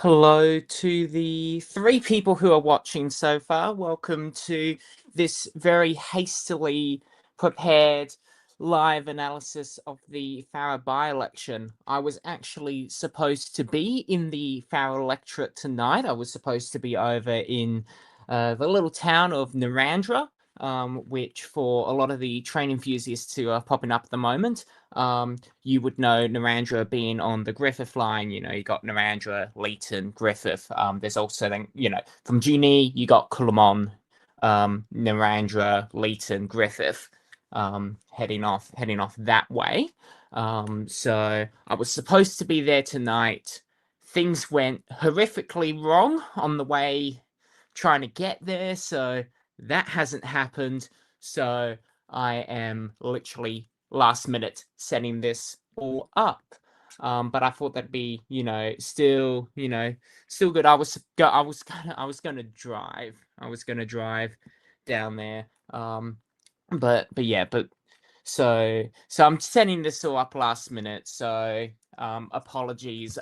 Hello to the 3 people who are watching so far. Welcome to this very hastily prepared live analysis of the Farrer by-election. I was actually supposed to be in the Farrer electorate tonight. I was supposed to be over in the little town of Narrandera, which for a lot of the train enthusiasts who are popping up at the moment, you would know Narrandera being on the Griffith line. You know, you got Narrandera, Leeton, Griffith. There's also then, you know, from Junee, you got Coolomon, Narrandera, Leeton, Griffith, heading off that way. So I was supposed to be there tonight. Things went horrifically wrong on the way trying to get there, so that hasn't happened. So I am literally last minute setting this all up. But I thought that'd be, still good. I was gonna drive. I was gonna drive down there. So I'm setting this all up last minute. So apologies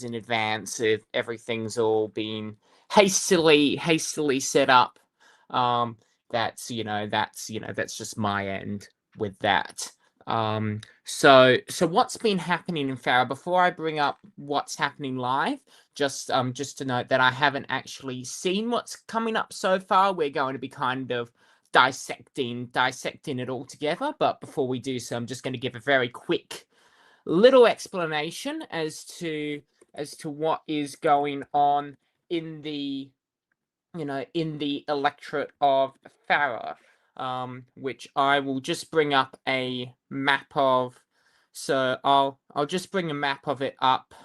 in advance if everything's all been hastily set up. That's just my end with that. So what's been happening in Farah? Before I bring up what's happening live, just to note that I haven't actually seen what's coming up so far. We're going to be kind of dissecting it all together. But before we do so, I'm just going to give a very quick little explanation as to what is going on in the in the electorate of Farah, which I will just bring up a map of. So I'll just bring a map of it up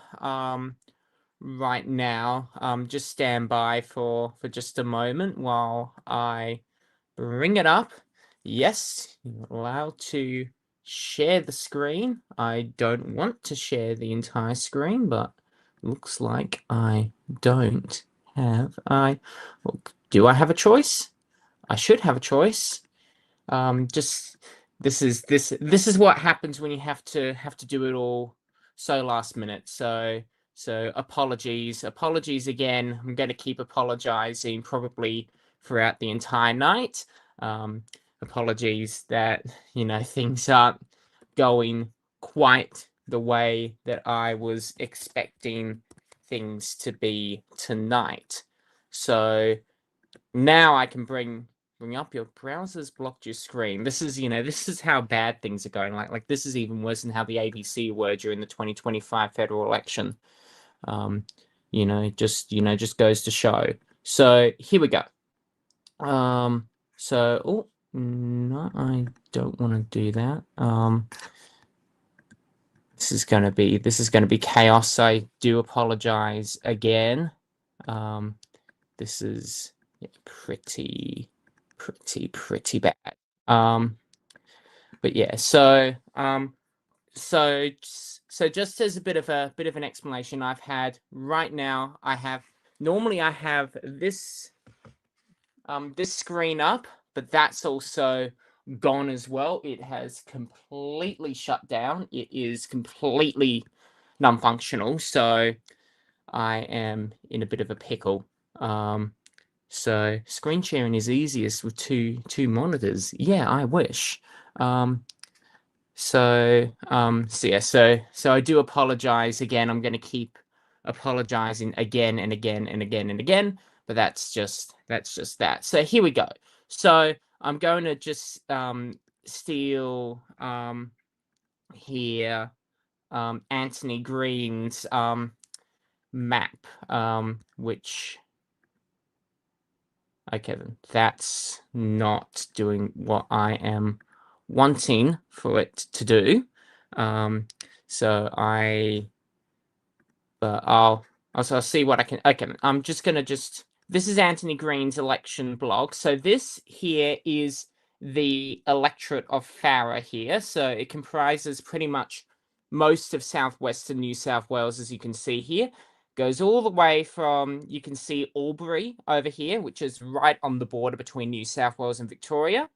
right now. Just stand by for just a moment while I bring it up. Yes, you're allowed to share the screen. I don't want to share the entire screen, but looks like I don't have. Do I have a choice? I should have a choice. Just this is what happens when you have to do it all so last minute. So apologies again. I'm going to keep apologizing probably throughout the entire night. Apologies that things aren't going quite the way that I was expecting things to be tonight. So now I can bring up your browser's blocked your screen. This is how bad things are going. Like this is even worse than how the ABC were during the 2025 federal election. Just goes to show. So here we go. Oh no, I don't want to do that. This is going to be chaos. I do apologize again. This is pretty bad. But yeah, so just as a bit of an explanation, normally I have this screen up, but that's also gone as well. It has completely shut down. It is completely non-functional, so I am in a bit of a pickle. So screen sharing is easiest with two monitors. Yeah, I wish. So I do apologize again. I'm going to keep apologizing again and again and again and again, but that's just that. So here we go. So I'm going to just steal here Anthony Green's map, which okay, then that's not doing what I am wanting for it to do. But I'll see what I can. Okay, I'm just gonna this is Anthony Green's election blog. So this here is the electorate of Farah here. So it comprises pretty much most of southwestern New South Wales, as you can see here. Goes all the way from, you can see Albury over here, which is right on the border between New South Wales and Victoria.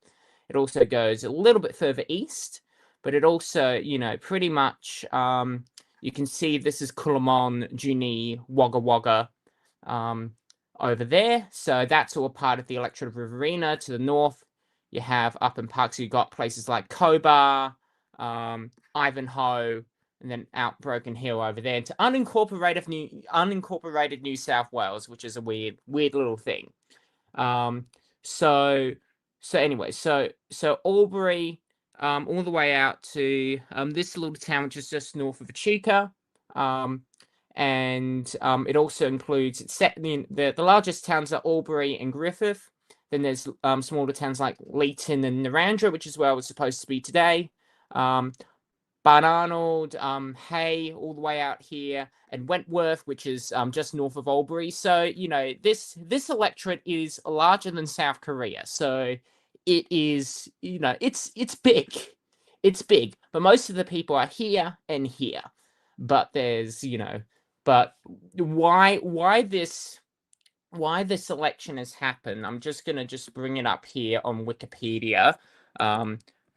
It also goes a little bit further east, but it also, pretty much, you can see this is Coolamon, Junee, Wagga Wagga over there. So that's all part of the electorate of Riverina. To the north, you have up in Parks, you've got places like Cobar, Ivanhoe, and then out Broken Hill over there to unincorporated New South Wales, which is a weird little thing. So Albury, all the way out to this little town, which is just north of Echuca. And it also includes the largest towns are Albury and Griffith. Then there's smaller towns like Leeton and Narrandera, which is where I was supposed to be today. Barnarnold, Hay, all the way out here, and Wentworth, which is just north of Albury. So this electorate is larger than South Korea. So it is, it's big. It's big, but most of the people are here and here. But there's, but why this election has happened? I'm just gonna bring it up here on Wikipedia.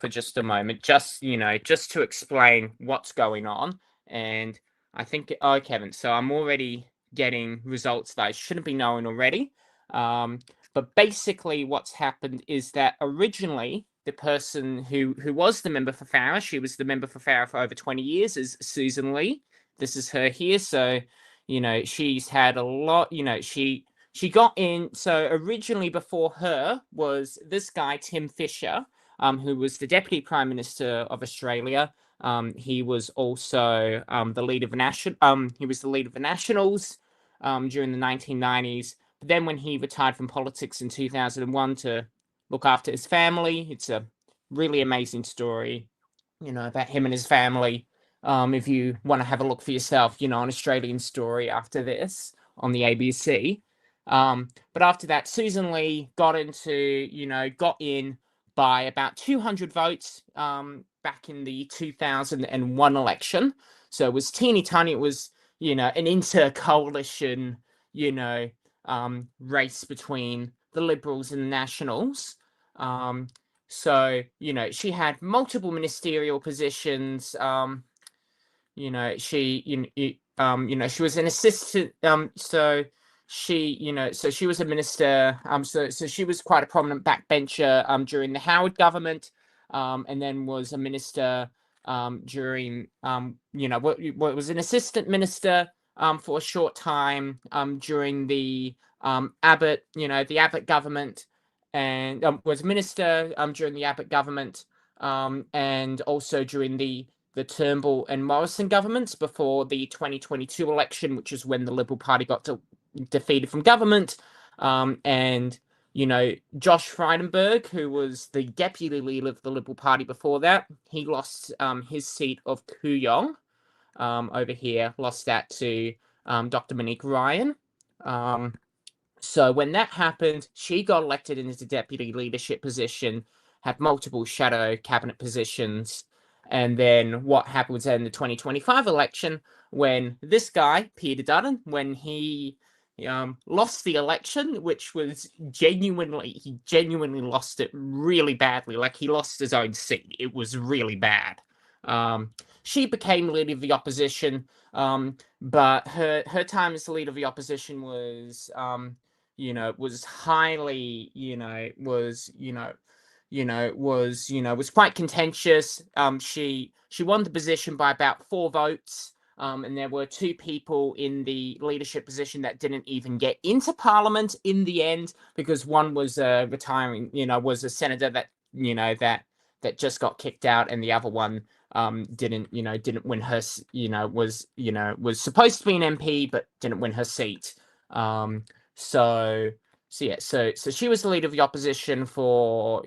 For just a moment, just to explain what's going on. And I think, oh, Kevin, so I'm already getting results that I shouldn't be knowing already. But basically what's happened is that originally the person who was the member for Farrer. She was the member for Farrer for over 20 years, is Susan Lee. This is her here. So, she's had a lot, she got in. So originally before her was this guy, Tim Fischer, who was the Deputy Prime Minister of Australia. He was also the leader of he was the leader of the Nationals during the 1990s. But then when he retired from politics in 2001 to look after his family, it's a really amazing story, about him and his family. If you want to have a look for yourself, an Australian story after this on the ABC. But after that, Susan Lee got in by about 200 votes back in the 2001 election. So it was teeny tiny. It was, an inter-coalition, race between the Liberals and the Nationals. So, she had multiple ministerial positions. She was an assistant. So she was a minister. So she was quite a prominent backbencher during the Howard government, and then was a minister during what was an assistant minister for a short time during the Abbott, the Abbott government, and was minister during the Abbott government, and also during the Turnbull and Morrison governments before the 2022 election, which is when the Liberal Party got defeated from government. And Josh Frydenberg, who was the deputy leader of the Liberal Party before that, he lost his seat of Kooyong over here, lost that to Dr. Monique Ryan. So when that happened, she got elected into deputy leadership position, had multiple shadow cabinet positions. And then what happened was in the 2025 election, when this guy, Peter Dutton, when he lost the election, which was he genuinely lost it really badly. Like, he lost his own seat. It was really bad. She became leader of the opposition, but her time as the leader of the opposition was was highly, was quite contentious. She won the position by about 4 votes. And there were 2 people in the leadership position that didn't even get into Parliament in the end, because one was retiring, was a senator that just got kicked out, and the other one didn't win her, was supposed to be an MP but didn't win her seat. So she was the leader of the opposition for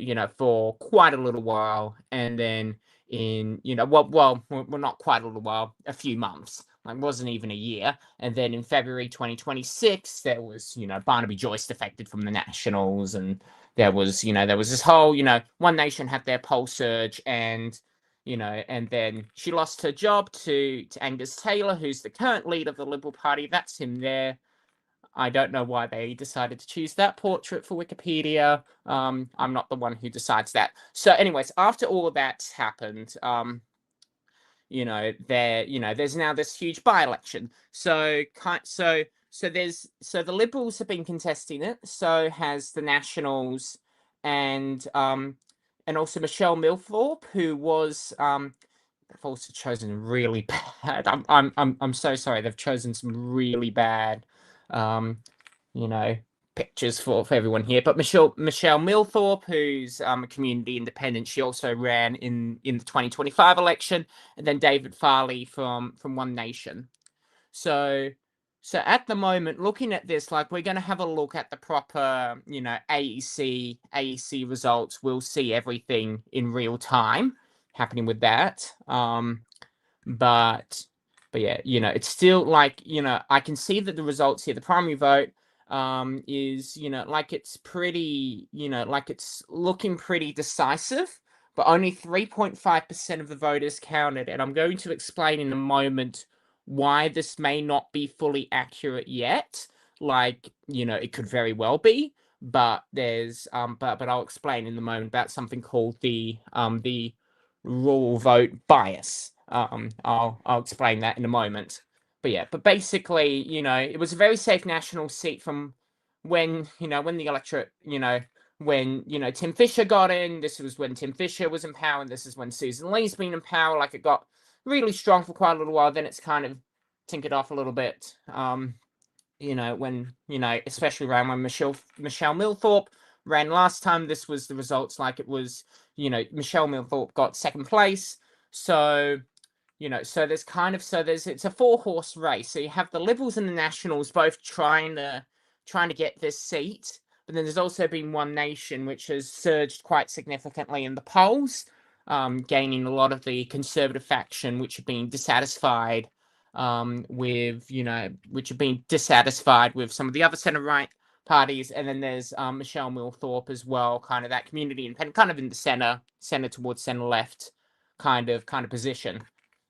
quite a little while, and then well, not quite a little while, a few months, like wasn't even a year. And then in February 2026, there was Barnaby Joyce defected from the Nationals, and there was this whole One Nation had their poll surge, and and then she lost her job to Angus Taylor, who's the current leader of the Liberal Party. That's him there. I don't know why they decided to choose that portrait for Wikipedia. I'm not the one who decides that. So anyways, after all of that's happened, there's now this huge by-election. So the Liberals have been contesting it. So has the Nationals, and also Michelle Milthorpe, who was they've also chosen really bad. I'm so sorry. They've chosen some really bad pictures for everyone here. But Michelle Milthorpe, who's a community independent, she also ran in the 2025 election, and then David Farley from One Nation. So at the moment, looking at this, like, we're going to have a look at the proper, AEC results. We'll see everything in real time happening with that. But yeah, it's still like, I can see that the results here, the primary vote is, like, it's pretty, like, it's looking pretty decisive, but only 3.5% of the voters counted. And I'm going to explain in a moment why this may not be fully accurate yet. Like, it could very well be, but there's but I'll explain in a moment about something called the rural vote bias. I'll explain that in a moment. But yeah, but basically, it was a very safe national seat from when the electorate, when, you know, Tim Fisher got in. This was when Tim Fisher was in power, and this is when Susan Lee's been in power. Like, it got really strong for quite a little while. Then it's kind of tinkered off a little bit. You know, when, you know, especially around when Michelle Milthorpe ran last time, this was the results. Like, it was, you know, Michelle Milthorpe got second place. So, you know, so there's kind of, so there's, it's a 4-horse race. So you have the Liberals and the Nationals both trying to get this seat, but then there's also been One Nation, which has surged quite significantly in the polls, gaining a lot of the Conservative faction, which have been dissatisfied with, you know, which have been dissatisfied with some of the other centre-right parties. And then there's Michelle Milthorpe as well, kind of that community independent, kind of in the centre towards centre-left kind of position.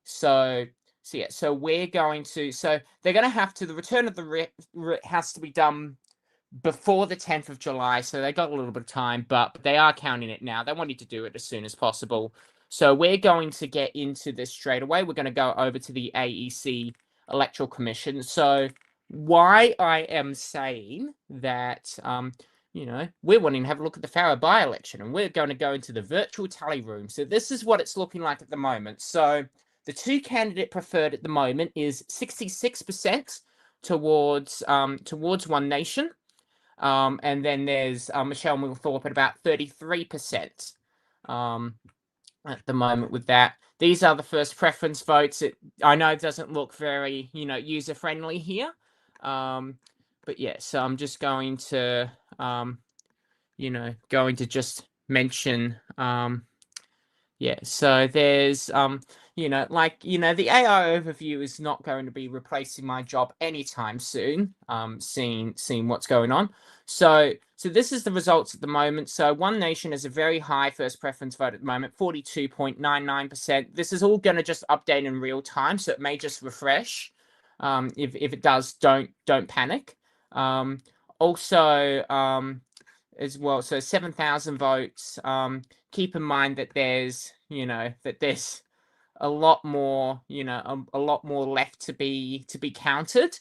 So yeah, so we're going to, so they're going to have to, the return of the writ has to be done before the 10th of July. So they got a little bit of time, but they are counting it now. They wanted to do it as soon as possible. So we're going to get into this straight away. We're going to go over to the AEC Electoral Commission. So why I am saying that, you know, we're wanting to have a look at the Farrer by-election, and we're going to go into the virtual tally room. So this is what it's looking like at the moment. So the two candidate preferred at the moment is 66% towards One Nation. And then there's Michelle Milthorpe at about 33% at the moment with that. These are the first preference votes. I know it doesn't look very, you know, user-friendly here. But yeah, so I'm just going to, you know, just mention, yeah, so there's, you know, like, you know, the AI overview is not going to be replacing my job anytime soon, seeing what's going on. So this is the results at the moment. So One Nation has a very high first preference vote at the moment, 42.99%. This is all going to just update in real time, so it may just refresh. If it does, don't panic. Also, as well, so 7,000 votes. Keep in mind that there's, you know, that there's a lot more, you know, a lot more left to be counted.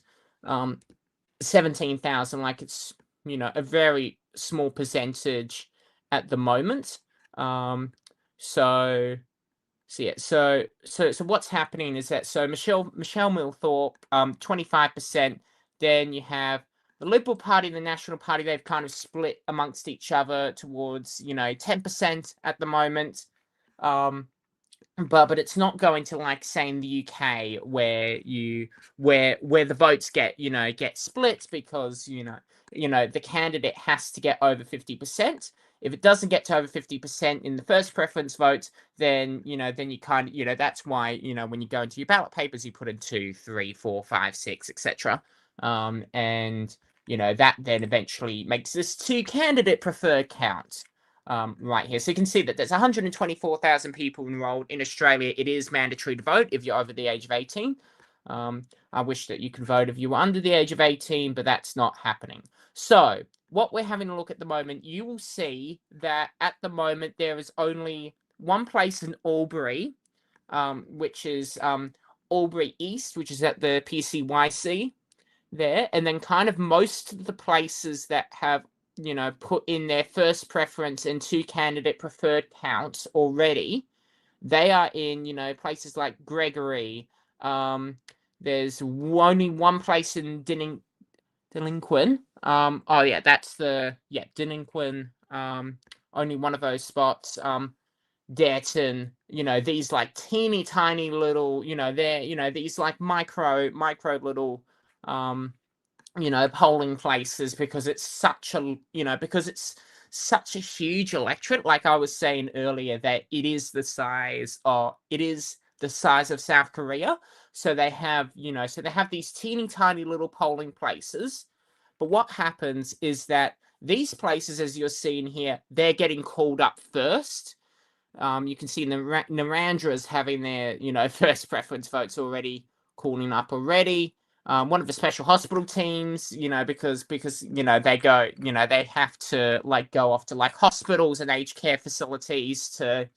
17,000, like, it's, you know, a very small percentage at the moment. So yeah, so what's happening is that, so Michelle Milthorpe, 25%. Then you have the Liberal Party and the National Party. They've kind of split amongst each other towards, you know, 10% at the moment. But it's not going to, like, say in the UK where the votes get, you know, get split, because, you know, the candidate has to get over 50%. If it doesn't get to over 50% in the first preference vote, then, you know, then you kind of, you know, that's why, you know, when you go into your ballot papers, you put in 2, 3, 4, 5, 6, etc. And, you know, that then eventually makes this two candidate preferred count. Right here. So you can see that there's 124,000 people enrolled in Australia. It is mandatory to vote if you're over the age of 18. I wish that you could vote if you were under the age of 18, but that's not happening. So what we're having a look at the moment, you will see that at the moment there is only one place in Albury, which is Albury East, which is at the PCYC there. And then kind of most of the places that have, you know, put in their first preference and two candidate preferred counts already, they are in, you know, places like Gregory. There's only one place in Delinquin. Oh yeah, that's Delinquin. Only one of those spots. Derton, you know, these like teeny tiny little, you know, they're, you know, these like micro little you know, polling places, because it's such a, you know, because it's such a huge electorate. Like I was saying earlier, that it is the size of South Korea. So they have, you know, so they have these teeny tiny little polling places. But what happens is that these places, as you're seeing here, they're getting called up first. You can see Narandra's having their, you know, first preference votes already calling up already. One of the special hospital teams, you know, because you know, they go, you know, they have to like go off to like hospitals and aged care facilities to,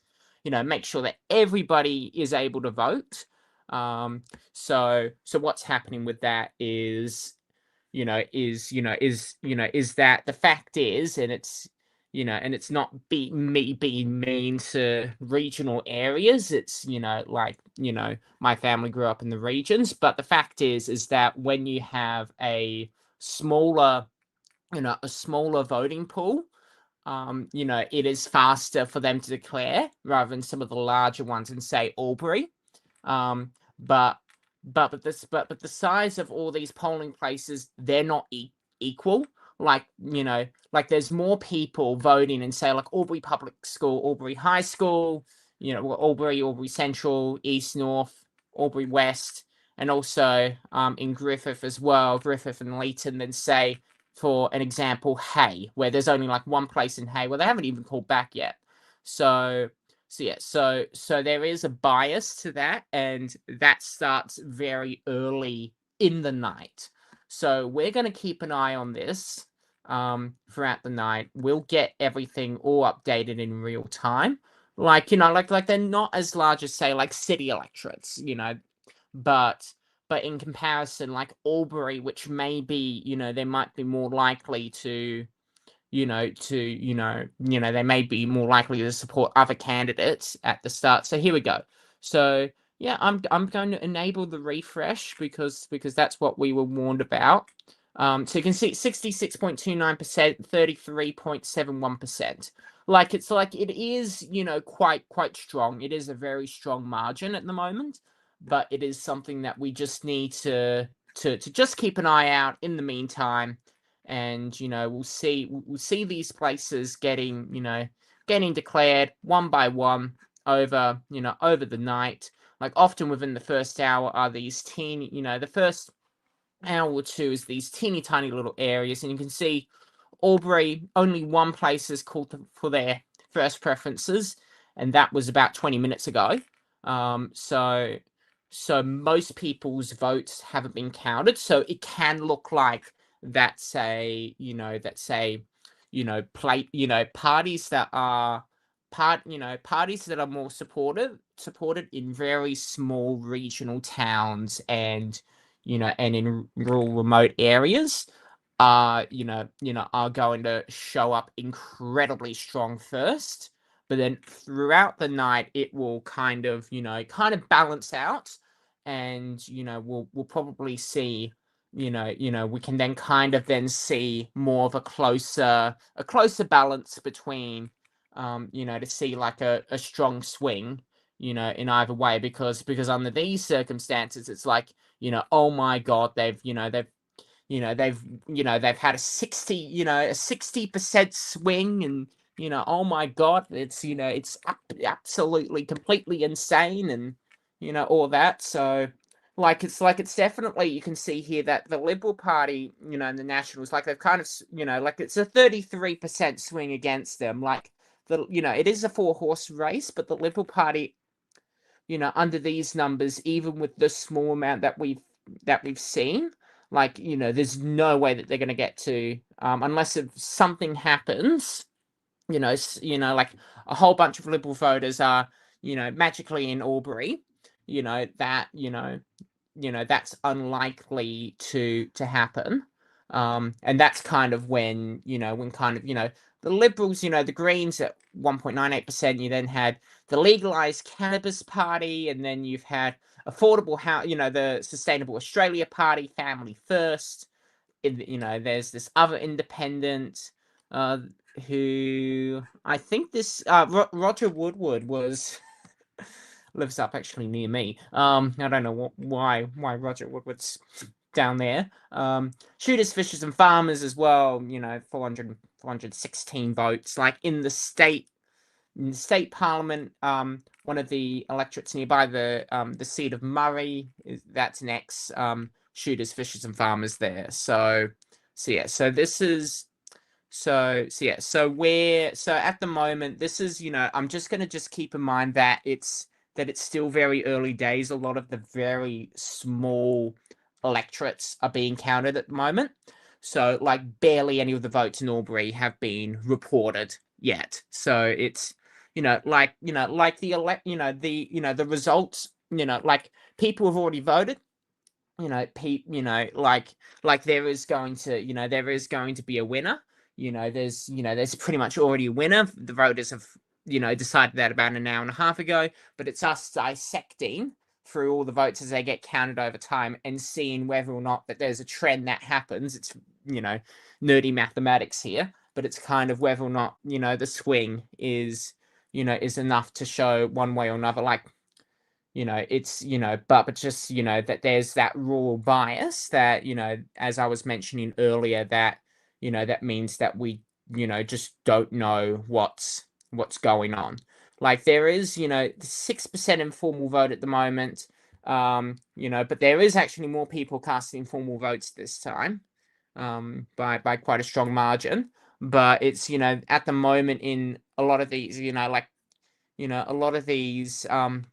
you know, make sure that everybody is able to vote. So what's happening with that is that the fact is, and it's, and it's not me being mean to regional areas. It's, like, my family grew up in the regions, but the fact is that when you have smaller, a smaller voting pool, it is faster for them to declare rather than some of the larger ones in, say, Albury. Um, but but the size of all these polling places, they're not equal. Like, like there's more people voting in, say, like Albury Public School, Albury High School, Albury Central, East, North, Albury West, and also in Griffith as well, Griffith and Leeton, than, say, for an example, Hay, where there's only like one place in Hay where they haven't even called back yet. So there is a bias to that, and that starts very early in the night. So we're going to keep an eye on this throughout the night. We'll get everything all updated in real time. Like, like they're not as large as, say, like city electorates, but in comparison, like Albury, which may be, they might be more likely to, they may be more likely to support other candidates at the start. So here we go. So yeah, I'm going to enable the refresh because that's what we were warned about. So you can see 66.29%, 33.71%. Like, it's like it is, quite strong. It is a very strong margin at the moment, but it is something that we just need to just keep an eye out in the meantime. And we'll see these places getting declared one by one over over the night. Like, often within the first hour are these the first hour or two is these teeny tiny little areas, and you can see Albury, only one place is called for their first preferences, and that was about 20 minutes ago. So most people's votes haven't been counted, so it can look like that's a parties that are parties that are more supported in very small regional towns and and in rural remote areas are are going to show up incredibly strong first, but then throughout the night it will kind of balance out, and we'll probably see we can then see more of a closer balance between to see like a strong swing in either way, because under these circumstances it's like oh my god, they've had a 60% swing, and oh my god, it's absolutely completely insane, and all that. So it's definitely, you can see here that the Liberal Party, and the Nationals, like they've kind of like it's a 33% swing against them. Like, it is a 4-horse race, but the Liberal Party, under these numbers, even with the small amount that we've seen, like, there's no way that they're going to get to, unless if something happens, like a whole bunch of Liberal voters are, magically in Albury, that's unlikely to happen. And that's kind of when, the Liberals, the Greens at 1.98%, you then had the Legalized Cannabis Party, and then you've had Affordable House, the Sustainable Australia Party, Family First. There's this other independent, who I think this Roger Woodward lives up actually near me. I don't know why Roger Woodward's down there. Shooters, Fishers and Farmers as well, 416 votes. Like, in the state parliament, one of the electorates nearby, the seat of Murray, that's next. Shooters, Fishers and Farmers there. So this is so at the moment, this is, I'm just going to keep in mind that it's still very early days. A lot of the very small electorates are being counted at the moment. So, like, barely any of the votes in Albury have been reported yet. So it's, like the results, like, people have already voted. Like there is going to be a winner. there's pretty much already a winner. The voters have, decided that about an hour and a half ago, but it's us dissecting through all the votes as they get counted over time and seeing whether or not that there's a trend that happens. It's, nerdy mathematics here, but it's kind of whether or not, the swing is enough to show one way or another. Like, it's, but just, that there's that rural bias that, as I was mentioning earlier, that, that means that we, just don't know what's going on. Like there is, 6% informal vote at the moment, but there is actually more people casting informal votes this time, by quite a strong margin. But it's, at the moment in a lot of these, like, a lot of these, but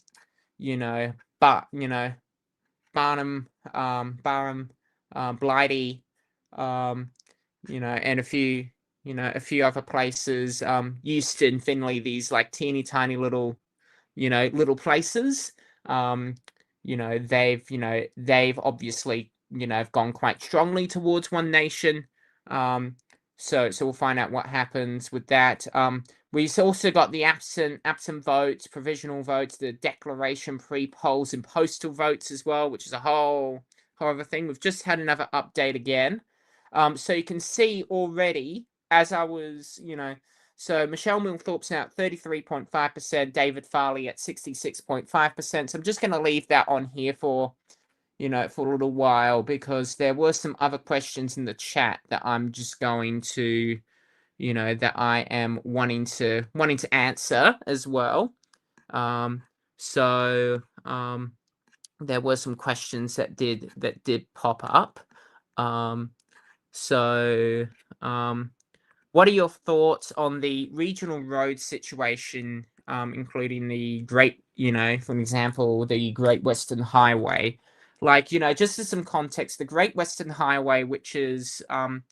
Barnum, Barham, Blighty, and a few other places, Euston, Finley, these like teeny tiny little, little places. They've obviously, gone quite strongly towards One Nation. So we'll find out what happens with that. We've also got the absent votes, provisional votes, the declaration, pre-polls, and postal votes as well, which is a whole other thing. We've just had another update again. So you can see already, as I was, so Michelle Millthorpe's now at 33.5%, David Farley at 66.5%. So I'm just going to leave that on here for a little while, because there were some other questions in the chat that I'm just going to, that I am wanting to answer as well. So there were some questions that did pop up. What are your thoughts on the regional road situation, including the great, for example, the Great Western Highway? Like, just as some context, the Great Western Highway, which is, there's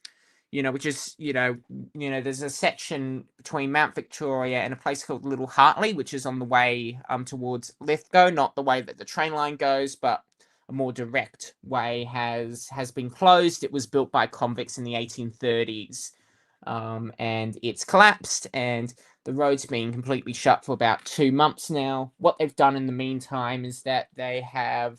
a section between Mount Victoria and a place called Little Hartley, which is on the way towards Lithgow, not the way that the train line goes, but a more direct way has been closed. It was built by convicts in the 1830s, and it's collapsed, and the road's been completely shut for about 2 months now. What they've done in the meantime is that they have,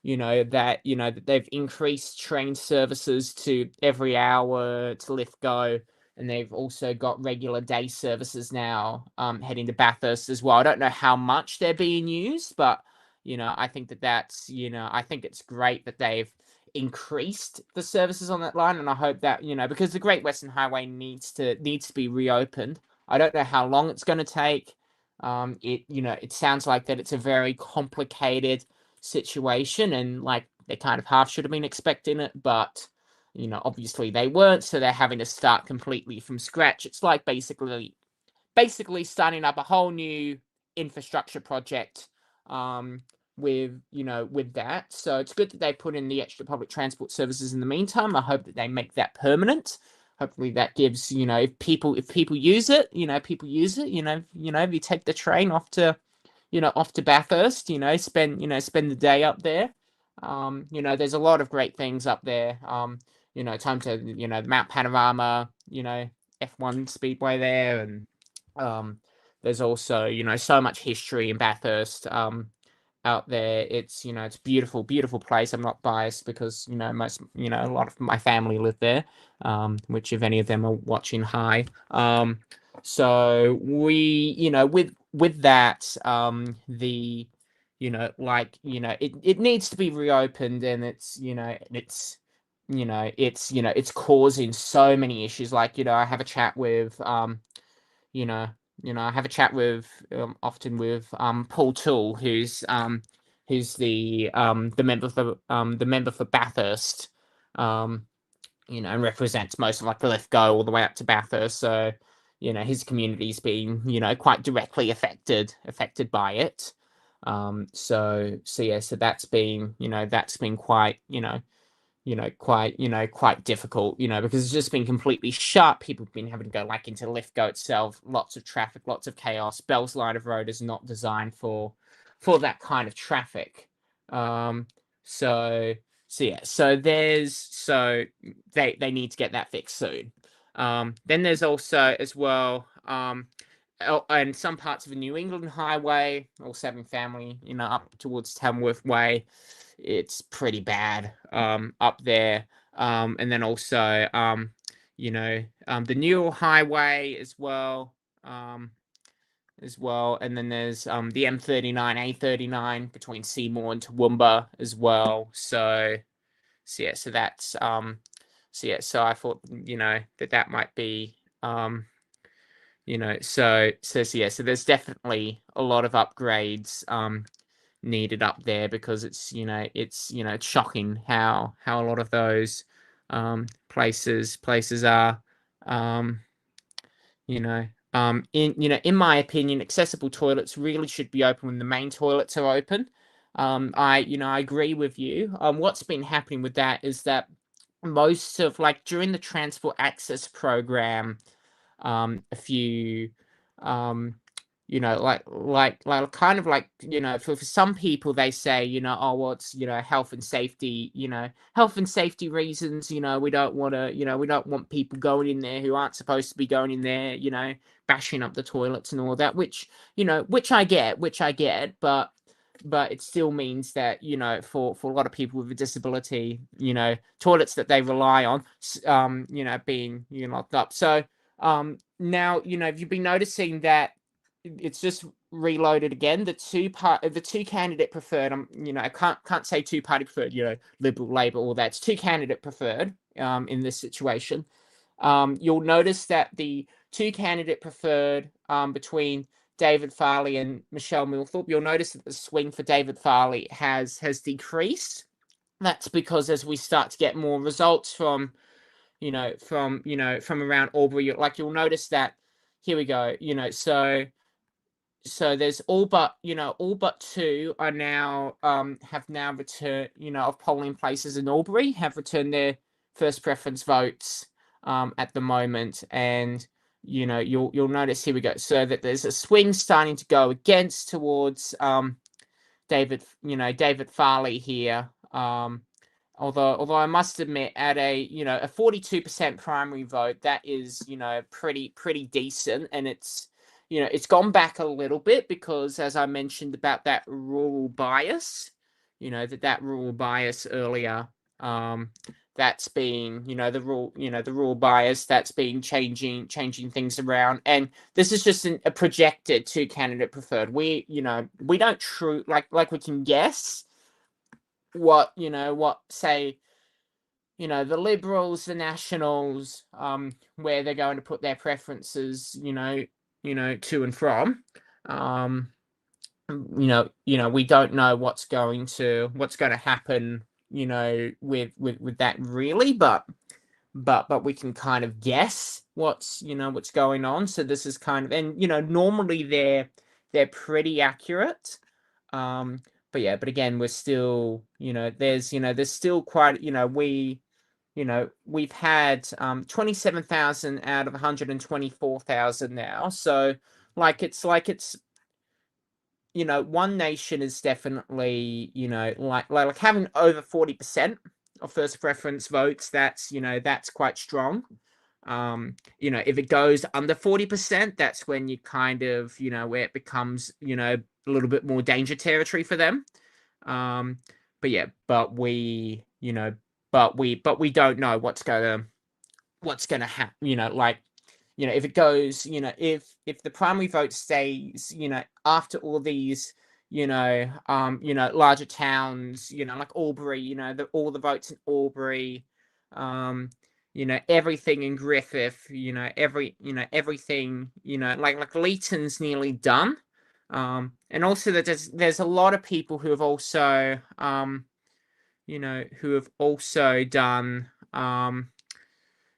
that they've increased train services to every hour to Lithgow, and they've also got regular day services now, heading to Bathurst as well. I don't know how much they're being used, but I think that's, I think it's great that they've increased the services on that line, and I hope that, because the Great Western Highway needs to be reopened. I don't know how long it's going to take. It sounds like that it's a very complicated situation, and like they kind of half should have been expecting it, but obviously they weren't, so they're having to start completely from scratch. It's like basically starting up a whole new infrastructure project, with that. So it's good that they put in the extra public transport services in the meantime. I hope that they make that permanent. Hopefully that gives, if people use it, if you take the train off to Bathurst, spend the day up there. There's a lot of great things up there. Time to, Mount Panorama, F1 Speedway there, and there's also, so much history in Bathurst, out there. It's, it's a beautiful, beautiful place. I'm not biased because, most, a lot of my family live there, which if any of them are watching, hi. So we, with that, the, it needs to be reopened, and it's causing so many issues. Like, I have a chat with, I have a chat with, often with, Paul Toole, who's the member for Bathurst, and represents most of like Lithgow all the way up to Bathurst. So, his community's been, quite directly affected by it. So that's been quite, quite difficult, because it's just been completely shut. People have been having to go like into Lithgow itself, lots of traffic, lots of chaos. Bell's Line of Road is not designed for that kind of traffic. So they need to get that fixed soon. Then there's also as well, and some parts of the New England Highway, or Seven Family, up towards Tamworth Way. It's pretty bad up there. And then also, the Newell Highway as well. And then there's the M39, A39 between Seymour and Toowoomba as well. So that's so I thought that might be so there's definitely a lot of upgrades needed up there, because it's shocking how a lot of those places are. In my opinion, accessible toilets really should be open when the main toilets are open. I agree with you. What's been happening with that is that most of, like, during the transport access program, a few, kind of like, for some people, they say, oh, well, it's, health and safety reasons, we don't want to, we don't want people going in there who aren't supposed to be going in there, bashing up the toilets and all that, which I get, but it still means that, for a lot of people with a disability, toilets that they rely on, being, locked up. So, now, you've been noticing that it's just reloaded again. The two candidate preferred. I can't say two party preferred. Liberal, Labor, all that. It's two candidate preferred. In this situation, you'll notice that the two candidate preferred between David Farley and Michelle Milthorpe. You'll notice that the swing for David Farley has decreased. That's because as we start to get more results from around Albury, like, you'll notice that, here we go, so there's all but two are now have now returned, of polling places in Albury have returned their first preference votes at the moment. And you'll notice, here we go, so that there's a swing starting to go against towards David Farley here. Although I must admit, at a 42% primary vote, that is pretty decent, and it's gone back a little bit because, as I mentioned about that rural bias, that rural bias earlier, that's been the rural bias that's been changing things around, and this is just a projected two candidate preferred. We don't like we can guess what say the Liberals, the Nationals, where they're going to put their preferences, to and from. We don't know what's going to happen, with that, really, but we can kind of guess what's going on. So this is kind of, and normally they're pretty accurate. But again, we're still, there's still quite, we've had 27,000 out of 124,000 now. So it's One Nation is definitely, like having over 40% of first preference votes. That's quite strong. If it goes under 40%, that's when you kind of, where it becomes, a little bit more danger territory for them. But we don't know what's gonna happen. If it goes, if the primary vote stays, after all these, larger towns, like Albury, all the votes in Albury, everything in Griffith, everything, like Leeton's nearly done. And also that there's a lot of people who have also, done,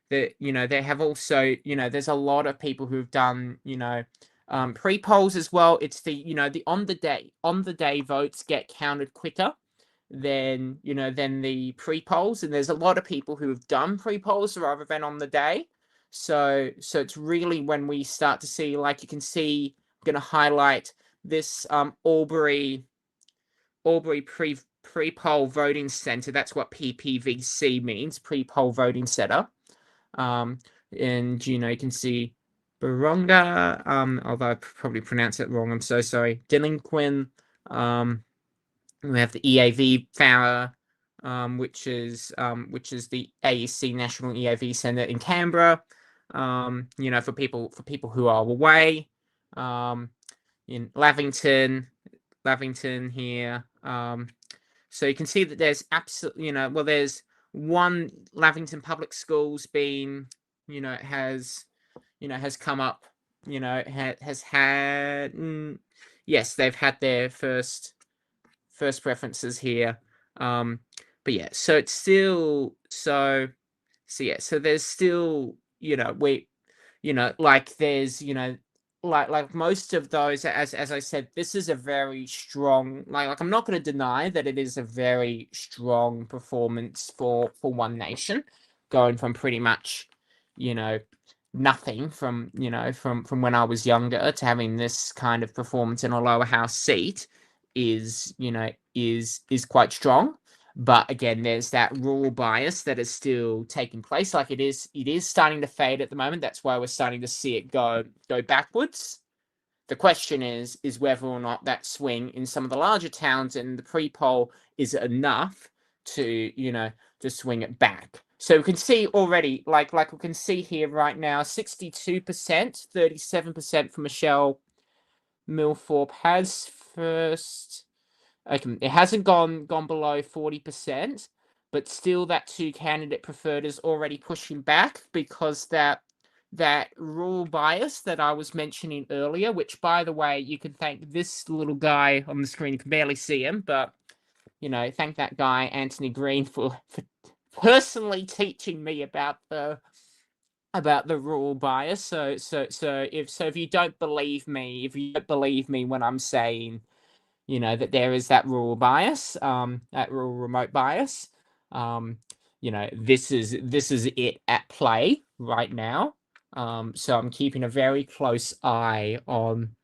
they have also, there's a lot of people who've done, pre-polls as well. It's the on the day votes get counted quicker than the pre-polls, and there's a lot of people who have done pre-polls rather than on the day. So it's really when we start to see, like, you can see, I'm going to highlight this Albury pre-poll voting center. That's what PPVC means, pre-poll voting center. and you can see Baronga, although I probably pronounced it wrong, I'm so sorry. Delinquin, we have the EAV Fara, which is the AEC National EAV Centre in Canberra. For people who are away, in Lavington here. So you can see that there's absolutely, there's one Lavington Public Schools being, has come up, has had, yes, they've had their first preferences here. But yeah, so it's still, so there's still, like there's, like most of those, as I said, this is a very strong, like I'm not going to deny that it is a very strong performance for One Nation, going from pretty much, nothing from from when I was younger to having this kind of performance in a lower house seat is quite strong. But again, there's that rural bias that is still taking place. Like it is starting to fade at the moment. That's why we're starting to see it go backwards. The question is whether or not that swing in some of the larger towns in the pre-poll is enough to, to swing it back. So we can see already, like we can see here right now, 62%, 37% for Michelle Millthorpe has first. Okay, it hasn't gone below 40%, but still that two candidate preferred is already pushing back because that rural bias that I was mentioning earlier, which by the way, you can thank this little guy on the screen. You can barely see him, but thank that guy Anthony Green for personally teaching me about the rural bias. So if you don't believe me, when I'm saying that there is that rural bias, that rural remote bias, this is it at play right now. So I'm keeping a very close eye on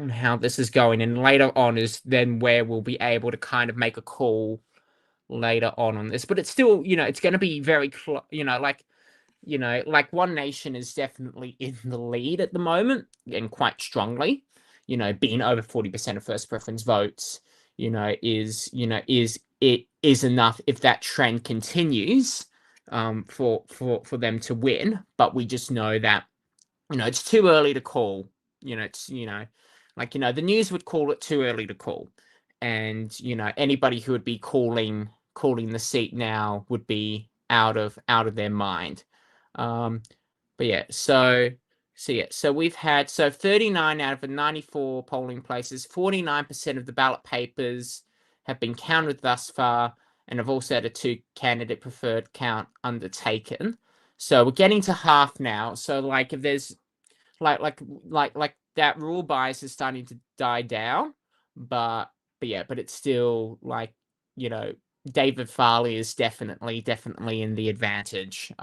how this is going, and later on is then where we'll be able to kind of make a call later on this. But it's still, it's going to be very like One Nation is definitely in the lead at the moment, and quite strongly. Being over 40% of first preference votes, is enough if that trend continues, for them to win. But we just know that, it's too early to call. It's the news would call it too early to call, and anybody who would be calling the seat now would be out of their mind. But yeah, so we've had 39 out of the 94 polling places, 49% of the ballot papers have been counted thus far, and I've also had a two candidate preferred count undertaken. So we're getting to half now. So like if there's like that rule bias is starting to die down, but it's still like, David Farley is definitely in the advantage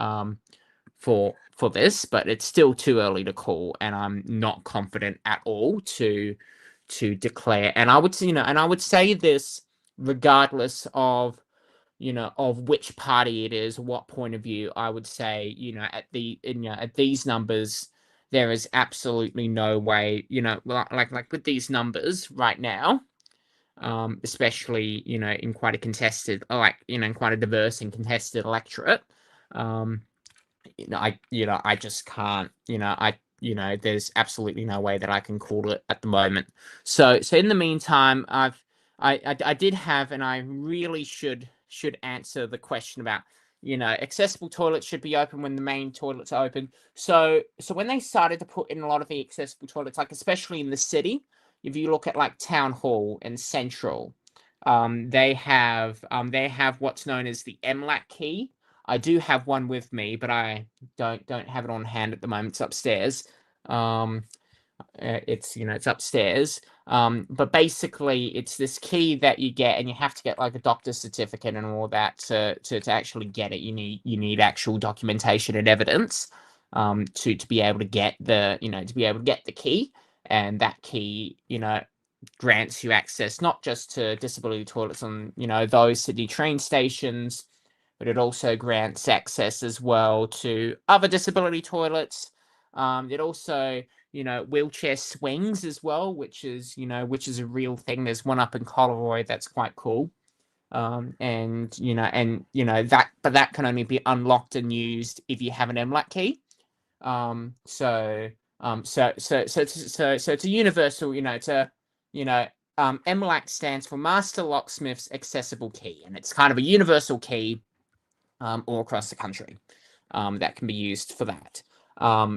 for this, but it's still too early to call, and I'm not confident at all to declare. And I would say this regardless of of which party it is, what point of view. I would say, at these numbers, there is absolutely no way, like with these numbers right now, especially, in quite a contested, in quite a diverse and contested electorate. I just can't, there's absolutely no way that I can call it at the moment. So in the meantime, I did have, and I really should answer the question about, accessible toilets should be open when the main toilets are open. So when they started to put in a lot of the accessible toilets, like especially in the city, if you look at like Town Hall and Central, they have what's known as the MLAC key. I do have one with me, but I don't have it on hand at the moment. It's upstairs. It's upstairs. But basically, it's this key that you get, and you have to get like a doctor's certificate and all that to actually get it. You need actual documentation and evidence to be able to get the key, and that key grants you access not just to disability toilets on those Sydney train stations, but it also grants access as well to other disability toilets. It also, wheelchair swings as well, which is a real thing. There's one up in Coleroy that's quite cool. That can only be unlocked and used if you have an MLAT key. So it's a universal, MLAC stands for Master Locksmith's Accessible Key, and it's kind of a universal key all across the country that can be used for that.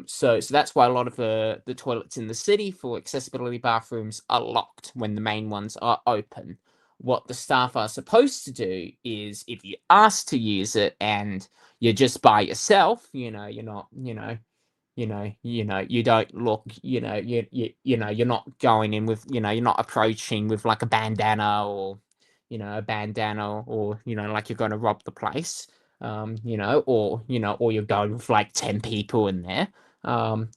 So that's why a lot of the toilets in the city for accessibility bathrooms are locked when the main ones are open. What the staff are supposed to do is, if you ask to use it and you're just by yourself, you're not, you don't look, you're not going in with, you're not approaching with like a bandana or like you're going to rob the place, or you're going with like 10 people in there, unless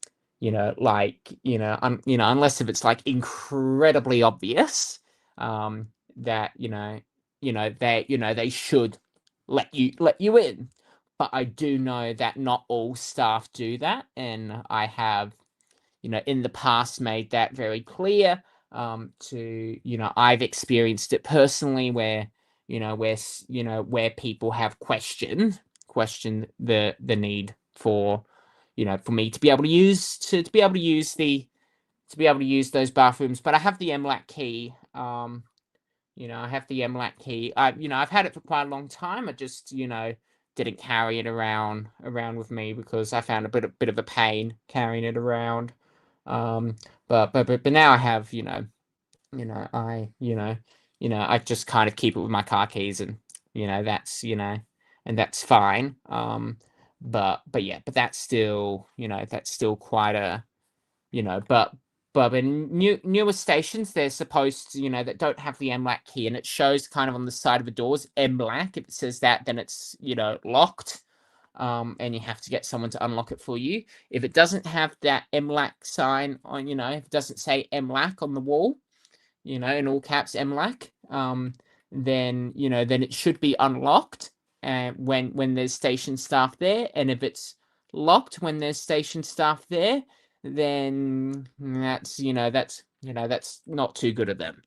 if it's like incredibly obvious, that, they should let you in. But I do know that not all staff do that, and I have, in the past made that very clear. I've experienced it personally where, where people have questioned the need for, for me to be able to use those bathrooms. But I have the MLAT key. I have the MLAT key. I've had it for quite a long time. I just, didn't carry it around with me because I found a bit of a pain carrying it around. But now I have, I just kind of keep it with my car keys, and that's and that's fine. But that's still, quite a, but in newer stations, they're supposed to, that don't have the MLAC key, and it shows kind of on the side of the doors, MLAC. If it says that, then it's, locked, and you have to get someone to unlock it for you. If it doesn't have that MLAC sign on, if it doesn't say MLAC on the wall, in all caps MLAC, then it should be unlocked, when there's station staff there, and if it's locked when there's station staff there, then that's not too good of them.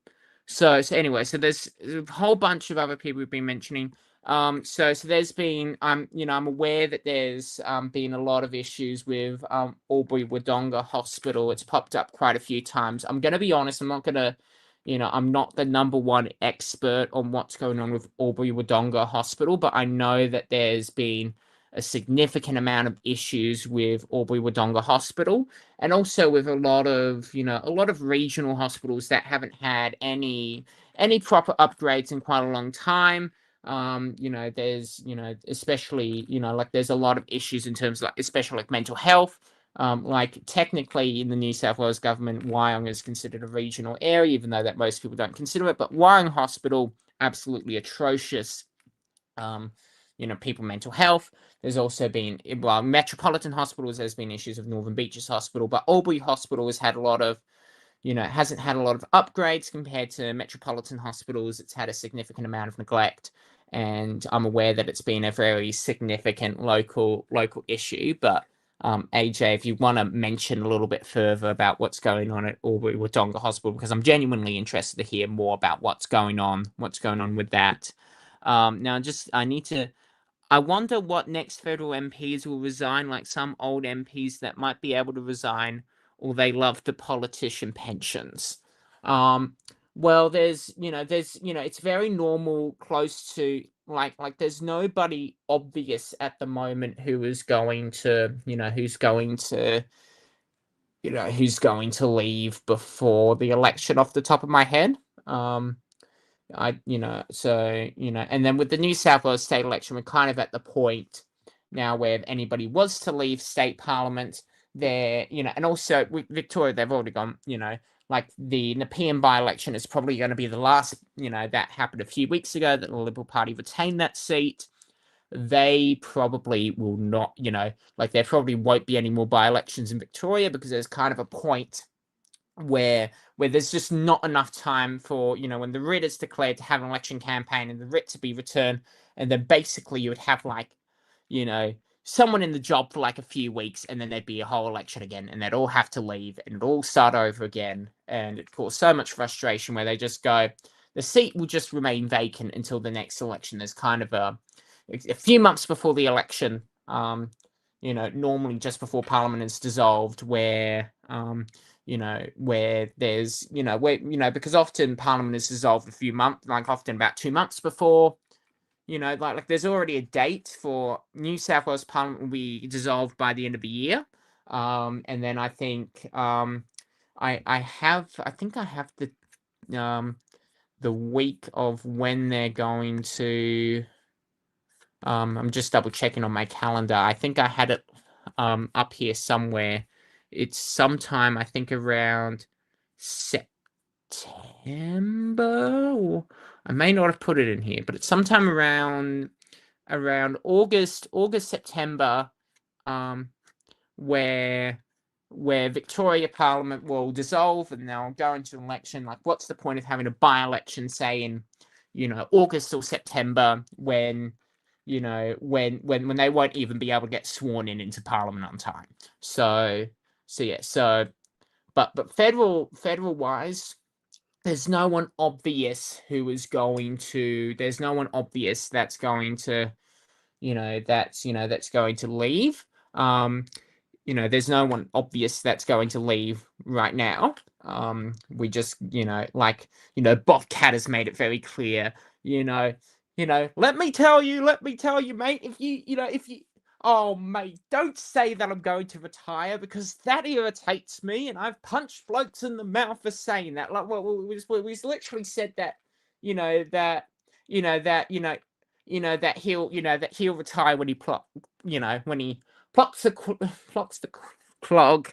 So anyway, so there's a whole bunch of other people we've been mentioning. So there's been, I'm aware that there's been a lot of issues with Albury Wodonga Hospital. It's popped up quite a few times. I'm gonna be honest, I'm not the number one expert on what's going on with Albury Wodonga Hospital, but I know that there's been a significant amount of issues with Albury Wodonga Hospital, and also with a lot of regional hospitals that haven't had any proper upgrades in quite a long time. There's, especially, like there's a lot of issues in terms of, like, especially like mental health. Like technically in the New South Wales government, Wyong is considered a regional area, even though that most people don't consider it. But Wyong Hospital, absolutely atrocious. People mental health. There's also been, well, Metropolitan Hospitals, there's been issues with Northern Beaches Hospital, but Albury Hospital has had a lot of, hasn't had a lot of upgrades compared to Metropolitan Hospitals. It's had a significant amount of neglect, and I'm aware that it's been a very significant local issue. But AJ, if you want to mention a little bit further about what's going on at Albury Wodonga Hospital, because I'm genuinely interested to hear more about what's going on with that. Now, I wonder what next federal MPs will resign, like some old MPs that might be able to resign, or they love the politician pensions. Well, it's very normal, close to, like there's nobody obvious at the moment who is going to, who's going to leave before the election off the top of my head. And then with the New South Wales state election, we're kind of at the point now where if anybody was to leave state parliament, and also with Victoria, they've already gone, like the Nepean by-election is probably going to be the last, that happened a few weeks ago, that the Liberal Party retained that seat. They probably will not, like there probably won't be any more by-elections in Victoria, because there's kind of a point where there's just not enough time for, when the writ is declared, to have an election campaign and the writ to be returned, and then basically you would have like, someone in the job for like a few weeks, and then there'd be a whole election again, and they'd all have to leave and it'd all start over again, and it caused so much frustration where they just go, the seat will just remain vacant until the next election. There's kind of a few months before the election, normally just before Parliament is dissolved, where where there's, because often Parliament is dissolved a few months, like often about 2 months before, like there's already a date for New South Wales Parliament will be dissolved by the end of the year. And then I think I think I have the week of when they're going to. I'm just double checking on my calendar. I think I had it up here somewhere. It's sometime, I think, around September, or I may not have put it in here, but it's sometime around August, September, where Victoria Parliament will dissolve and they'll go into an election. Like, what's the point of having a by-election, say in, August or September, when when they won't even be able to get sworn in into Parliament on time. So but federal wise, there's no one obvious who is going to. There's no one obvious that's going to, that's going to leave. There's no one obvious that's going to leave right now. We just, Bob Cat has made it very clear, let me tell you, mate, oh, mate, don't say that I'm going to retire, because that irritates me, and I've punched blokes in the mouth for saying that. Like, well, we literally said that, that he'll retire when he when he plucks the clog,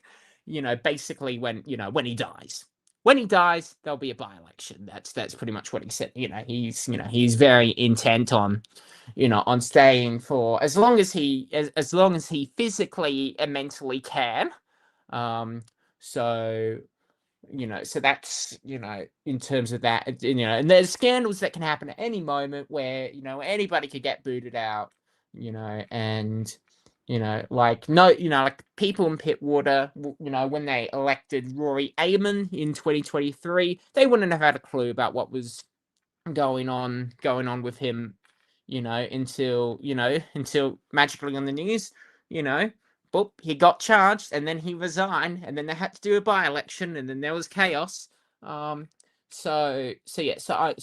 basically when he dies. When he dies, there'll be a by-election. That's pretty much what he said. He's very intent on, on staying for as long as he physically and mentally can. So that's, in terms of that, and there's scandals that can happen at any moment where, anybody could get booted out, and like people in Pittwater, when they elected Rory Amon in 2023, they wouldn't have had a clue about what was going on with him, until magically on the news, but he got charged and then he resigned, and then they had to do a by-election, and then there was chaos. So I,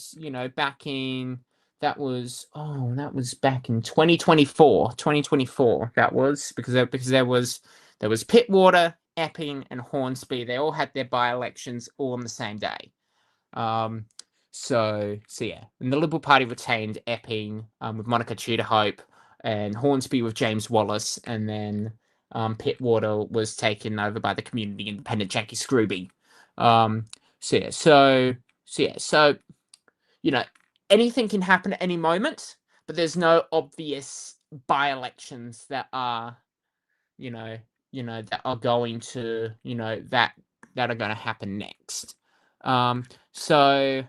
back in, that was back in 2024. That was because there was Pittwater, Epping, and Hornsby. They all had their by-elections all on the same day. So yeah, and the Liberal Party retained Epping with Monica Tudor-Hope, and Hornsby with James Wallace, and then Pittwater was taken over by the Community Independent Jackie Scrooby. So anything can happen at any moment, but there's no obvious by-elections that are, that are going to, that are going to happen next. So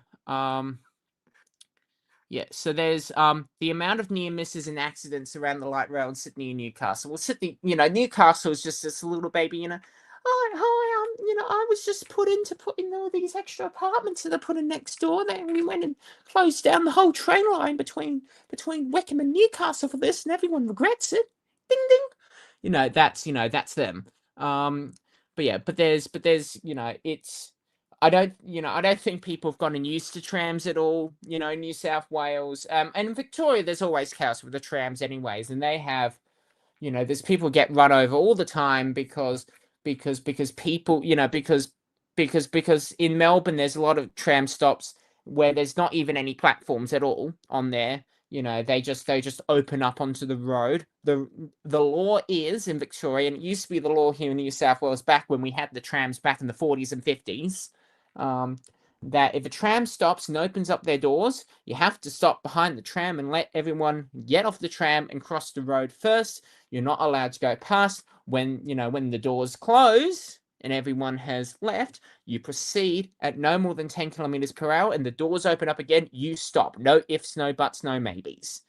there's the amount of near misses and accidents around the light rail in Sydney and Newcastle. Well, Sydney, Newcastle is just this little baby, hi, I was just put in all these extra apartments that are put in next door. Then we went and closed down the whole train line between Wickham and Newcastle for this, and everyone regrets it. Ding ding. That's them. But there's it's. I don't think people have gotten used to trams at all. New South Wales, and in Victoria, there's always chaos with the trams, anyways, and they have, there's people get run over all the time because people, because in Melbourne there's a lot of tram stops where there's not even any platforms at all on there. They just open up onto the road. The law is in Victoria, and it used to be the law here in New South Wales back when we had the trams back in the 40s and 50s. That if a tram stops and opens up their doors, you have to stop behind the tram and let everyone get off the tram and cross the road first. You're not allowed to go past. When the doors close, and everyone has left, you proceed at no more than 10 kilometers per hour, and the doors open up again. You stop. No ifs, no buts, no maybes.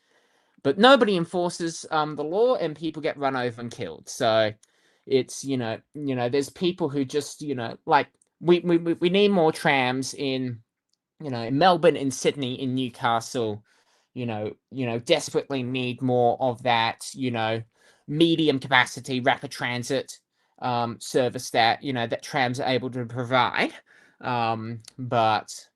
But nobody enforces the law, and people get run over and killed. So it's there's people who just like we need more trams in in Melbourne, in Sydney, in Newcastle. Desperately need more of that. Medium capacity rapid transit service that that trams are able to provide. But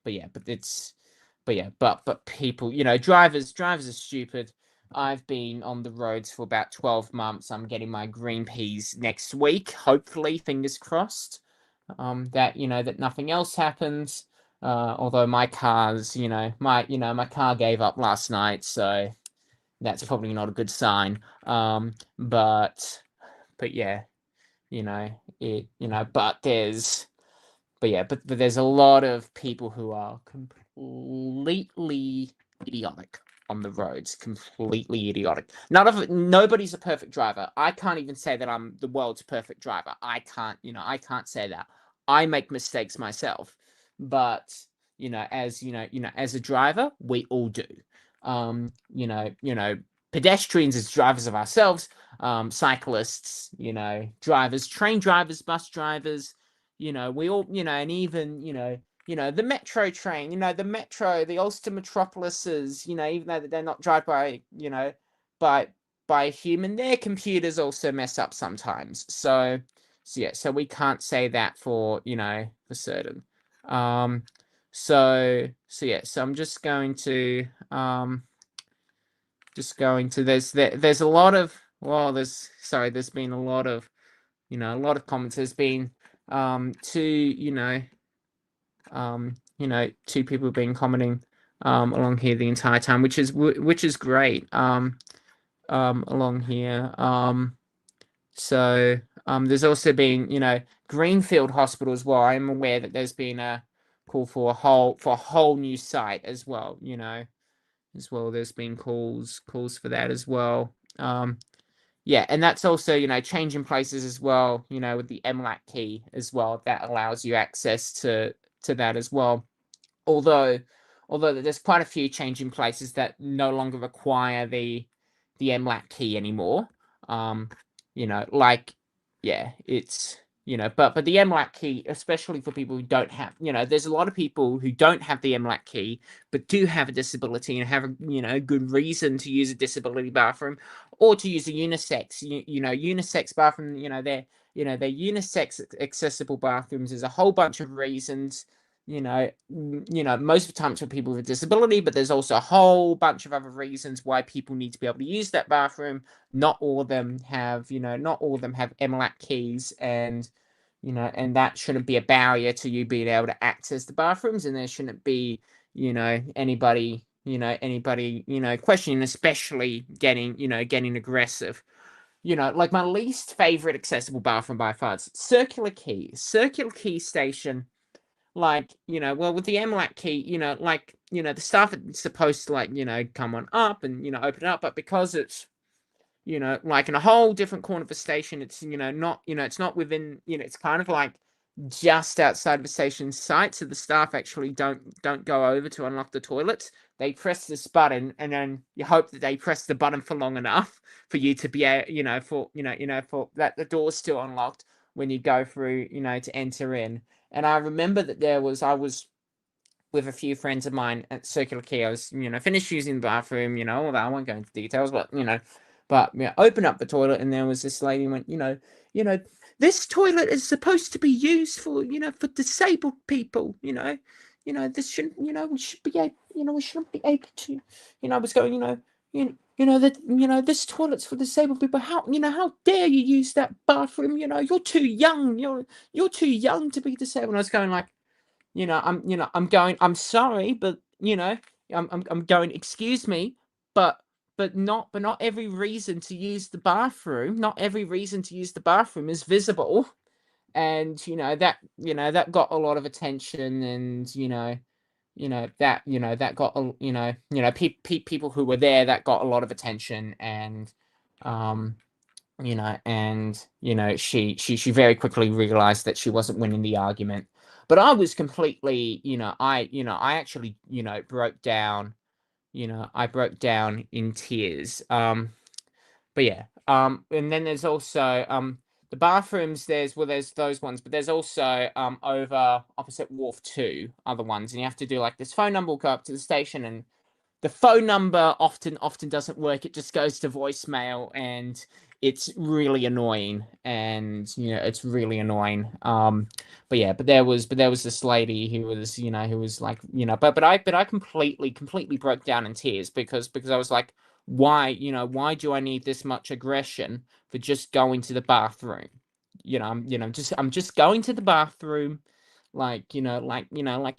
people, drivers are stupid. I've been on the roads for about 12 months. I'm getting my green peas next week, hopefully, fingers crossed. That nothing else happens. Although my car's, my car gave up last night, so that's probably not a good sign. But yeah, but there's a lot of people who are completely idiotic on the roads, completely idiotic. Nobody's a perfect driver. I can't even say that I'm the world's perfect driver. I can't say that. I make mistakes myself, but as as a driver, we all do. Pedestrians as drivers of ourselves, cyclists, drivers, train drivers, bus drivers, we all, and even, the metro train, the metro, the Ulster metropolises, even though they're not driven by, by by a human, their computers also mess up sometimes. So we can't say that for for certain. So I'm just going to there's a lot of there's been a lot of a lot of comments. There's been two people been commenting along here the entire time, which is great. Along here. There's also been Greenfield Hospital as well. I'm aware that there's been a call for a whole new site as well. As well, there's been calls for that as well. Yeah, and that's also, changing places as well, with the MLAT key as well, that allows you access to that as well. Although there's quite a few changing places that no longer require the MLAT key anymore. It's but the MLAT key, especially for people who don't have, there's a lot of people who don't have the MLAT key, but do have a disability and have a good reason to use a disability bathroom or to use a unisex, unisex bathroom. They're unisex accessible bathrooms. There's a whole bunch of reasons. Most of the time it's for people with a disability, but there's also a whole bunch of other reasons why people need to be able to use that bathroom. Not all of them have MLAT keys, and that shouldn't be a barrier to you being able to access the bathrooms, and there shouldn't be anybody questioning, especially getting aggressive. Like my least favorite accessible bathroom by far is Circular Quay station. Like, well, with the MLAT key, the staff are supposed to come on up and, open it up, but because it's, like in a whole different corner of the station, it's, not, it's not within, it's kind of like just outside of the station site. So the staff actually don't go over to unlock the toilets. They press this button, and then you hope that they press the button for long enough for you to be for that the door's still unlocked when you go through, to enter in. And I remember that I was with a few friends of mine at Circular Quay. I was, finished using the bathroom, all that. I won't go into details, but, open up the toilet, and there was this lady went, this toilet is supposed to be used for, for disabled people, this shouldn't, we should be able, we shouldn't be able to, I was going, this toilet's for disabled people. How dare you use that bathroom? You're too young. You're too young to be disabled. And I was going like, I'm sorry, but I'm going, excuse me, but not every reason to use the bathroom. Not every reason to use the bathroom is visible. And that got a lot of attention, and that got people who were there, that got a lot of attention. And and she very quickly realized that she wasn't winning the argument. But I was completely, I actually, broke down. I broke down in tears. But yeah, and then there's also the bathrooms. There's those ones, but there's also over opposite Wharf 2 other ones, and you have to do like this phone number will go up to the station, and the phone number often doesn't work. It just goes to voicemail, and it's really annoying. And it's really annoying. But yeah, but there was this lady who was like, but I completely broke down in tears because I was like, why do I need this much aggression for just going to the bathroom? I'm just going to the bathroom, like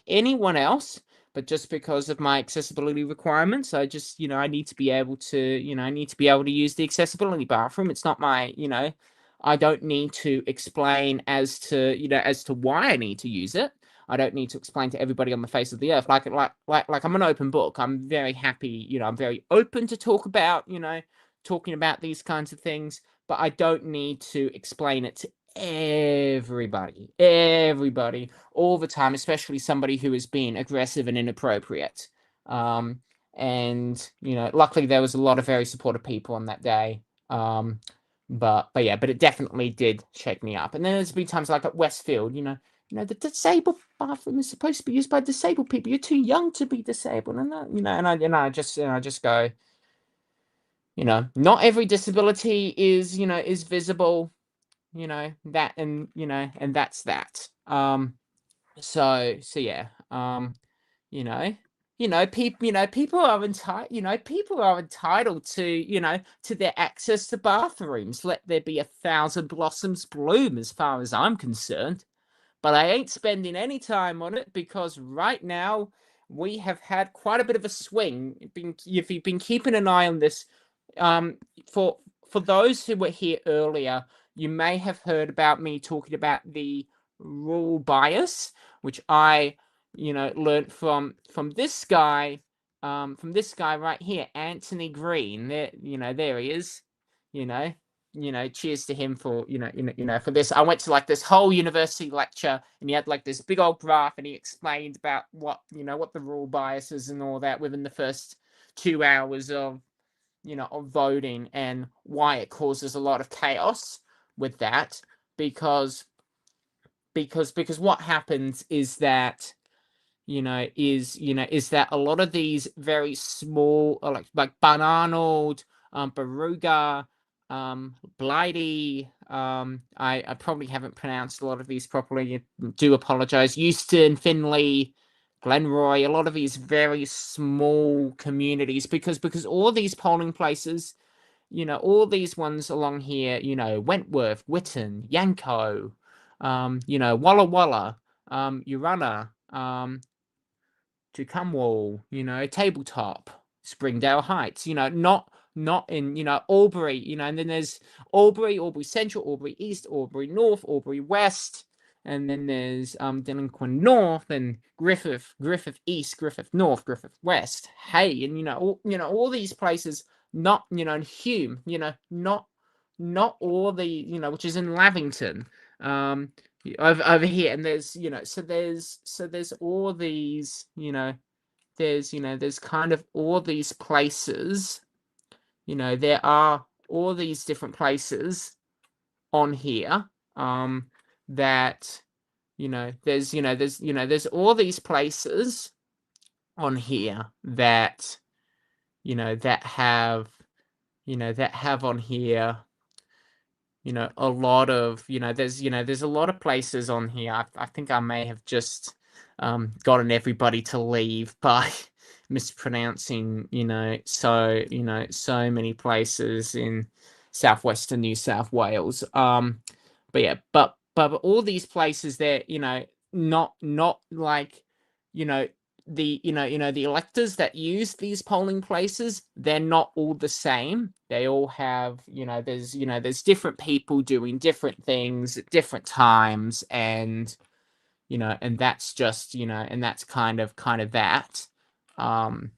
anyone else. But just because of my accessibility requirements, I need to be able to, use the accessibility bathroom. It's not I don't need to explain as to why I need to use it. I don't need to explain to everybody on the face of the earth. Like I'm an open book. I'm very happy, I'm very open to talking about these kinds of things, but I don't need to explain it to everybody all the time, especially somebody who is being aggressive and inappropriate. Um, and luckily there was a lot of very supportive people on that day. But yeah, but it definitely did shake me up. And then there's been times like at Westfield, the disabled bathroom is supposed to be used by disabled people. You're too young to be disabled, and that, and I just go, not every disability is visible, that, and that's that. So yeah, you know, people are entitled, to their access to bathrooms. Let there be 1,000 blossoms bloom, as far as I'm concerned. But I ain't spending any time on it because right now we have had quite a bit of a swing. If you've been keeping an eye on this, um, for those who were here earlier, you may have heard about me talking about the rule bias, which I, learned from this guy, right here, Anthony Green. There he is. You know, cheers to him for for this. I went to like this whole university lecture, and he had like this big old graph, and he explained about what the rule biases and all that within the first 2 hours of voting, and why it causes a lot of chaos with that. Because what happens is that is that a lot of these very small, like Barnard, Baruga, Blighty, I probably haven't pronounced a lot of these properly. I do apologize. Euston, Finley, Glenroy, a lot of these very small communities, because all these polling places, all these ones along here, Wentworth, Witton, Yanco, Walla Walla, Urunna, to Camwall, Tabletop, Springdale Heights, not in, Albury, and then there's Albury Central, Albury East, Albury North, Albury West, and then there's Delinquent North, and Griffith East, Griffith North, Griffith West, Hay, and all these places, not, and Hume, not all the, which is in Lavington, over here. And there's, so there's all these, there's kind of all these places, there are all these different places on here, that there's all these places on here that that have on here, a lot of, there's a lot of places on here. I think I may have just gotten everybody to leave by mispronouncing, so many places in southwestern New South Wales. But yeah, but all these places, they're, not like, you know, the electors that use these polling places, they're not all the same. They all have, there's different people doing different things at different times, and and that's just, and that's kind of that. um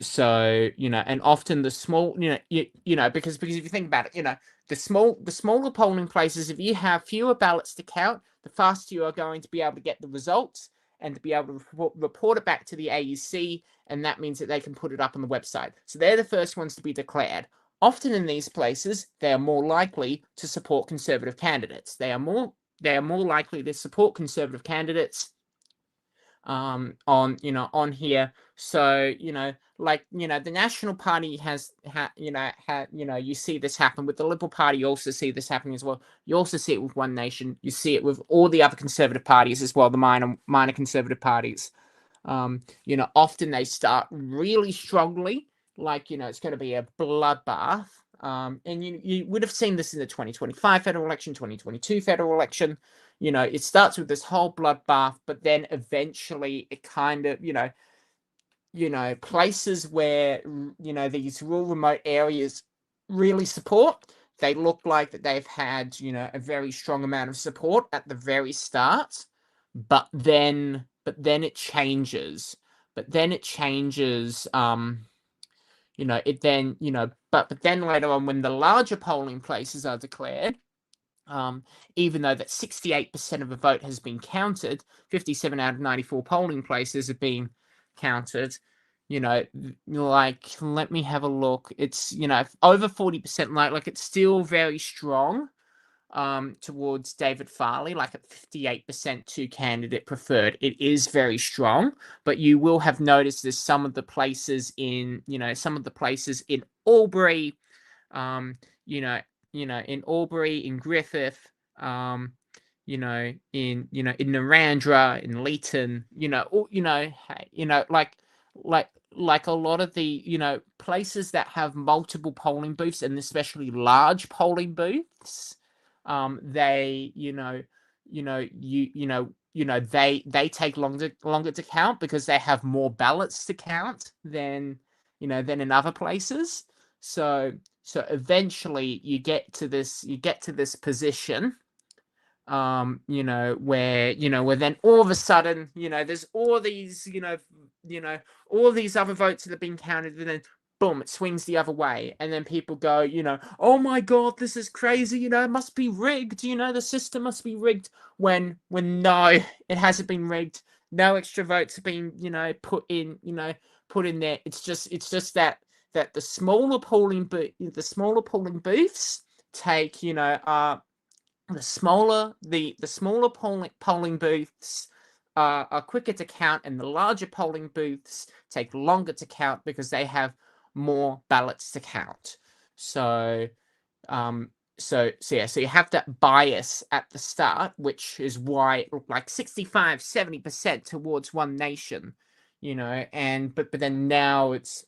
So and often the small, because if you think about it, the smaller polling places, if you have fewer ballots to count, the faster you are going to be able to get the results and to be able to report it back to the AUC, and that means that they can put it up on the website. So they're the first ones to be declared. Often in these places, they are more likely to support Conservative candidates. They are more likely to support Conservative candidates on here. So the National Party you see this happen with the Liberal Party. You also see this happening as well. You also see it with One Nation. You see it with all the other Conservative parties as well, the minor Conservative parties. Often they start really strongly, it's going to be a bloodbath. And you would have seen this in the 2025 federal election, 2022 federal election. It starts with this whole bloodbath, but then eventually it kind of, places where, these rural remote areas really support. They look like that they've had, a very strong amount of support at the very start, but then it changes. But then later on, when the larger polling places are declared, even though that 68% of the vote has been counted, 57 out of 94 polling places have been counted. Let me have a look. It's over 40%. Like it's still very strong towards David Farley, like at 58% to candidate preferred. It is very strong, but you will have noticed there's some of the places in Albury, in Albury, in Griffith, in Narrandera, in Leeton, like a lot of the places that have multiple polling booths, and especially large polling booths, they they take longer to count because they have more ballots to count than in other places. So eventually you get to this position, where then all of a sudden, there's all these, all these other votes that have been counted, and then boom, it swings the other way, and then people go, oh my God, this is crazy, it must be rigged, the system must be rigged, when no, it hasn't been rigged. No extra votes have been, put in there. It's just that the smaller polling booths take, the smaller polling booths are quicker to count, and the larger polling booths take longer to count because they have more ballots to count. So you have that bias at the start, which is why it looked like 65-70% towards One Nation, but then now it's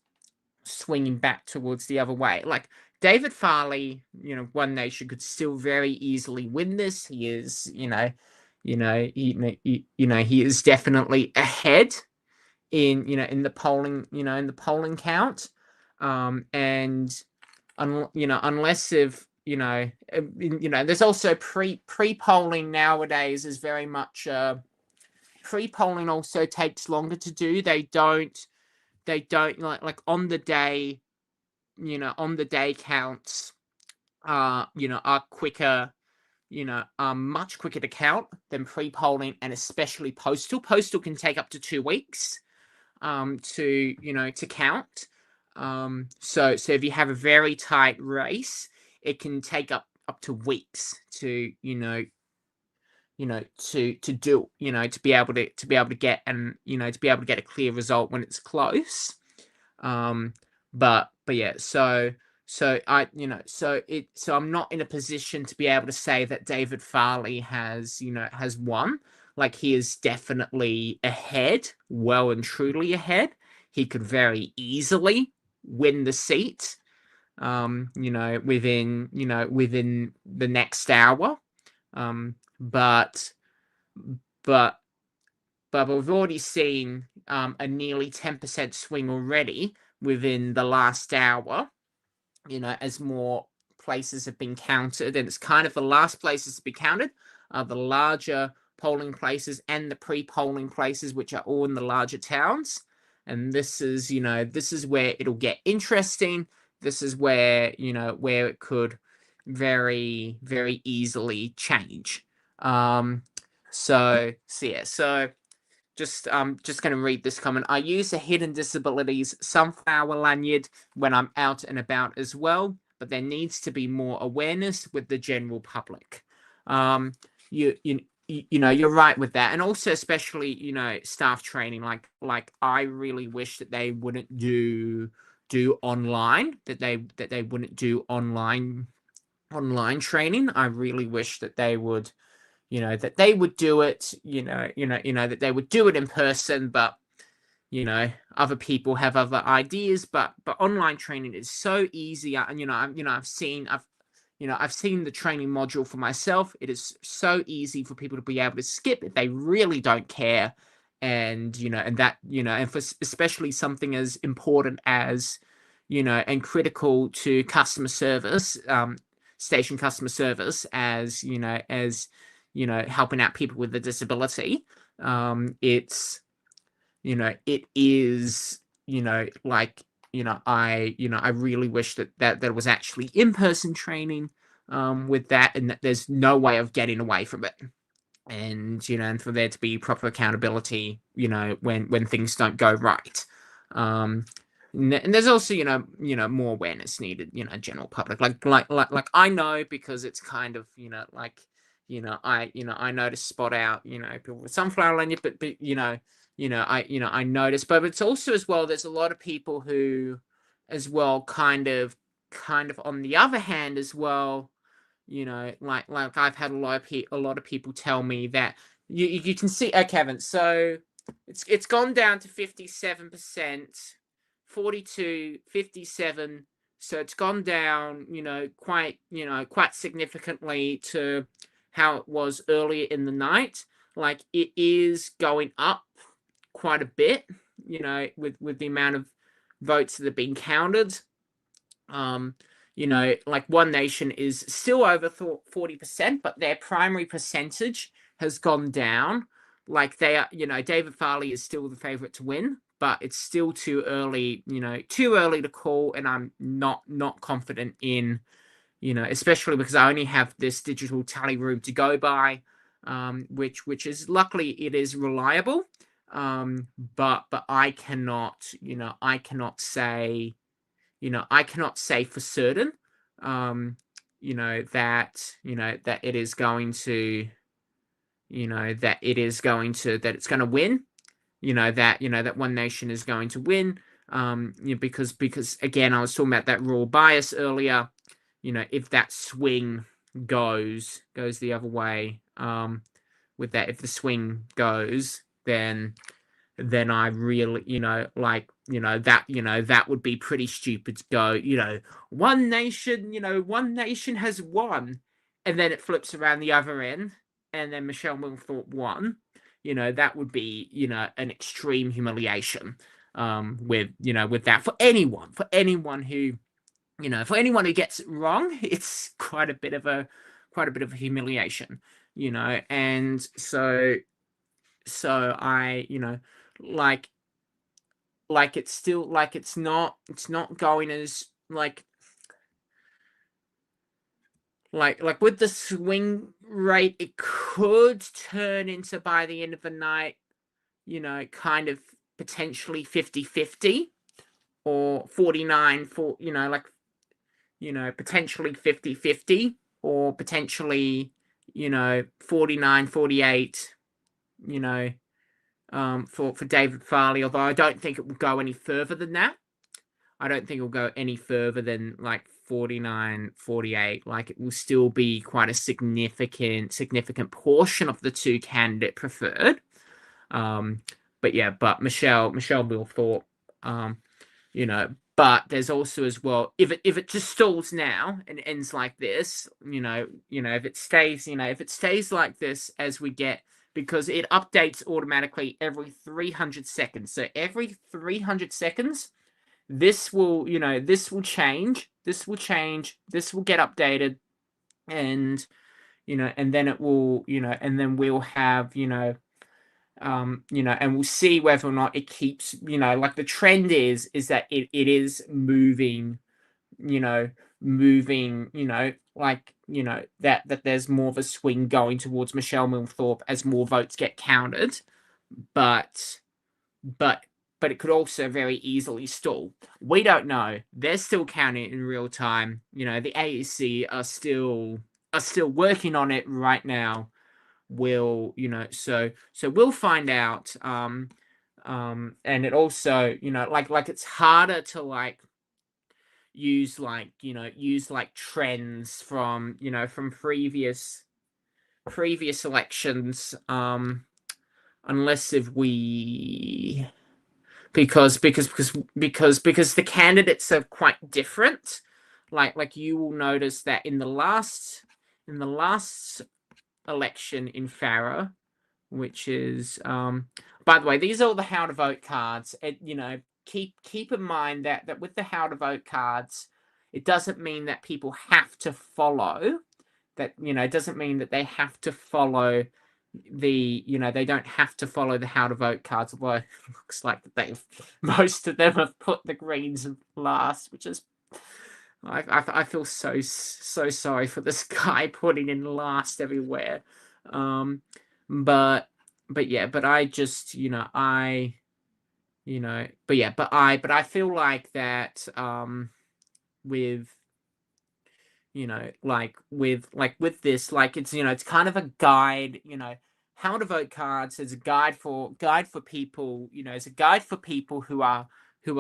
swinging back towards the other way. Like David Farley, One Nation could still very easily win this. He is, he is definitely ahead in the polling, count. And unless if there's also pre-polling nowadays is very much pre-polling also takes longer to do. They don't like on the day, counts are quicker, are much quicker to count than pre-polling, and especially postal. Postal can take up to 2 weeks to count. So if you have a very tight race, it can take up to weeks to to do, to be able to get, and to be able to get a clear result when it's close. But yeah, so I'm not in a position to be able to say that David Farley has won. Like, he is definitely ahead, well and truly ahead. He could very easily win the seat, within the next hour. But we've already seen a nearly 10% swing already within the last hour, as more places have been counted. And it's kind of the last places to be counted are the larger polling places and the pre-polling places, which are all in the larger towns. And this is, this is where it'll get interesting. This is where, where it could very, very easily change. So yeah, so just going to read this comment. I use a Hidden Disabilities Sunflower lanyard when I'm out and about as well, but there needs to be more awareness with the general public. You you're right with that, and also especially staff training. Like I really wish that they wouldn't do online, that they wouldn't do online training. I really wish that they would that they would do it, that they would do it in person, but other people have other ideas, but online training is so easy. And I've seen the training module for myself. It is so easy for people to be able to skip if they really don't care. And and that and for especially something as important as and critical to customer service, station customer service, as helping out people with a disability. It's it is like I really wish that there was actually in-person training with that, and that there's no way of getting away from it. And and for there to be proper accountability when things don't go right. And there's also more awareness needed, general public, like I know, because it's kind of like I know to spot out people with sunflower lanyard, but I notice, but it's also as well, there's a lot of people who as well kind of on the other hand as well, like I've had a lot of people tell me that you can see, Kevin, so it's gone down to 57%, 42, 57. So it's gone down, quite significantly to how it was earlier in the night. Like it is going up quite a bit, with the amount of votes that have been counted. Like One Nation is still over 40%, but their primary percentage has gone down. Like they are, David Farley is still the favorite to win, but it's still too early, too early to call. And I'm not confident in, especially because I only have this digital tally room to go by, which is, luckily it is reliable. But I cannot, I cannot say for certain, that it is going to, that it's going to win, that One Nation is going to win. Because again, I was talking about that raw bias earlier. If that swing goes the other way, with that, if the swing goes, then I really, that would be pretty stupid to go, One Nation has won, and then it flips around the other end, and then Michelle Milthorpe won. That would be, an extreme humiliation, with that, for anyone who, gets it wrong. It's quite a bit of a humiliation, and so I, like it's still, like it's not going as like with the swing rate, it could turn into, by the end of the night, kind of potentially 50-50, or 49 for, potentially 50-50, or potentially 49-48, for David Farley, although I don't think it will go any further than that. I don't think it will go any further than like 49-48. Like it will still be quite a significant portion of the two candidate preferred. But yeah, but Michelle Milthorpe, but there's also as well, if it just stalls now and ends like this, if it stays like this as we get, because it updates automatically every 300 seconds. So every 300 seconds, this will change. This will get updated, and and then it will, and then we'll have, and we'll see whether or not it keeps, like the trend is that it is moving, moving, that there's more of a swing going towards Michelle Milthorpe as more votes get counted, but but but it could also very easily stall. We don't know. They're still counting in real time. The AEC are still working on it right now. So we'll find out. And it also, like it's harder to use trends from from previous elections, unless if we because the candidates are quite different. Like you will notice that in the last election in Farah, which is by the way, these are all the how to vote cards. Keep in mind that with the how to vote cards, it doesn't mean that people have to follow that. It doesn't mean that they have to follow they don't have to follow the how to vote cards, although it looks like most of them have put the Greens last, which is I feel so sorry for this guy putting in last everywhere. But I just but I feel like that with with this, it's it's kind of a guide. How to vote cards is a guide for people. It's a guide for people who are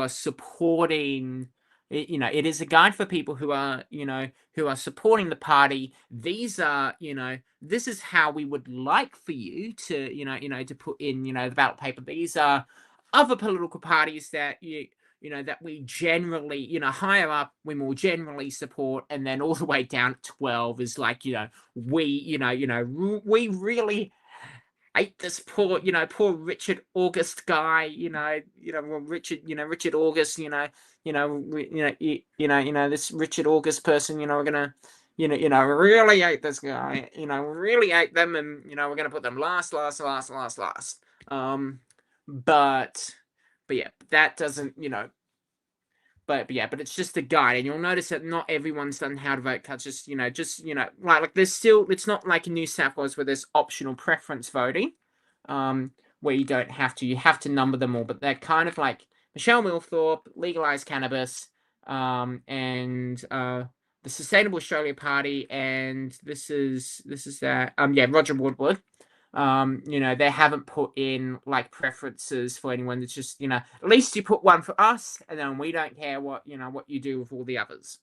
supporting. It is a guide for people who are supporting the party. These are this is how we would like for you to to put in the ballot paper. These are other political parties that that we generally, higher up, we more generally support, and then all the way down at 12 is we really hate this poor Richard August guy, Richard August, this Richard August person, we're gonna, really hate this guy, really hate them, and we're gonna put them last. But yeah, that doesn't, but it's just a guide, and you'll notice that not everyone's done how to vote cards. Like there's still, it's not like in New South Wales where there's optional preference voting, where you don't have to, you have to number them all, but they're kind of like Michelle Milthorpe, legalized cannabis, and the Sustainable Australia Party, and this is that, Roger Woodward. They haven't put in preferences for anyone. It's just, at least you put one for us, and then we don't care what you do with all the others.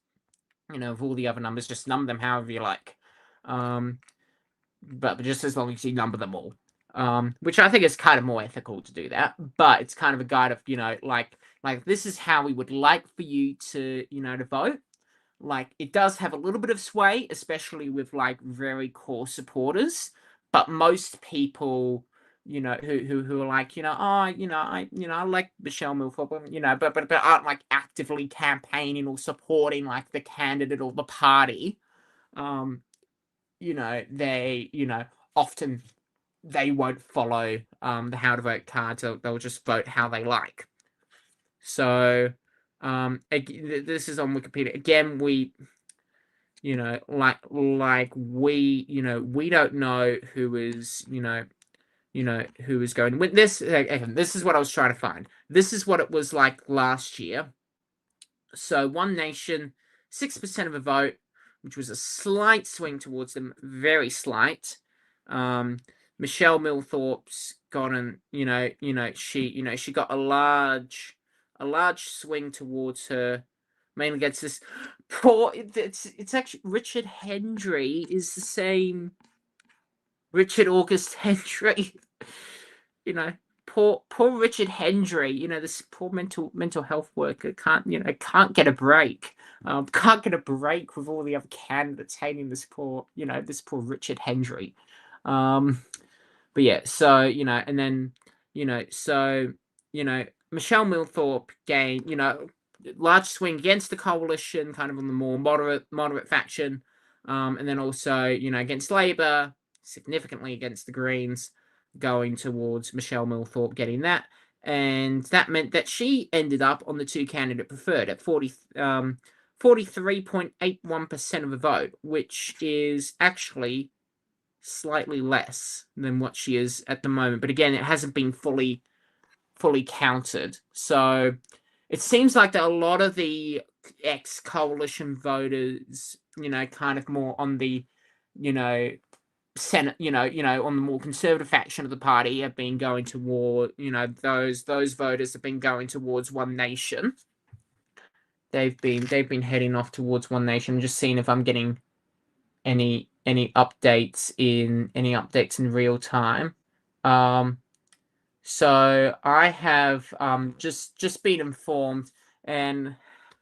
With all the other numbers, just number them however you like. But just as long as you number them all. Which I think is kind of more ethical to do that, but it's kind of a guide of, this is how we would like for you to, to vote. It does have a little bit of sway, especially with very core supporters. But most people, who are I like Michelle Milthorpe, but aren't actively campaigning or supporting the candidate or the party. They often they won't follow the how to vote cards. They'll just vote how they like. So this is on Wikipedia again. We we don't know who is who is going to win this. This is what I was trying to find. This is what it was like last year. So One Nation, 6% of a vote, which was a slight swing towards them, very slight. Michelle Milthorpe's gotten, she got a large swing towards her, mainly against this poor. It's actually Richard Hendry is the same Richard August Hendry. Poor Richard Hendry. This poor mental health worker can't get a break. Can't get a break with all the other candidates hating this poor Richard Hendry. But yeah, so and then so Michelle Milthorpe gained large swing against the coalition, kind of on the more moderate faction, and then also against Labor, significantly against the Greens, going towards Michelle Millthorpe getting that. And that meant that she ended up on the two candidate preferred at 43.81% of the vote, which is actually slightly less than what she is at the moment. But again, it hasn't been fully counted. So it seems like that a lot of the ex-coalition voters, kind of more on the, Senate, on the more conservative faction of the party have been going toward, those voters have been going towards One Nation. They've been heading off towards One Nation. I'm just seeing if I'm getting any updates in real time. So I have just been informed, and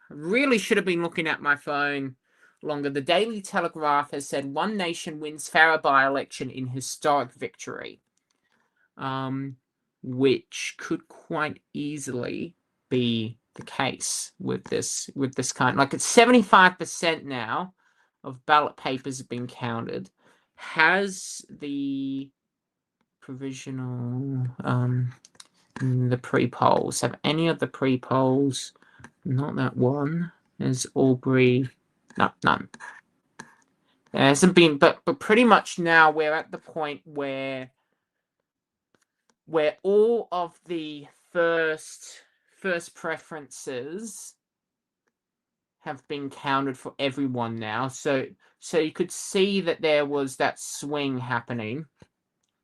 really should have been looking at my phone longer. The Daily Telegraph has said One Nation wins Farrer by-election in historic victory, which could quite easily be the case with this kind. Like, it's 75% now of ballot papers have been counted. Has the provisional, the pre-polls, have any of the pre-polls, not that one, there's Albury, no, none. There hasn't been, but pretty much now we're at the point where all of the first preferences have been counted for everyone now. So you could see that there was that swing happening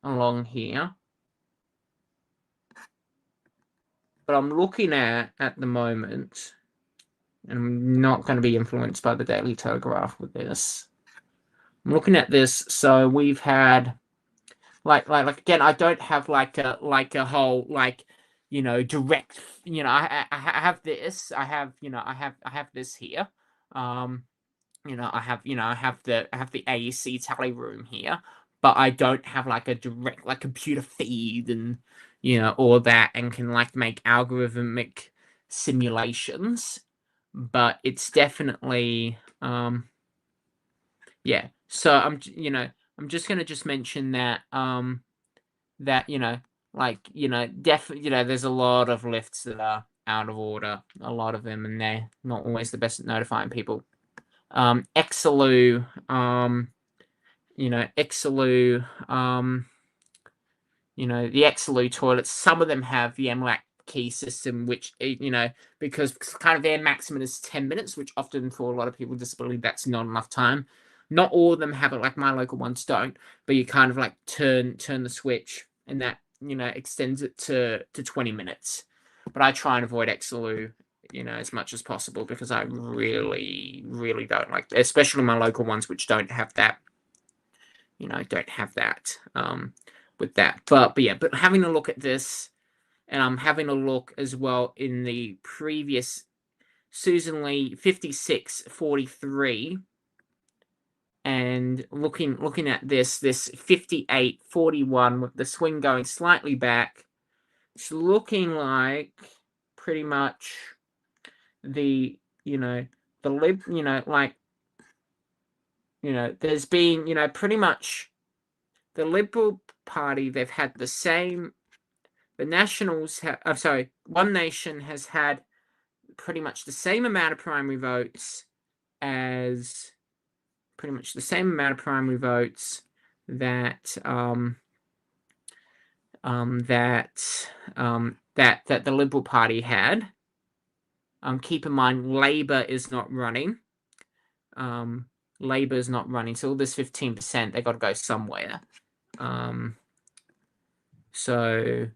along here. But I'm looking at the moment, and I'm not going to be influenced by the Daily Telegraph with this. I'm looking at this, so we've had like again, I don't have like a whole direct, I have this, I have this here. I have the AEC tally room here, but I don't have like a direct computer feed and all that, and can make algorithmic simulations. But it's definitely yeah. So I'm just gonna mention that there's a lot of lifts that are out of order, a lot of them, and they're not always the best at notifying people. Exelou, the Exelou toilets, some of them have the MLAC key system, which, because kind of their maximum is 10 minutes, which often for a lot of people with disability, that's not enough time. Not all of them have it, like my local ones don't, but you kind of turn the switch, and that, extends it to 20 minutes. But I try and avoid Exelou, as much as possible, because I really, really don't like, especially my local ones, which don't have that, with that. But having a look at this, and I'm having a look as well in the previous Susan Lee 56-43, and looking at this 58-41 with the swing going slightly back. It's looking like pretty much the Lib, there's been, pretty much the Liberal Party, they've had the same. The Nationals One Nation has had pretty much the same amount of primary votes as that that the Liberal Party had. Keep in mind, Labour is not running. Labour is not running, so all this 15%, they got to go somewhere. So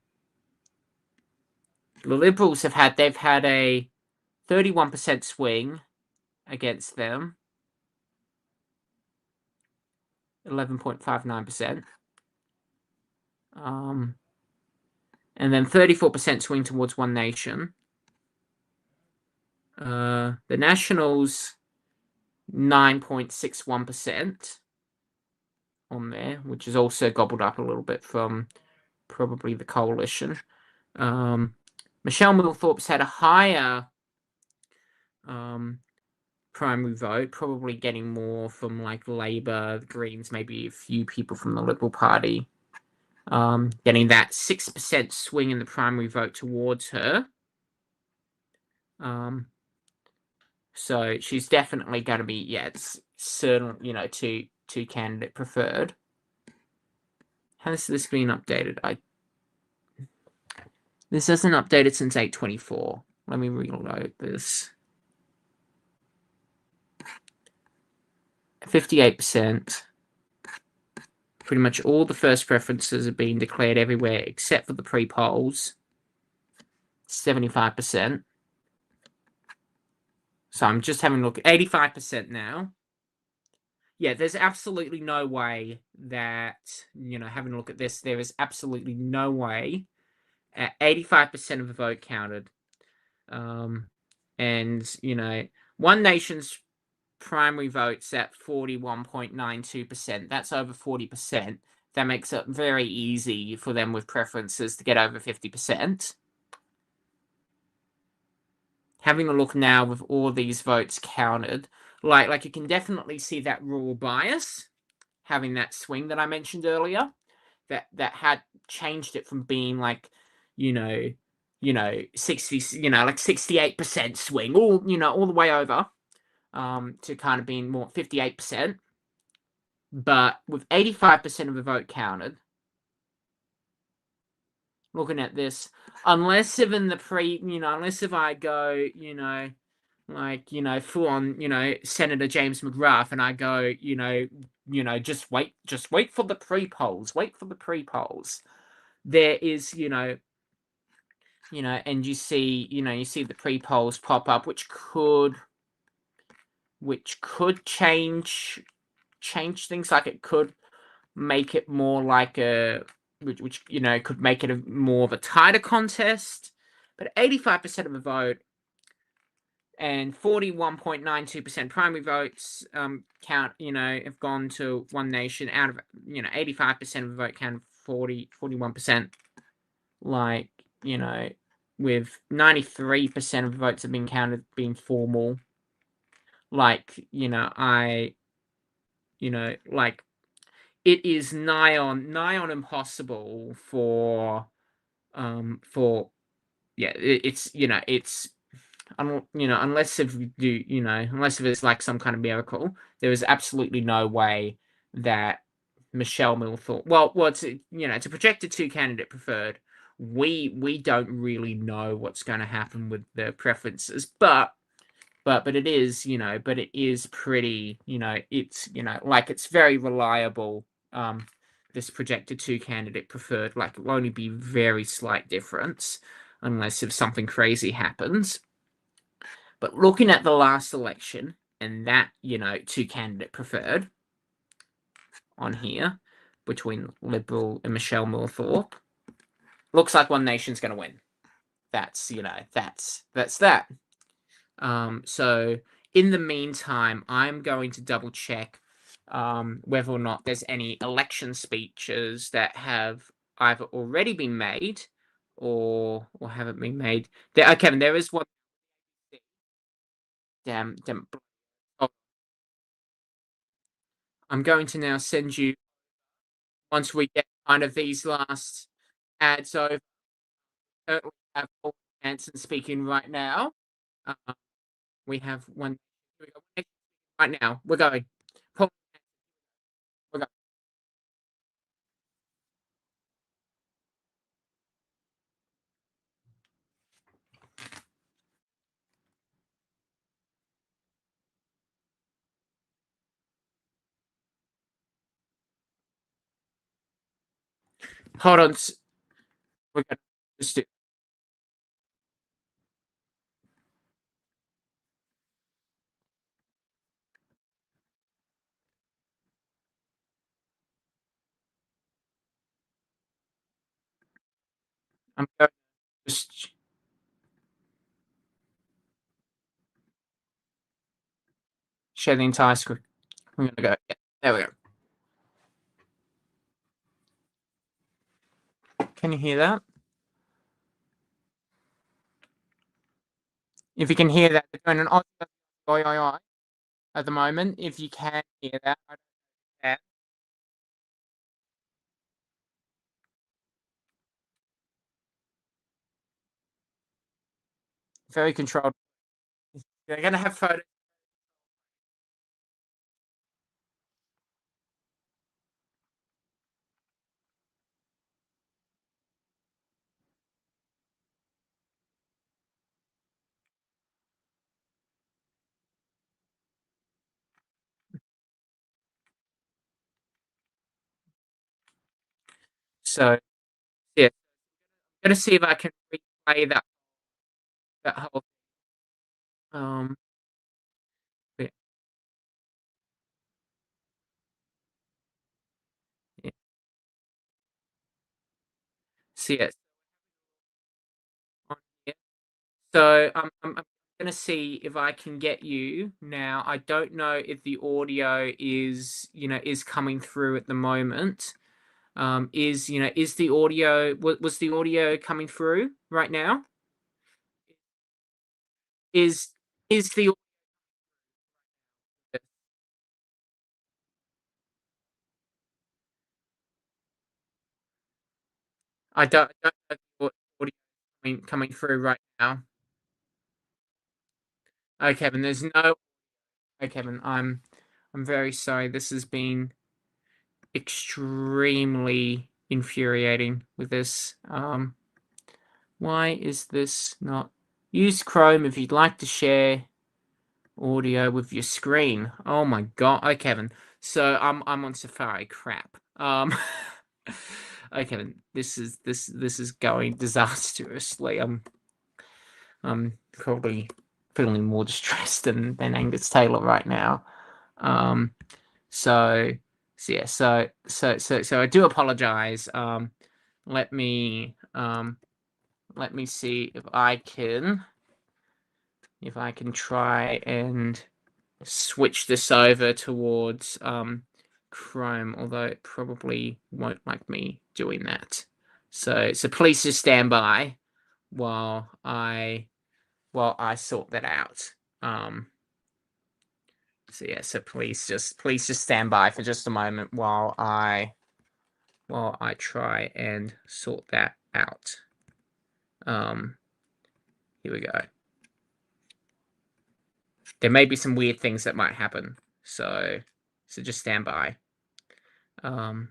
the Liberals have had a 31% swing against them, 11.59%. And then 34% swing towards One Nation. The Nationals, 9.61% on there, which is also gobbled up a little bit from probably the coalition. Michelle Millthorpe's had a higher primary vote, probably getting more from Labour, the Greens, maybe a few people from the Liberal Party. getting that 6% swing in the primary vote towards her. So she's definitely going to be, it's certainly, two candidate preferred. Has this been updated? This hasn't updated since 8/24. Let me reload this. 58%. Pretty much all the first preferences are being declared everywhere except for the pre-polls. 75%. So I'm just having a look at 85% now. Yeah, there's absolutely no way that, having a look at this, there is absolutely no way at 85% of the vote counted. And, One Nation's primary votes at 41.92%. That's over 40%. That makes it very easy for them with preferences to get over 50%. Having a look now with all these votes counted, like you can definitely see that rural bias, having that swing that I mentioned earlier, that had changed it from being like, 60, like 68% swing, all the way over, to kind of being more 58%. But with 85% of the vote counted, looking at this, unless if in the unless if I go, full on, Senator James McGrath, and I go, just wait for the pre-polls, There is, and you see the pre-polls pop up, which could change things. Like it could make it more like which could make it more of a tighter contest. But 85% of the vote and 41.92% primary votes count, have gone to One Nation out of, 85% of the vote count, 41%. Like, with 93% of the votes have been counted being formal. Like, like it is nigh on impossible for it's unless if you do, unless if it's like some kind of miracle, there is absolutely no way that Michelle Milthorpe, well, it's it's a projected two candidate preferred. We don't really know what's going to happen with the preferences, but it is, but it is pretty, it's, like it's very reliable. This projected two candidate preferred, like it will only be very slight difference unless if something crazy happens. But looking at the last election and that, two candidate preferred on here between Liberal and Michelle Milthorpe, looks like One Nation's going to win. That's, that's that. So in the meantime, I'm going to double check whether or not there's any election speeches that have either already been made or haven't been made. Kevin, there is one. Damn. Oh, I'm going to now send you, once we get kind of these last ads over. We have Paul Hanson speaking right now. We have one right now. We're going. Paul, we're going. Hold on. We're going to just do. I'm going to just share the entire screen. I'm going to go. Yeah, there we go. Can you hear that? If you can hear that, they're doing an oi at the moment. If you can hear that, I don't know. Very controlled. They're going to have photos. So, yeah, I'm going to see if I can replay that whole. Um, yeah, yeah. See it on here. So I'm going to see if I can get you now. I don't know if the audio is coming through at the moment. Is the audio was the audio coming through right now? Is the I don't know if the audio coming through right now. Okay, Kevin, there's no. Okay, Kevin, I'm very sorry. This has been extremely infuriating with this. Why is this not? Use Chrome if you'd like to share audio with your screen. Oh my god. Okay, Kevin. So I'm on Safari. Crap. Okay, Kevin. This is going disastrously. I'm probably feeling more distressed than Angus Taylor right now. So yeah. So I do apologize. Let me see if I can try and switch this over towards Chrome, although it probably won't like me doing that. So please just stand by while I sort that out. So yeah, so please just stand by for just a moment while I try and sort that out. Here we go. There may be some weird things that might happen, so just stand by. So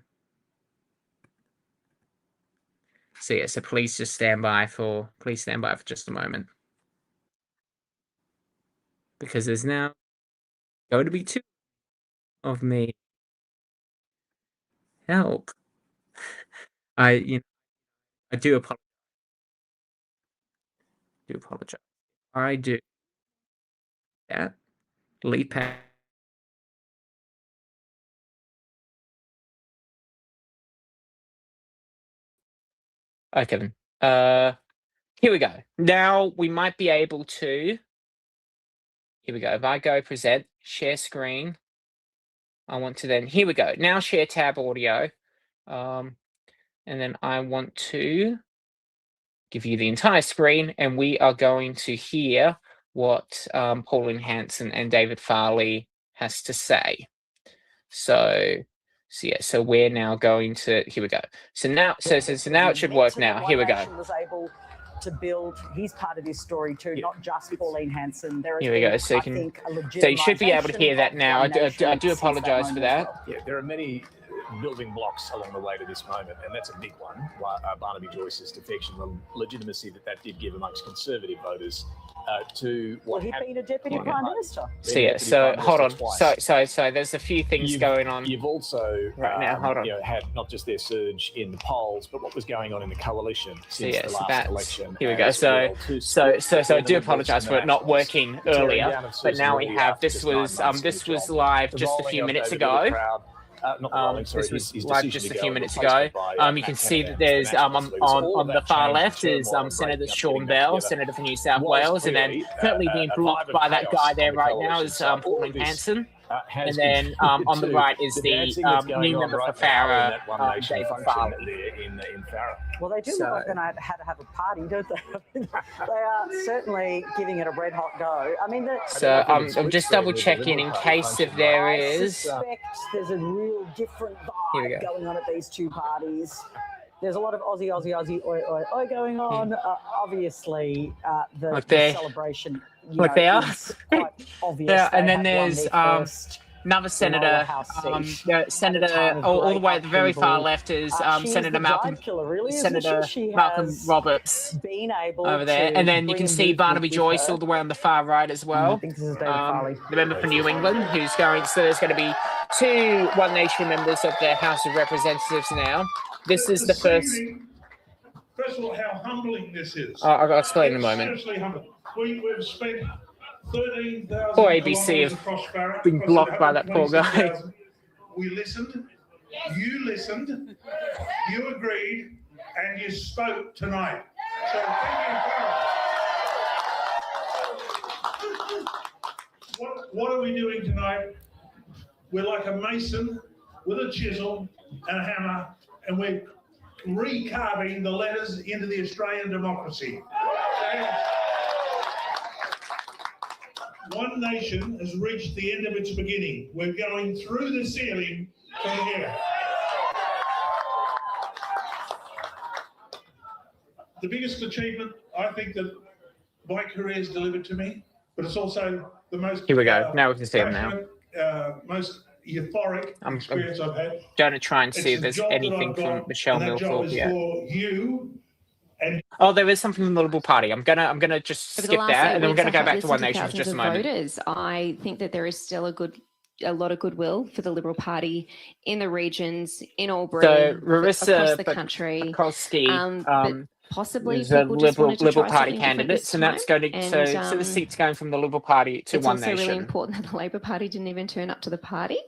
yeah, so please stand by for just a moment, because there's now going to be two of me. Help! I do apologize. I do that. Leap out. Okay, Kevin. Here we go. Now we might be able to. Here we go. If I go present, share screen, I want to then. Here we go. Now share tab audio, and then I want to give you the entire screen, and we are going to hear what Pauline Hanson and David Farley has to say. So yeah, so we're now going to. Here we go. So now, now it should work. Now here we go. Was able to build his part of his story too, not just Pauline Hanson. Here we go. So you should be able to hear that now. I do apologise for that. Yeah, there are many building blocks along the way to this moment, and that's a big one. Barnaby Joyce's defection, the legitimacy that did give amongst Conservative voters to what. Well, he'd been a deputy prime minister. So yeah, so hold on. So there's a few things going on. You've also right now. Hold on. Had not just their surge in the polls, but what was going on in the coalition since the last election. Here we go. So I do apologise for it not working earlier, but now we have. This was live just a few minutes ago. This was live just a few minutes ago. You can see that there's on the far left is Senator Sean Bell, Senator for New South Wales, and then currently being blocked by that guy there right now is Pauline Hanson. And then on the right is the new member for Farah, David Farley. Well, they do look like they're going to have a party, don't they? They are certainly giving it a red hot go. I mean, I'm just double checking in case if there is. I suspect there's a real different vibe going on at these two parties. there's a lot of Aussie, oi, oi, oi going on. Obviously, the there. celebration, Look there. is quite obvious. Yeah, and They then have won there's their first another senator, House seat yeah, at a Senator, time of all the great way at the very far upheaval. left is She Senator the Malcolm, giant killer, really, isn't Senator she? She Malcolm has Roberts been able over there, to and then you bring can a see movement Barnaby with Joyce her. all the way on the far right as I well. think this is David Farley. The member for New England, who's going. So there's going to be 2 One Nation members of the House of Representatives now. This is the first. First of all, how humbling this is. I'll explain in a moment. Seriously humbling. We've spent 13,000 Poor ABC kilometres across Farah. been blocked by that poor guy. We listened. You listened. You agreed, and you spoke tonight. So thank you, Farah. What are we doing tonight? We're like a mason with a chisel and a hammer, and we're recarving the letters into the Australian democracy. One Nation has reached the end of its beginning. We're going through the ceiling from here. The biggest achievement, I think, that my career has delivered to me, but it's also the most... Here we go. Now we can see him now. Most euphoric experience I've had. Going to try and see if there's anything from Michelle Milford yet. Oh, there is something from the Liberal Party. I'm gonna just skip that, and then we're gonna go back to One Nation for just a moment. Voters, I think that there is still a lot of goodwill for the Liberal Party in the regions, in Albury, so Marissa across the country, Bukowski, possibly the Liberal Party candidates, candidates, and that's going to so the seat's going from the Liberal Party to One Nation. It's also really important that the Labor Party didn't even turn up to the party.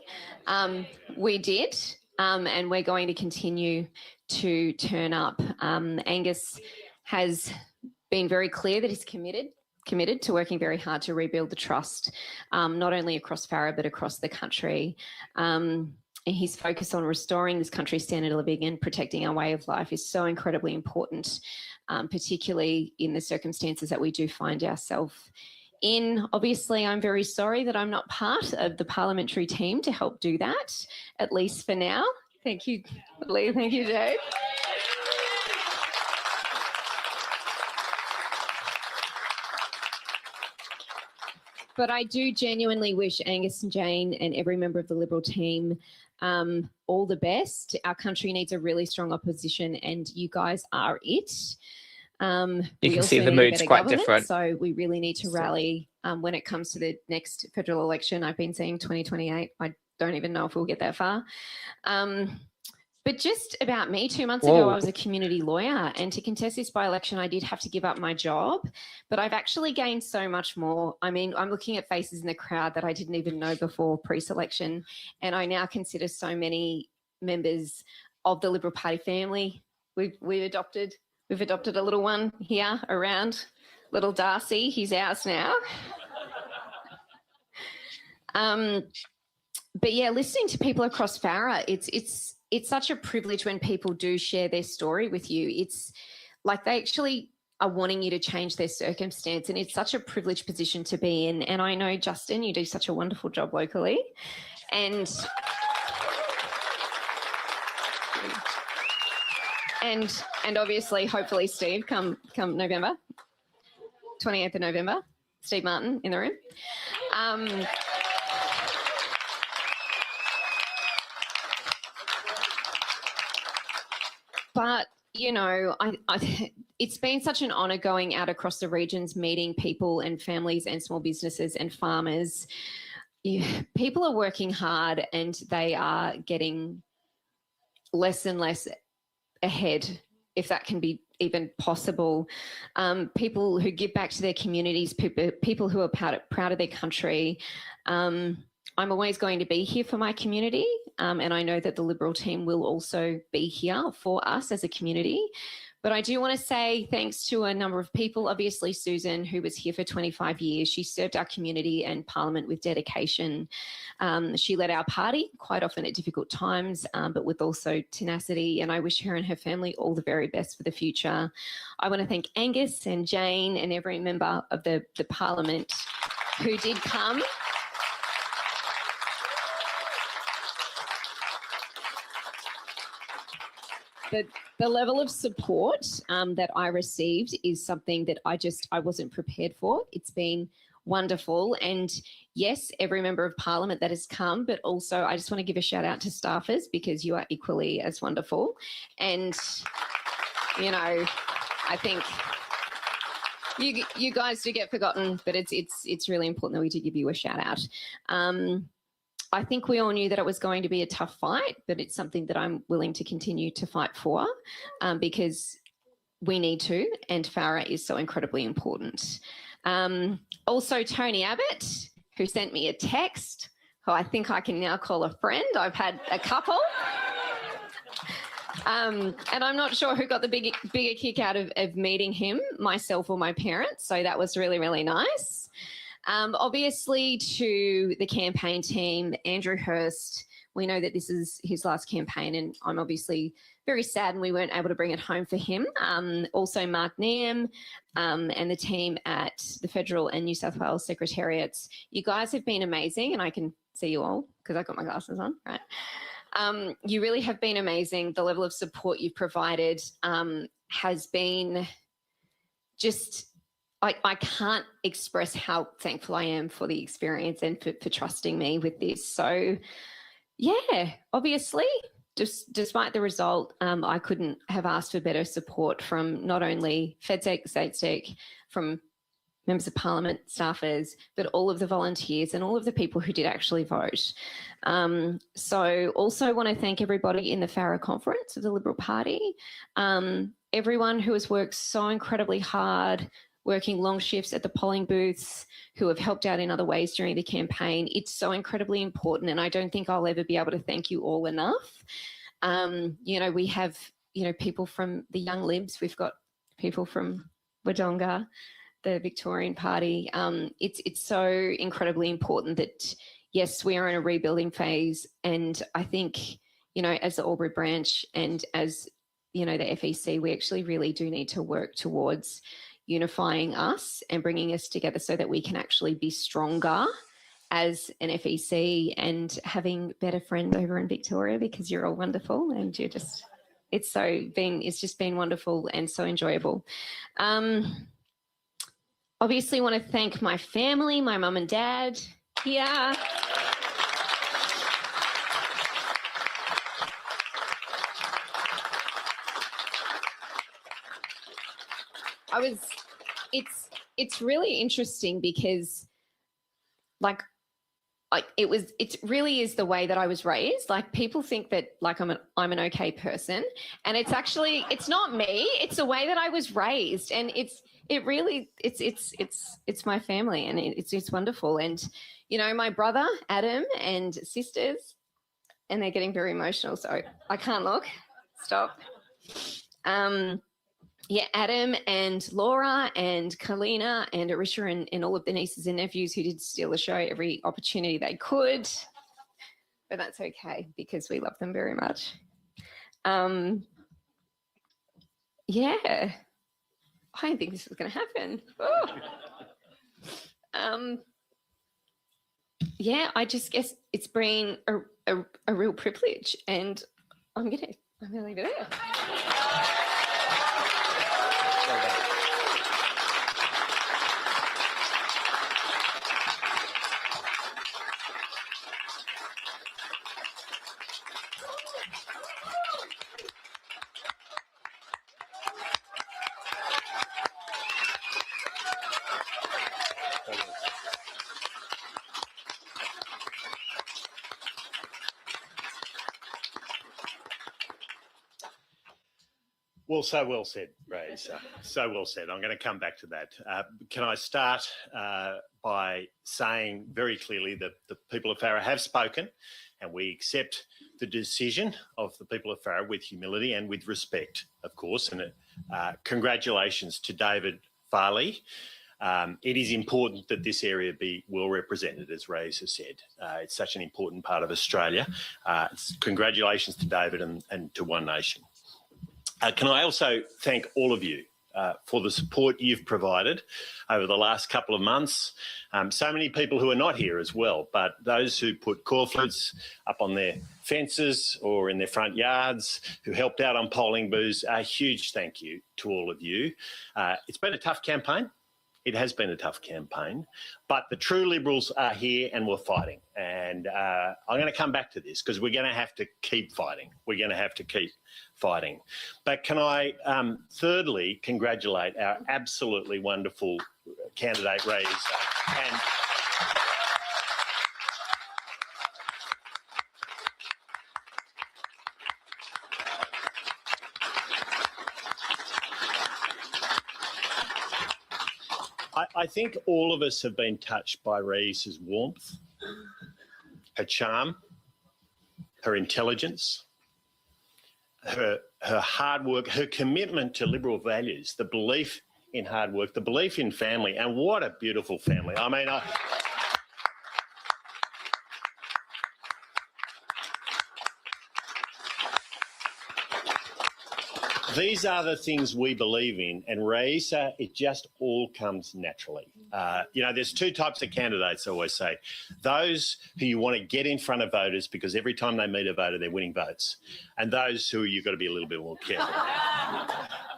We did, and we're going to continue to turn up. Angus has been very clear that he's committed to working very hard to rebuild the trust, not only across Farah but across the country. And his focus on restoring this country's standard of living and protecting our way of life is so incredibly important, particularly in the circumstances that we do find ourselves in. Obviously, I'm very sorry that I'm not part of the parliamentary team to help do that, at least for now. Thank you, Lee. Thank you, Jade. But I do genuinely wish Angus and Jane and every member of the Liberal team all the best. Our country needs a really strong opposition, and you guys are it. You can see the mood's quite different. So we really need to rally when it comes to the next federal election. I've been saying 2028. I don't even know if we'll get that far. But just about me, 2 months ago, I was a community lawyer, and to contest this by-election, I did have to give up my job, but I've actually gained so much more. I mean, I'm looking at faces in the crowd that I didn't even know before pre-selection, and I now consider so many members of the Liberal Party family. We've adopted a little one here around, little Darcy. He's ours now. But yeah, listening to people across Farah, it's such a privilege when people do share their story with you. It's like they actually are wanting you to change their circumstance, and it's such a privileged position to be in. And I know, Justin, you do such a wonderful job locally. And obviously, hopefully, Steve, come November, 28th of November, Steve Martin in the room. But, you know, it's been such an honour going out across the regions, meeting people and families and small businesses and farmers. People are working hard, and they are getting less and less ahead, if that can be even possible. People who give back to their communities, people who are proud of their country. I'm always going to be here for my community, and I know that the Liberal team will also be here for us as a community. But I do want to say thanks to a number of people. Obviously, Susan, who was here for 25 years, she served our community and Parliament with dedication. She led our party quite often at difficult times, but with also tenacity. And I wish her and her family all the very best for the future. I want to thank Angus and Jane and every member of the Parliament who did come. the level of support that I received is something that I wasn't prepared for. It's been wonderful. And yes, every member of parliament that has come, but also I just want to give a shout out to staffers because you are equally as wonderful. And, you know, I think you guys do get forgotten, but it's really important that we do give you a shout out. I think we all knew that it was going to be a tough fight, but it's something that I'm willing to continue to fight for because we need to, and Farah is so incredibly important. Also, Tony Abbott, who sent me a text, who I think I can now call a friend. I've had a couple. And I'm not sure who got the bigger kick out of meeting him, myself or my parents. So that was really, really nice. Obviously, to the campaign team, Andrew Hurst, we know that this is his last campaign, and I'm obviously very sad and we weren't able to bring it home for him. Also, Mark Neame and the team at the Federal and New South Wales Secretariats. You guys have been amazing, and I can see you all because I've got my glasses on, right? You really have been amazing. The level of support you've provided has been just... I can't express how thankful I am for the experience and for trusting me with this. So, yeah, obviously, despite the result, I couldn't have asked for better support from not only FedSec, StateSec, from members of parliament, staffers, but all of the volunteers and all of the people who did actually vote. So also want to thank everybody in the Farah conference of the Liberal Party, everyone who has worked so incredibly hard, working long shifts at the polling booths, who have helped out in other ways during the campaign. It's so incredibly important, and I don't think I'll ever be able to thank you all enough. You know, we have, you know, people from the Young Libs, we've got people from Wodonga, the Victorian Party. It's so incredibly important that, yes, we are in a rebuilding phase, and I think, you know, as the Albury branch and as, you know, the FEC, we actually really do need to work towards unifying us and bringing us together so that we can actually be stronger as an FEC and having better friends over in Victoria, because you're all wonderful and you're just, it's just been wonderful and so enjoyable. Obviously want to thank my family, my mum and dad here. It's really interesting because it really is the way that I was raised. Like, people think that like I'm an okay person, and it's actually, it's not me, it's the way that I was raised. And it's my family, and it's wonderful. And, you know, my brother, Adam, and sisters, and they're getting very emotional, so I can't look, stop. Yeah, Adam and Laura and Kalina and Arisha and all of the nieces and nephews who did steal the show every opportunity they could. But that's okay because we love them very much. Yeah, I didn't think this was going to happen. Oh. Yeah, I just guess it's been a real privilege, and I'm going to leave it there. Well, so well said, Ray. So well said. I'm going to come back to that. Can I start by saying very clearly that the people of Farah have spoken, and we accept the decision of the people of Farah with humility and with respect, of course. And congratulations to David Farley. It is important that this area be well represented, as Ray has said. It's such an important part of Australia. Congratulations to David and to One Nation. Can I also thank all of you for the support you've provided over the last couple of months. So many people who are not here as well, but those who put corflutes up on their fences or in their front yards, who helped out on polling booths, a huge thank you to all of you. It's been a tough campaign. It has been a tough campaign, but the true Liberals are here and we're fighting. And I'm going to come back to this because we're going to have to keep fighting. We're going to have to keep fighting. But can I thirdly congratulate our absolutely wonderful candidate, Raisa. And I think all of us have been touched by Raisa's warmth, her charm, her intelligence, her hard work, her commitment to Liberal values, the belief in hard work, the belief in family, and what a beautiful family. I mean, these are the things we believe in, and Raisa, it just all comes naturally. You know, there's two types of candidates, I always say. Those who you want to get in front of voters because every time they meet a voter, they're winning votes. And those who you've got to be a little bit more careful.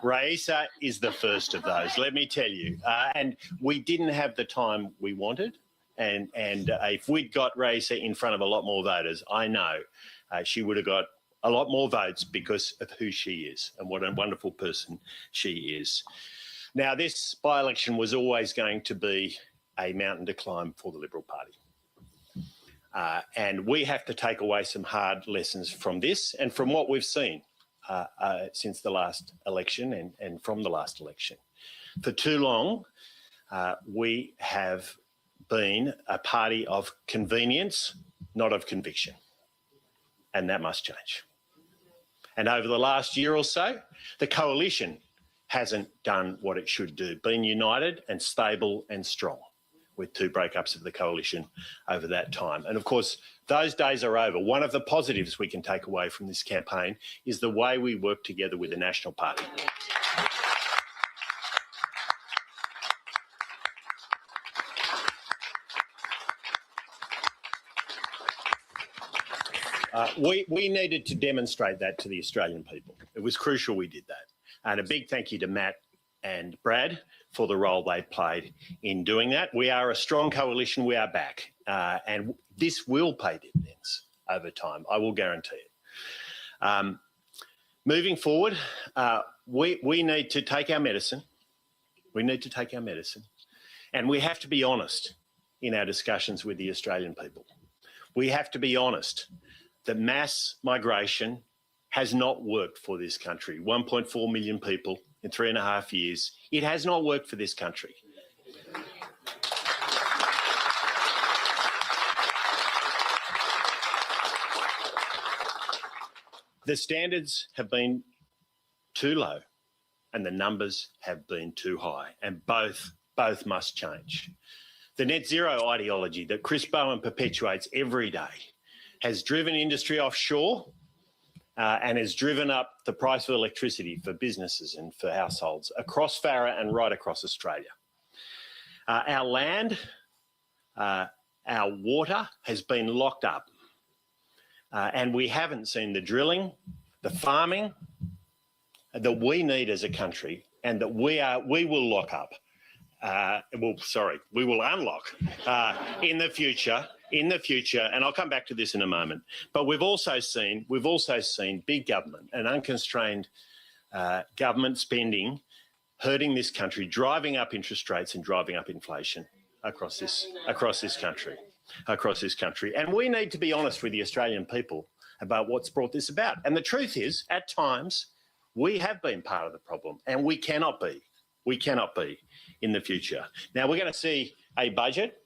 Raisa is the first of those, let me tell you. And we didn't have the time we wanted. And if we'd got Raisa in front of a lot more voters, I know she would have got a lot more votes because of who she is and what a wonderful person she is. Now, this by-election was always going to be a mountain to climb for the Liberal Party. And we have to take away some hard lessons from this and from what we've seen since the last election and from the last election. For too long, we have been a party of convenience, not of conviction. And that must change. And over the last year or so, the coalition hasn't done what it should do, been united and stable and strong with two breakups of the coalition over that time. And of course, those days are over. One of the positives we can take away from this campaign is the way we work together with the National Party. We needed to demonstrate that to the Australian people. It was crucial we did that. And a big thank you to Matt and Brad for the role they played in doing that. We are a strong coalition. We are back. And this will pay dividends over time. I will guarantee it. Moving forward, we need to take our medicine. We need to take our medicine. And we have to be honest in our discussions with the Australian people. We have to be honest that mass migration has not worked for this country. 1.4 million people in 3.5 years. It has not worked for this country. The standards have been too low and the numbers have been too high, and both must change. The net zero ideology that Chris Bowen perpetuates every day has driven industry offshore and has driven up the price of electricity for businesses and for households across Farrer and right across Australia. Our land, our water has been locked up and we haven't seen the drilling, the farming that we need as a country and that we will lock up. We will unlock in the future, and I'll come back to this in a moment. But we've also seen big government and unconstrained government spending hurting this country, driving up interest rates and driving up inflation across this country. And we need to be honest with the Australian people about what's brought this about. And the truth is, at times, we have been part of the problem, and we cannot be. We cannot be in the future. Now, we're going to see a budget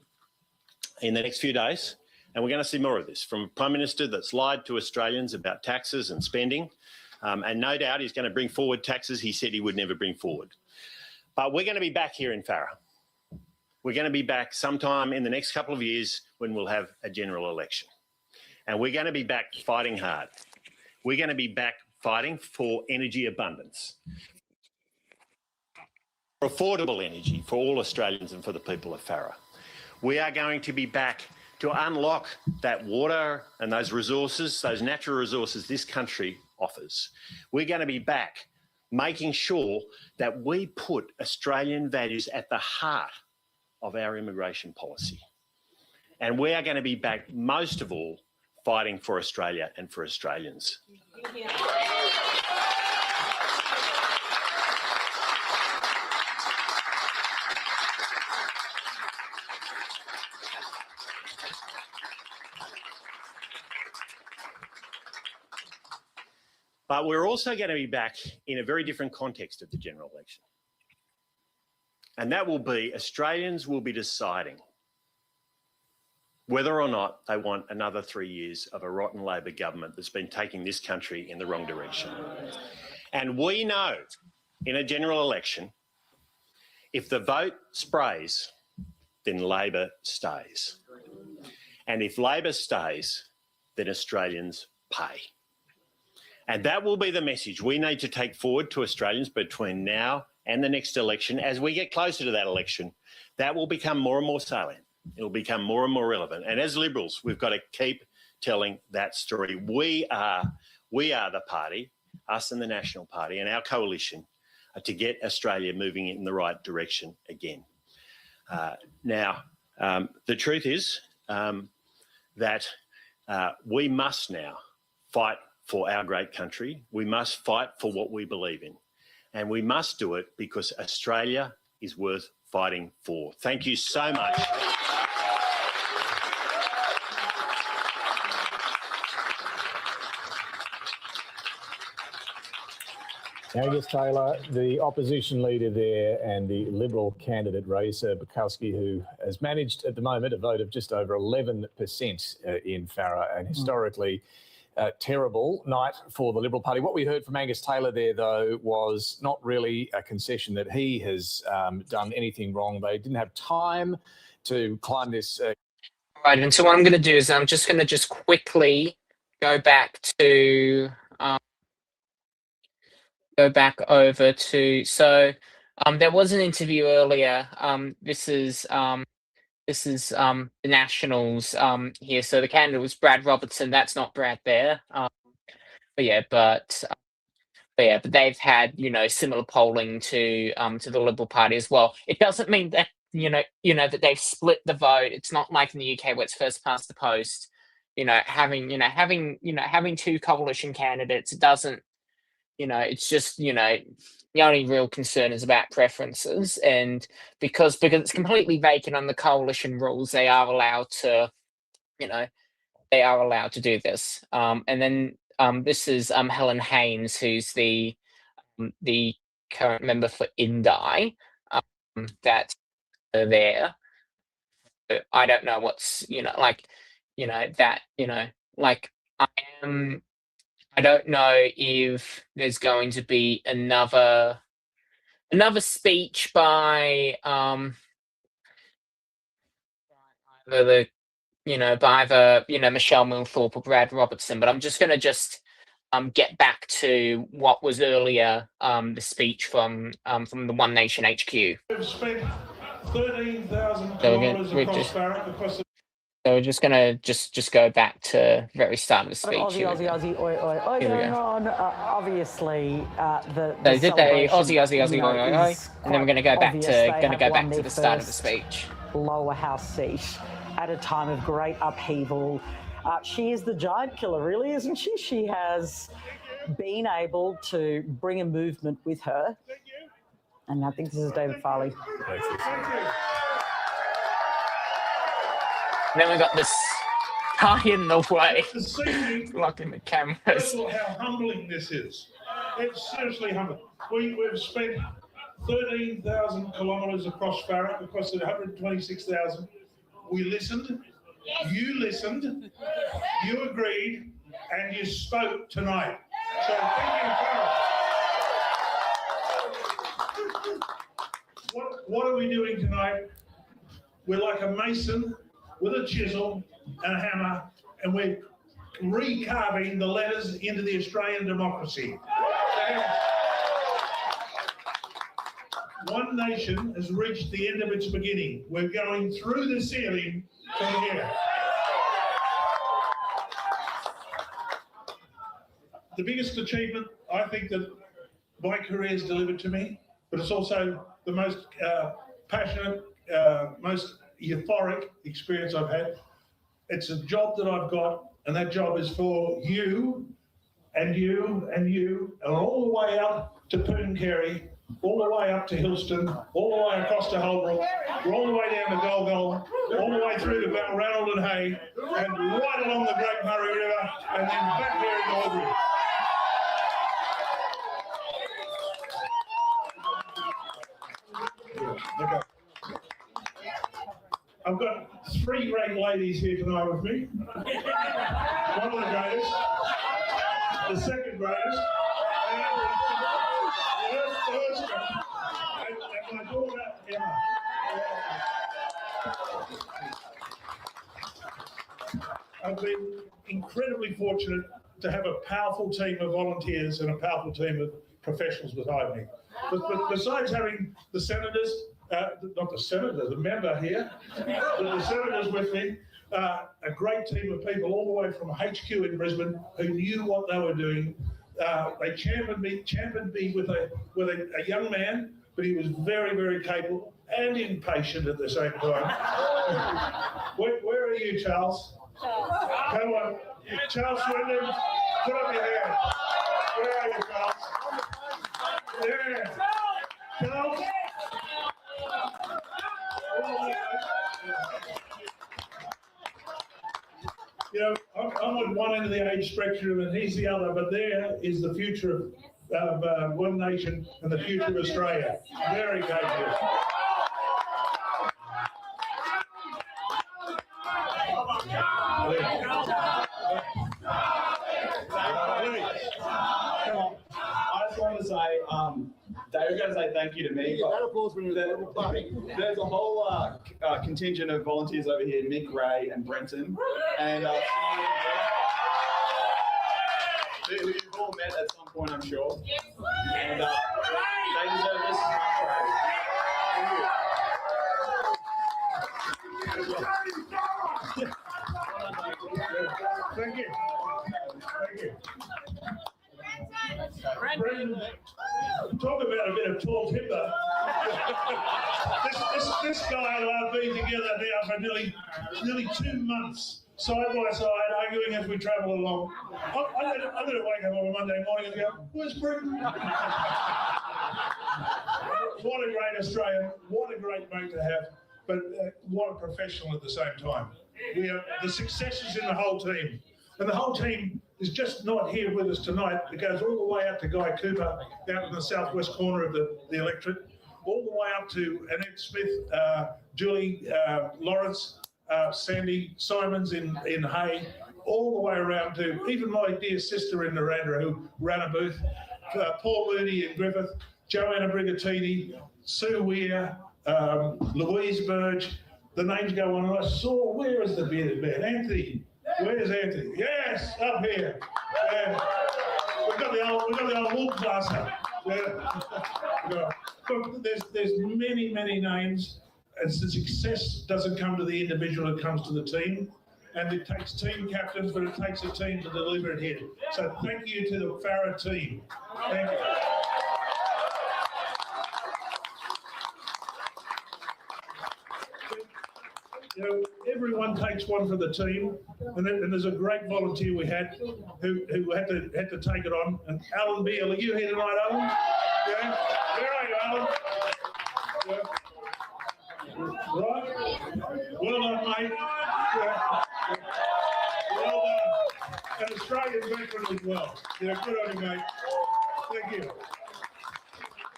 in the next few days, and we're going to see more of this from a Prime Minister that's lied to Australians about taxes and spending, and no doubt he's going to bring forward taxes he said he would never bring forward. But we're going to be back here in Farrer. We're going to be back sometime in the next couple of years when we'll have a general election. And we're going to be back fighting hard. We're going to be back fighting for energy abundance, affordable energy for all Australians and for the people of Farrer. We are going to be back to unlock that water and those resources, those natural resources this country offers. We're going to be back making sure that we put Australian values at the heart of our immigration policy. And we are going to be back, most of all, fighting for Australia and for Australians. But we're also going to be back in a very different context of the general election. And that will be Australians will be deciding whether or not they want another 3 years of a rotten Labor government that's been taking this country in the wrong direction. And we know in a general election, if the vote sprays, then Labor stays. And if Labor stays, then Australians pay. And that will be the message we need to take forward to Australians between now and the next election. As we get closer to that election, that will become more and more salient. It'll become more and more relevant. And as Liberals, we've got to keep telling that story. We are the party, us and the National Party and our coalition, to get Australia moving in the right direction again. Now, the truth is that we must now fight for our great country. We must fight for what we believe in. And we must do it because Australia is worth fighting for. Thank you so much. Angus Taylor, the opposition leader there and the Liberal candidate Raisa Bukowski, who has managed at the moment a vote of just over 11% in Farrer, and historically terrible night for the Liberal Party. What we heard from Angus Taylor there, though, was not really a concession that he has done anything wrong. They didn't have time to climb this. Right, and so what I'm going to do is I'm just going to quickly go back to over to, so there was an interview earlier. This is the Nationals here. So the candidate was Brad Robertson. That's not Brad there. But they've had, similar polling to the Liberal Party as well. It doesn't mean that that they've split the vote. It's not like in the UK where it's first past the post. Having two coalition candidates, it doesn't. It's just, the only real concern is about preferences, and because it's completely vacant on the coalition rules, they are allowed to do this. And then this is Helen Haynes, who's the current member for Indi. That's there. I don't know what's I don't know if there's going to be another speech by either Michelle Millthorpe or Brad Robertson, but I'm just going to get back to what was earlier, the speech from the One Nation HQ. We've spent 13,000 kilometres across Farrer. So we're just gonna just go back to the very start of the speech. Aussie, oi, going on. Obviously, the so did they Aussie, oi, and then we're gonna go back to the start of the speech. Lower house seat at a time of great upheaval. She is the giant killer, really, isn't she? She has been able to bring a movement with her. And I think this is David Farley. Thank you. And then we got this guy in the way, blocking the cameras. First of all, how humbling this is. It's seriously humbling. We've spent 13,000 kilometres across Farrer, across the 126,000. We listened. You listened. You agreed, and you spoke tonight. So thank you, Farrer. What are we doing tonight? We're like a mason with a chisel and a hammer, and we're recarving the letters into the Australian democracy. One Nation has reached the end of its beginning. We're going through the ceiling from here. The biggest achievement, I think, that my career has delivered to me, but it's also the most passionate, most euphoric experience I've had. It's a job that I've got, and that job is for you and you and you, and all the way up to Pooncarie, all the way up to Hillston, all the way across to Holbrook, all the way down to Golgol, all the way through to Balranald and Hay, and right along the Great Murray River, and then back here in Albury. Okay. I've got 3 great ladies here tonight with me. One of the greatest, the second greatest, and my daughter, Emma. I've been incredibly fortunate to have a powerful team of volunteers and a powerful team of professionals behind me. But besides having the senators, not the senator, the member here, but the senators with me, a great team of people all the way from HQ in Brisbane who knew what they were doing. They championed me with a young man, but he was very, very capable and impatient at the same time. Where are you, Charles? Come on. Charles Swindon, put up your hand. Where are you, Charles? Yeah. Charles? You know, I'm at one end of the age spectrum and he's the other, but there is the future of One Nation and the future of Australia. Very capable. I just want to say, David's going to say thank you to me. But there's a whole contingent of volunteers over here, Mick, Ray, and Brenton, and who you've all met at some point, I'm sure. And they deserve this as much praise. Thank you. Thank you. Brendan, talk about a bit of tall timber. this guy and I have been together now for nearly 2 months, side by side, arguing as we travel along. I'm going to wake up on a Monday morning and go, where's Brendan? What a great Australian, what a great mate to have, but what a professional at the same time. The success is in the whole team. And the whole team is just not here with us tonight. It goes all the way up to Guy Cooper, out in the southwest corner of the electorate, all the way up to Annette Smith, Julie Lawrence, Sandy Simons in Hay, all the way around to even my dear sister in Narandra who ran a booth, Paul Mooney in Griffith, Joanna Brigatini, Sue Weir, Louise Burge. The names go on. And I saw, where is the bearded man? Anthony. Where's Anthony? Yes, up here. Yeah. We've got the old wool plaster. Yeah. Look, there's many, many names. And the success doesn't come to the individual, it comes to the team. And it takes team captains, but it takes a team to deliver it here. So thank you to the Farah team. Thank you. You know, everyone takes one for the team, and there's a great volunteer we had who had to take it on. And Alan Beale, are you here tonight, Alan? Yeah. Where are you, Alan? Yeah. Right. Well done, mate. Yeah. Well done. An Australian veteran as well. Yeah, good on you, mate. Thank you.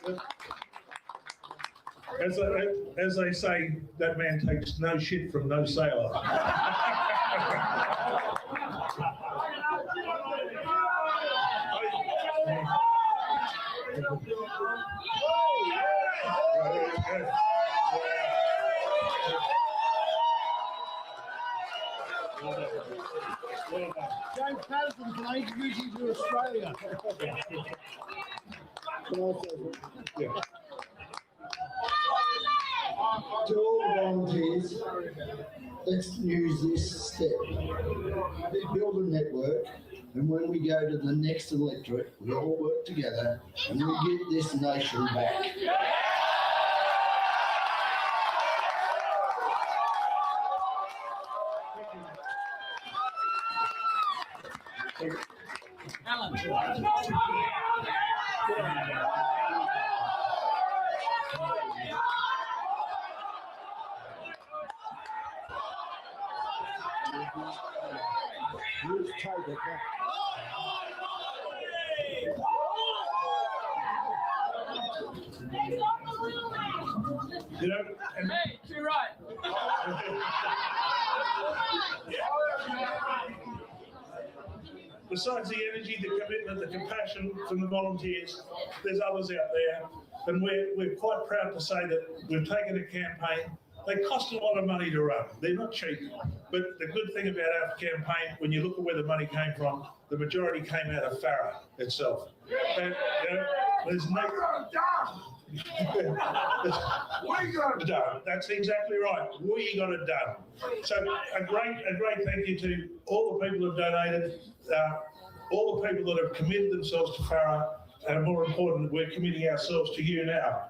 Yeah. As they say, that man takes no shit from no sailor. James Patterson, can I introduce you to Australia? Yeah. to all the volunteers, let's use this step. Build a network, and when we go to the next electorate, we all work together and we get this nation back. You know, and Hey, you're right. besides the energy, the commitment, the compassion from the volunteers, there's others out there, and we're quite proud to say that we've taken a campaign. They cost a lot of money to run. They're not cheap. But the good thing about our campaign, when you look at where the money came from, the majority came out of Farah itself. And, you know, there's no... We got it done. That's exactly right. We got it done. So a great thank you to all the people who have donated, all the people that have committed themselves to Farah, and more important, we're committing ourselves to you now.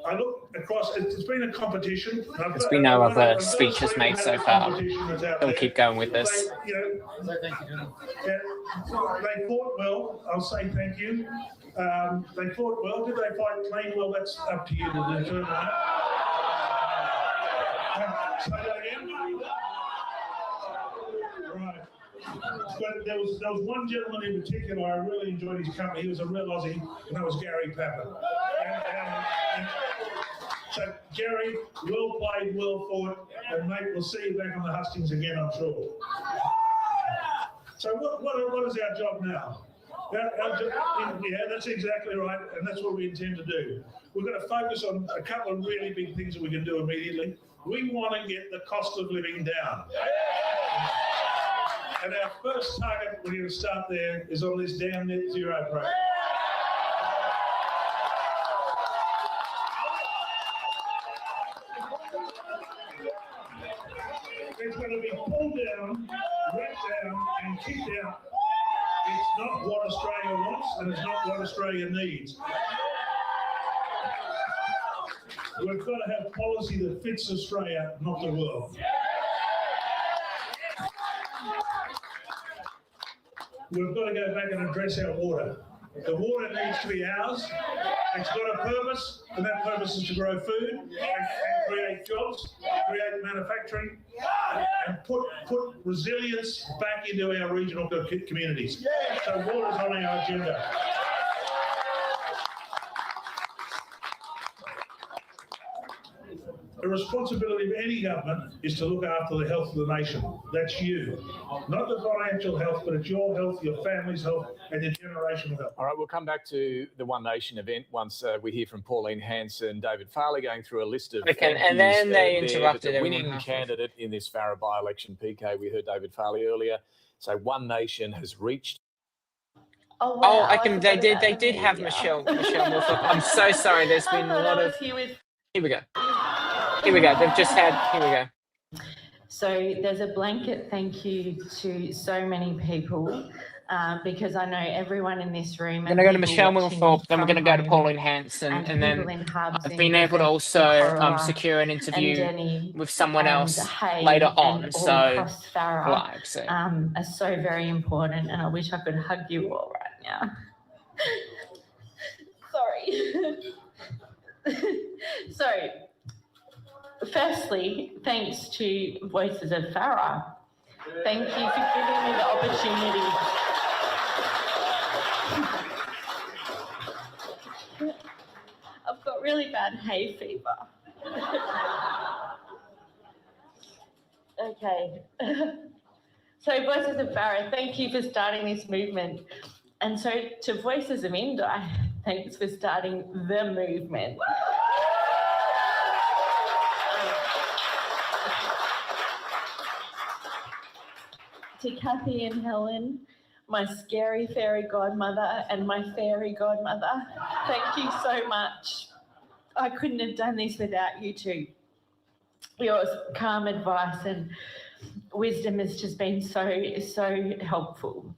I look across, it's been a competition. There's been no other speeches made so far. We'll keep going with this. They fought well. I'll say thank you. They fought well. Did they fight clean? Well, that's up to you to determine that. Say that again. Right. But there was one gentleman in particular, I really enjoyed his company. He was a real Aussie, and that was Gary Papper. So, Gary, well played, well fought, and mate, we'll see you back on the hustings again, I'm sure. So what is our job now? Yeah, that's exactly right, and that's what we intend to do. We're going to focus on a couple of really big things that we can do immediately. We want to get the cost of living down. And our first target, we're going to start there, is on this damn net zero program. It's going to be pulled down, wrapped down, and kicked out. It's not what Australia wants, and it's not what Australia needs. We've got to have policy that fits Australia, not the world. We've got to go back and address our water. The water needs to be ours. It's got a purpose, and that purpose is to grow food and create jobs, create manufacturing, and put resilience back into our regional communities. So water's on our agenda. The responsibility of any government is to look after the health of the nation. That's you. Not the financial health, but it's your health, your family's health, and your generational health. All right, we'll come back to the One Nation event once we hear from Pauline Hanson, David Farley going through a list of And then they interrupted the everyone. winning candidate in this Farah by-election. PK, we heard David Farley earlier. So One Nation has reached. Oh, wow. Oh, I can. They did have Michelle Morthorpe. I'm so sorry. There's been a lot of. Here we go. They've just had. Here we go. So there's a blanket thank you to so many people because I know everyone in this room. We're going to go to Michelle Morthorpe, then we're going to go to Pauline Hanson, and then I've been able to also secure an interview with someone else later on. So, live. So. Are so very important, and I wish I could hug you all right now. Sorry. So, firstly, thanks to Voices of Farah. Thank you for giving me the opportunity. I've got really bad hay fever. Okay. So Voices of Farah, thank you for starting this movement. And so to Voices of Indi, thanks for starting the movement. To Kathy and Helen, my scary fairy godmother and my fairy godmother, thank you so much. I couldn't have done this without you two. Your calm advice and wisdom has just been so helpful.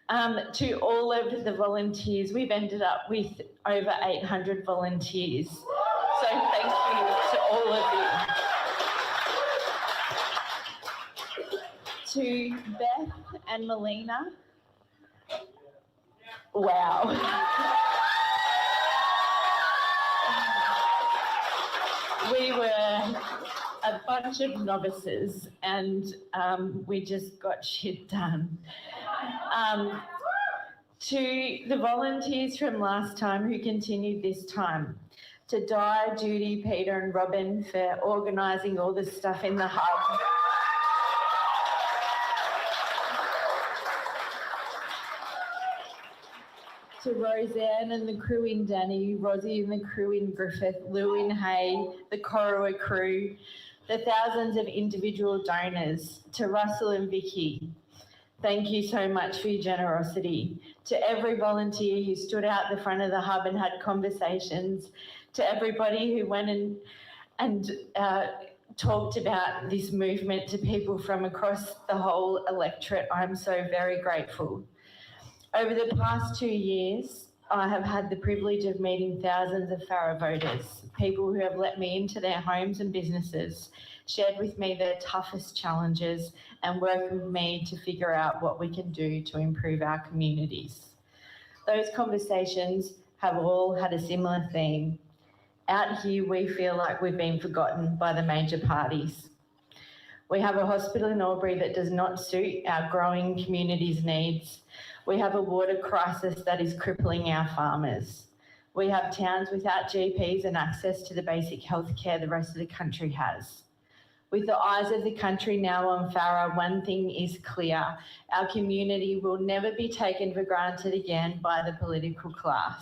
To all of the volunteers, we've ended up with over 800 volunteers. So thank you to all of you. To Beth and Melina. Wow. We were a bunch of novices and we just got shit done. To the volunteers from last time who continued this time, to Di, Judy, Peter and Robin for organising all the stuff in the hub. To Roseanne and the crew in Danny, Rosie and the crew in Griffith, Lou in Hay, the Corowa crew, the thousands of individual donors, to Russell and Vicky. Thank you so much for your generosity. To every volunteer who stood out the front of the hub and had conversations, to everybody who went and talked about this movement to people from across the whole electorate, I'm so very grateful. Over the past 2 years, I have had the privilege of meeting thousands of Farrer voters, people who have let me into their homes and businesses, shared with me their toughest challenges and worked with me to figure out what we can do to improve our communities. Those conversations have all had a similar theme. Out here, we feel like we've been forgotten by the major parties. We have a hospital in Albury that does not suit our growing community's needs. We have a water crisis that is crippling our farmers. We have towns without GPs and access to the basic health care the rest of the country has. With the eyes of the country now on Farrer, one thing is clear. Our community will never be taken for granted again by the political class.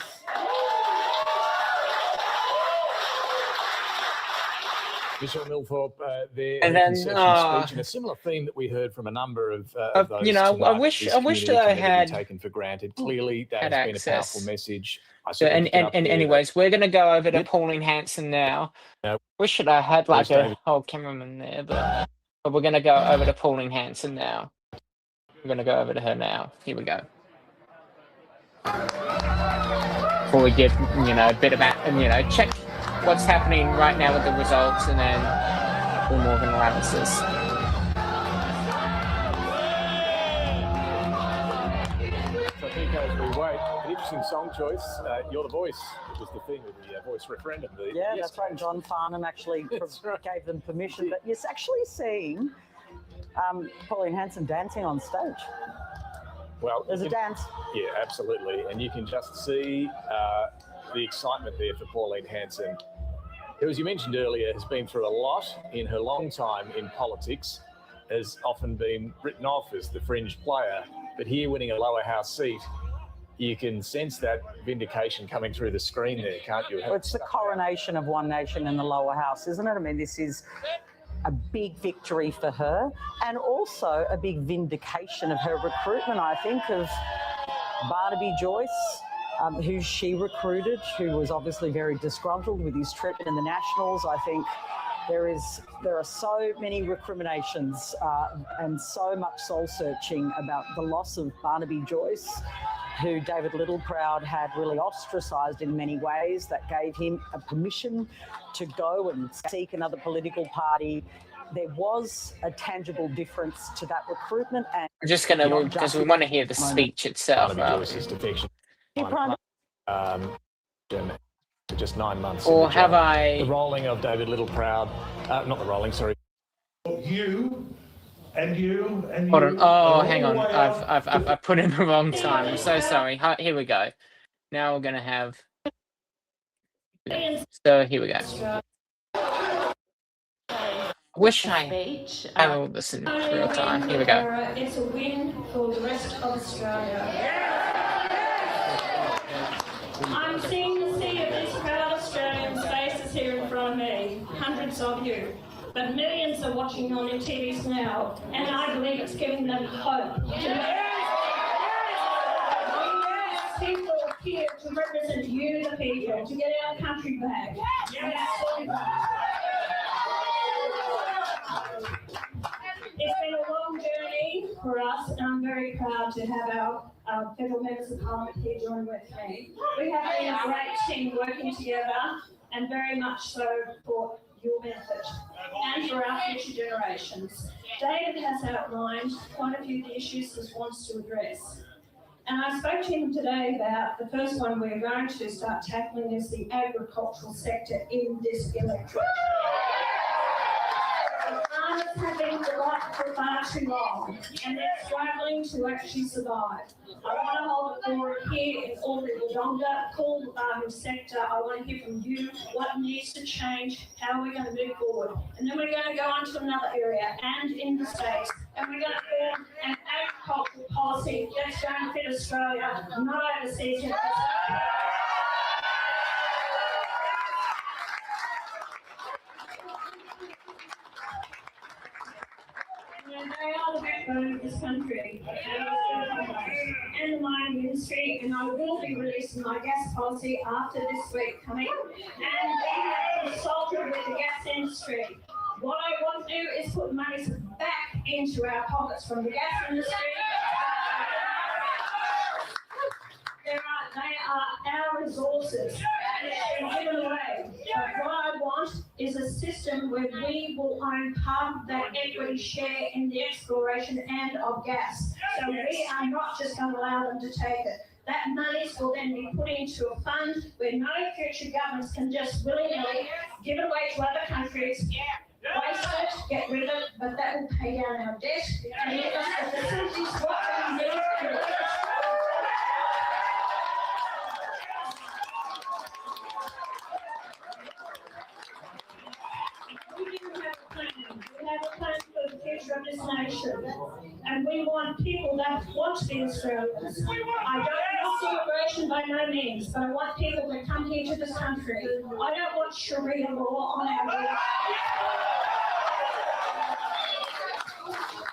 Michelle Milthorpe, there And then, speech, and a similar theme that we heard from a number of those. you know, tonight, I wish this that I community had can never be taken for granted. Clearly, that had has been a access. powerful message. I So, certainly put up there anyways, we're gonna go over to Yep. Pauline Hanson now. No. Wish that I had like Where's a David? whole cameraman there, but we're gonna go over to Pauline Hanson now. We're gonna go over to her now. Here we go. Before we give, you know, a bit about, check what's happening right now with the results, and then we'll more of an analysis. So I think as we wait, an interesting song choice. You're the Voice. It was the theme of the voice referendum. Yeah, that's right. John Farnham actually gave them permission. But you're actually seeing Pauline Hanson dancing on stage. Well, There's a dance. Yeah, absolutely. And you can just see the excitement there for Pauline Hanson, who, as you mentioned earlier, has been through a lot in her long time in politics, has often been written off as the fringe player. But here, winning a lower house seat, you can sense that vindication coming through the screen there, can't you? Well, it's the coronation of one nation in the lower house, isn't it? I mean, this is a big victory for her and also a big vindication of her recruitment, I think, of Barnaby Joyce, who she recruited, who was obviously very disgruntled with his trip in the Nationals. I think there are so many recriminations and so much soul searching about the loss of Barnaby Joyce, who David Littleproud had really ostracised in many ways. That gave him a permission to go and seek another political party. There was a tangible difference to that recruitment. And I'm just gonna, because we want to hear the speech itself. Barnaby Joyce's defection. Just 9 months. Or in the have job. I? The rolling of David Littleproud, not the rolling, sorry. You and you and Hold you. on. Oh, all hang the on. way up. I've put in the wrong time. I'm so sorry. Here we go. Now we're gonna have. So here we go. Wish I Speech. had all this in real time. Here we go. It's a win for the rest of Australia. I'm seeing the sea of these proud Australian faces here in front of me, hundreds of you, but millions are watching on your TVs now, and I believe it's giving them hope. People here to represent you, the people, to get our country back. And that's what we've done. It's been a long journey for us, and I'm very proud to have our federal members of parliament here join with me. We have been a great team working together, and very much so for your benefit and for our future generations. David has outlined quite a few of the issues he wants to address. And I spoke to him today about the first one we're going to start tackling is the agricultural sector in this electorate. The farmers have been forgotten for far too long, and they're struggling to actually survive. I want to hold a forum here in Albury-Wodonga, call the farming sector. I want to hear from you what needs to change, how we're going to move forward. And then we're going to go on to another area and in the States, and we're going to form an agricultural policy that's going to fit Australia, not overseas. They are the backbone of this country and the mining industry, and I will be releasing my gas policy after this week coming, and we have consulted with the gas industry. What I want to do is put money back into our pockets from the gas industry. They are our resources, and it's been given away. But what I want is a system where we will own part of that equity share in the exploration and of gas. So we are not just going to allow them to take it. That money will then be put into a fund where no future governments can just willy-nilly give it away to other countries, waste it, get rid of it, but that will pay down our debt and give us the facilities what we need to do. We have a plan for the future of this nation, and we want people that want to be Australians. I don't want immigration by no means, but I want people that come here to this country. I don't want Sharia law on our borders.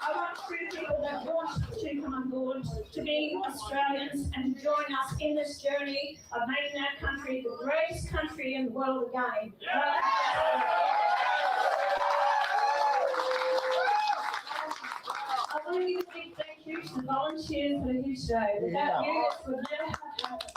I want true people that want to come on board, to be Australians and to join us in this journey of making our country the greatest country in the world again. I want to give a big thank you to the volunteers that are here today. Without you, this would never have happened.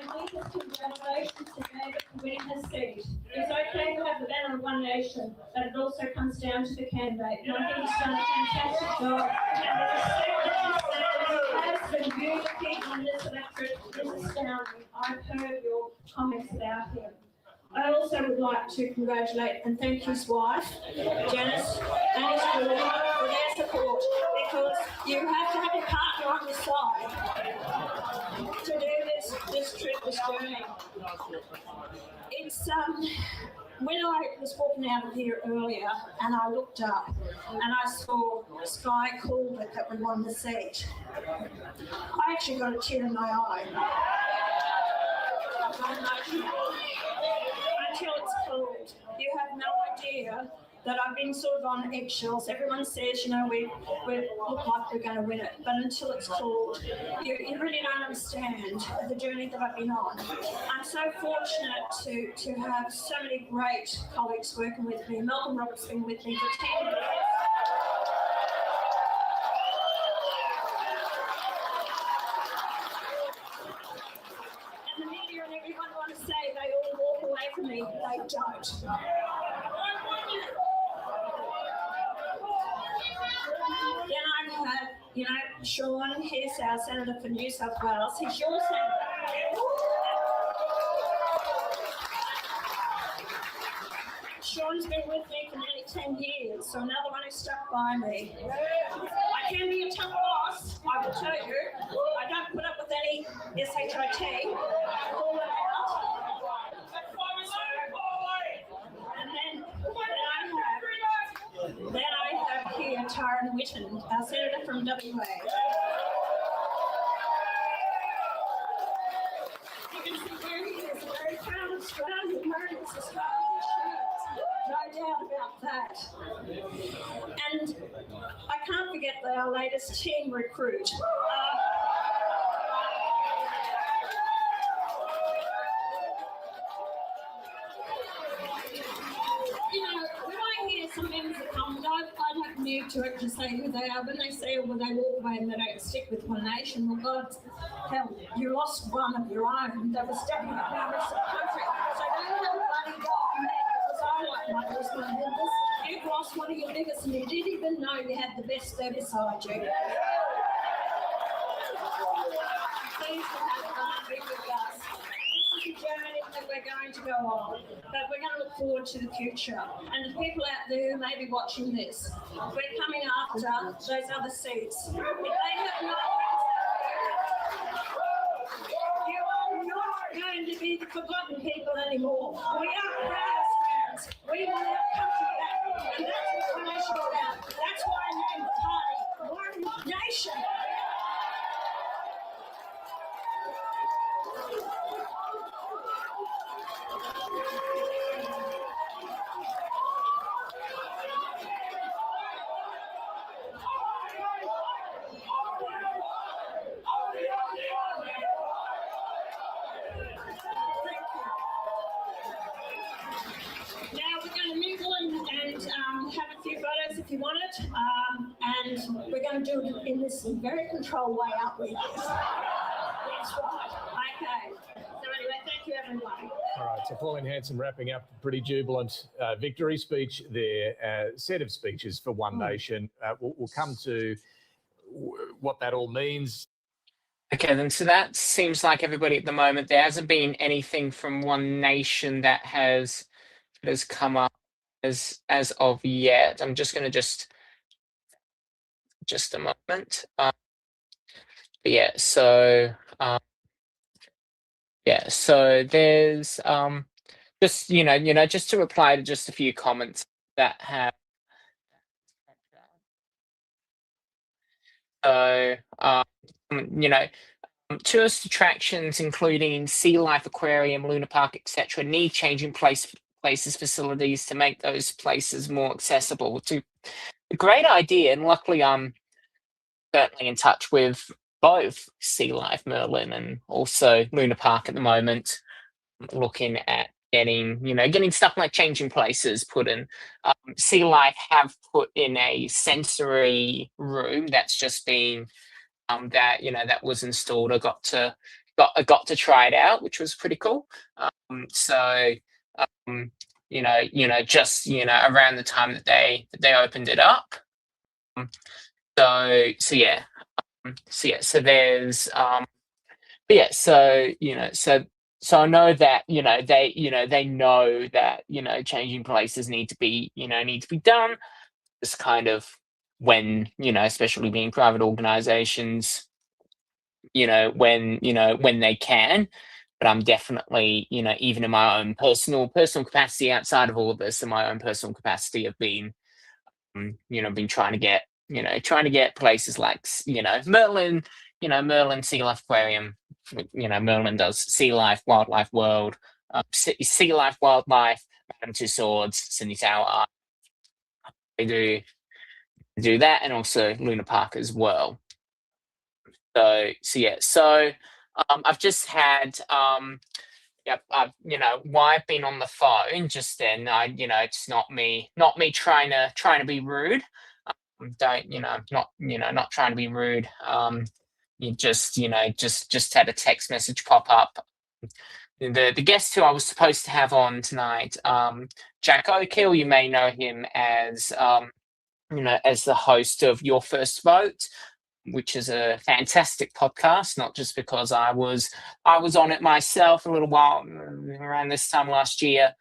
My deepest congratulations to David for winning his seat. It's okay to have the banner of one nation, but it also comes down to the candidate. And I think he's done a fantastic job. And the respect that he has for you, the people in this electorate, is astounding. I've heard your comments about him. I also would like to congratulate and thank his wife, Janice, and his daughter for their support, because you have to have a partner on your side to do this trip, this journey. It's when I was walking out of here earlier and I looked up and I saw Sky Corbett that we won the seat, I actually got a tear in my eye. Until it's cold. You have no idea that I've been sort of on eggshells. Everyone says, you know, we look like we're going to win it, but until it's cold, you really don't understand the journey that I've been on. I'm so fortunate to have so many great colleagues working with me. Malcolm Roberts has been with me for 10 years. And the media and everyone want to say they all walk away from me. They don't. Then I have, you know, Sean, he's our Senator for New South Wales. He's your Senator. Sean's been with me for nearly 10 years, so another one who stuck by me. I can be a tough boss, I will tell you. I don't put up with any SHIT. Call it out. And then I have here Taran Whitten, our Senator from WA. You can see where he is, very proud Australian, wearing his Australian shirt. No doubt about that. And I can't forget our latest teen recruit. You know, when I hear some members of Parliament, I don't need to say who they are. When they say, well, they walk away and they don't stick with One Nation, well, God, hell, you lost one of your own that was stepping up the rest of the country. So don't have a bloody go on that, because I like my personal members. You've lost one of your biggest and you didn't even know you had the best there beside you. Please have fun with us. This is a journey that we're going to go on, but we're going to look forward to the future. And the people out there who may be watching this, we're coming after those other seats. If they have not, you are not going to be the forgotten people anymore. We are proud Australians. We want our country back, and that's what One Nation is about. That's why I named the party One Nation. Now we're going to mingle and have a few photos if you want it, and we're going to do it in this very controlled way, aren't we? Yes. That's right. Okay. So anyway, thank you everyone. All right, so Pauline Hanson wrapping up a pretty jubilant victory speech there, set of speeches for One Nation. We'll come to what that all means. Okay, then so that seems like everybody at the moment. There hasn't been anything from One Nation that has come up as of yet. I'm just going to just a moment. But yeah, so yeah, so there's just just to reply to just a few comments that have. So tourist attractions including Sea Life Aquarium, Luna Park, etc., need changing places, facilities to make those places more accessible. It's a great idea, and luckily I'm certainly in touch with both Sea Life Merlin and also Luna Park at the moment, looking at getting stuff like changing places put in. Sea Life have put in a sensory room that's just been that was installed. I got to try it out, which was pretty cool. Just around the time that they opened it up. So there's so I know that they know that changing places need to be done. It's kind of when especially being private organizations, when they can. But I'm definitely even in my own personal capacity outside of all of this, in my own personal capacity, have been been trying to get places like Merlin, Sea Life Aquarium. Merlin does Sea Life, Wildlife World, Sea Life, Wildlife, Madame Tussauds, Sydney Tower. They do that, and also Luna Park as well. So I've just had I've been on the phone just then. It's not me trying to be rude. Not trying to be rude. You just had a text message pop up. The guest who I was supposed to have on tonight, Jack O'Keel, you may know him as as the host of Your First Vote, which is a fantastic podcast, not just because I was on it myself a little while around this time last year,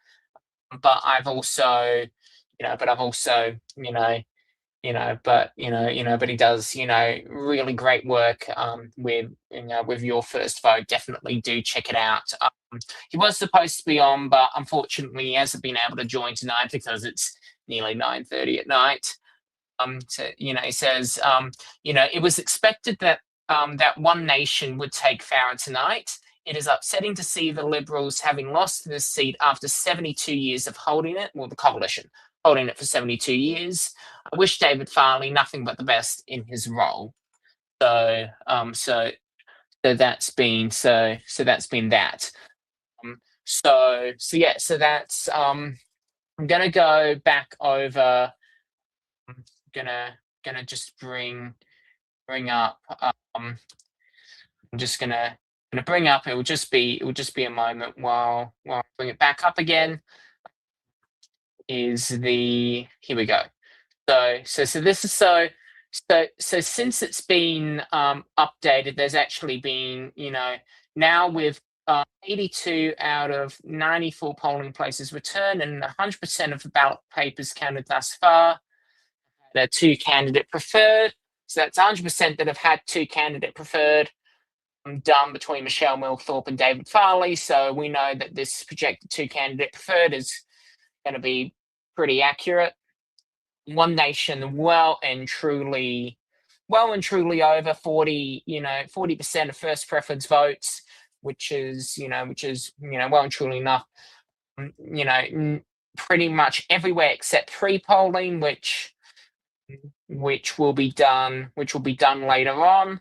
but I've also but he does really great work with Your First Vote. Definitely do check it out. He was supposed to be on, but unfortunately he hasn't been able to join tonight because it's nearly 9:30 at night. He says it was expected that that One Nation would take Farah tonight. it is upsetting to see the Liberals having lost this seat after 72 years of holding it, well, the coalition holding it for 72 years. I wish David Farley nothing but the best in his role. So that's been that. So that's I'm gonna go back over. I'm gonna just bring up. I'm just gonna bring up. It will just be a moment while I bring it back up again. Here we go. So this is so since it's been updated, there's actually been, now with 82 out of 94 polling places returned and 100% of the ballot papers counted thus far. There are 2 candidate preferred. So that's 100% that have had 2 candidate preferred done between Michelle Millthorpe and David Farley. So we know that this projected 2 candidate preferred is going to be pretty accurate. One Nation well and truly over 40% of first preference votes, which is well and truly enough. Pretty much everywhere except pre-polling, which will be done later on.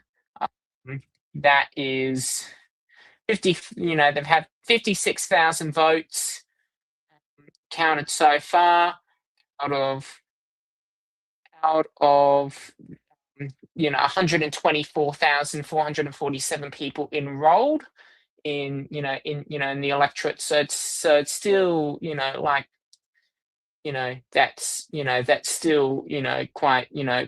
That is 50. They've had 56,000 votes counted so far out of 124,447 people enrolled in the electorate. So it's still that's still quite a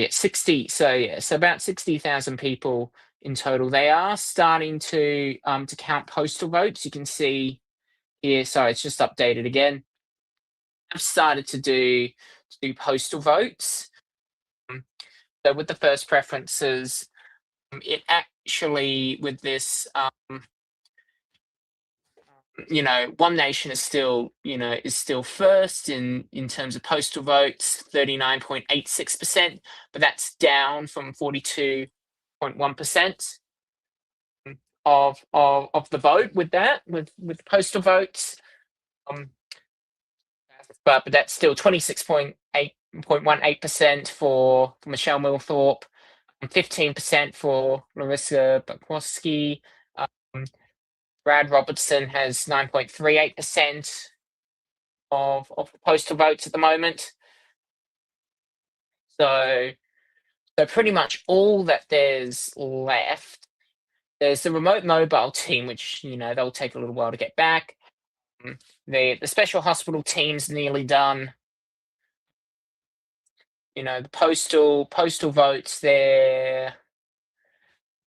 60. So about 60,000 people in total. They are starting to count postal votes. You can see here. Sorry, it's just updated again. I've started to do postal votes. So with the first preferences, it actually with this, One Nation is still first in terms of postal votes, 39.86%, but that's down from 42.1% of the vote with postal votes. But that's still 26.18% for Michelle Millthorpe, 15% for Larissa Bukowski. Brad Robertson has 9.38% of the postal votes at the moment. So pretty much all that there's left. There's the remote mobile team, which they'll take a little while to get back. The special hospital team's nearly done. The postal votes there.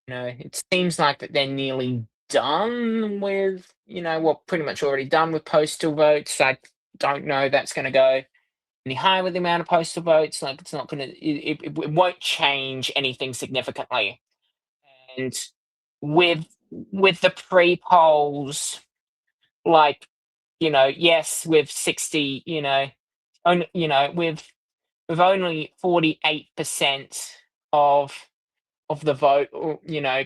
It seems like that they're nearly done with, pretty much already done with postal votes. I don't know that's going to go any higher with the amount of postal votes. Like it's not going to, it won't change anything significantly. And with the pre-polls, yes, with 60, with only 48% of the vote,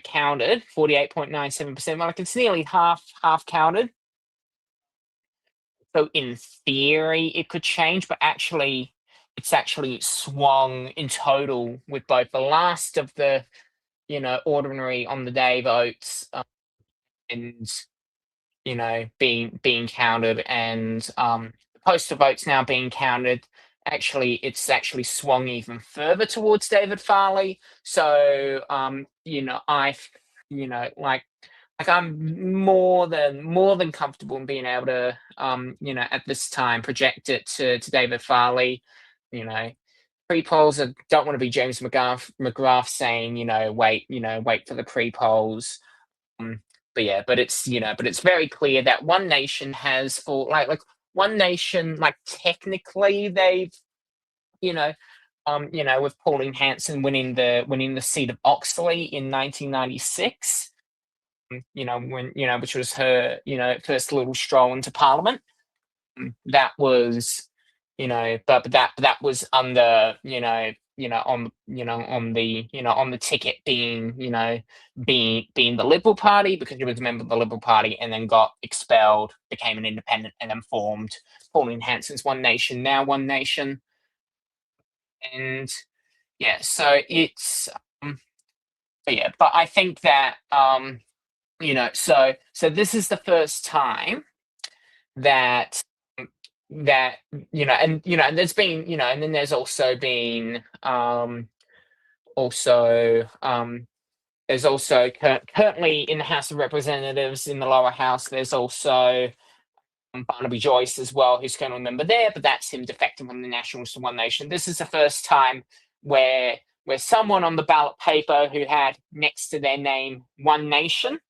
counted, 48.97%. Like it's nearly half counted. So in theory, it could change, but actually, it's actually swung in total with both the last of the, ordinary on the day votes, and being counted, and postal votes now being counted. Actually, it's actually swung even further towards David Farley. So I'm more than comfortable in being able to at this time project it to David Farley. Pre-polls, I don't want to be James McGrath saying wait for the pre-polls. But it's very clear that One Nation has, for One Nation, technically they've, with Pauline Hanson winning the seat of Oxley in 1996, which was her, first little stroll into Parliament. That was, but that was under, on the ticket being being the Liberal Party, because he was a member of the Liberal Party and then got expelled, became an independent, and then formed Pauline Hanson's One Nation, now One Nation. And yeah, so it's but I think that so this is the first time that and there's been and then there's also been there's also currently in the House of Representatives, in the lower house, there's also Barnaby Joyce as well, who's currently a member there, but that's him defecting from the Nationals to One Nation. This is the first time where someone on the ballot paper who had next to their name One Nation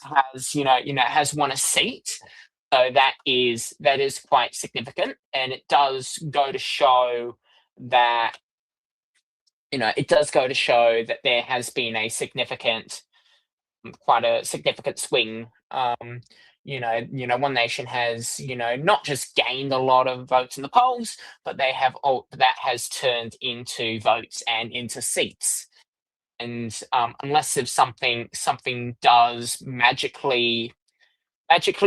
has won a seat. So that is quite significant, and it does go to show that there has been quite a significant swing. One Nation has not just gained a lot of votes in the polls, but that has turned into votes and into seats. And unless if something does magically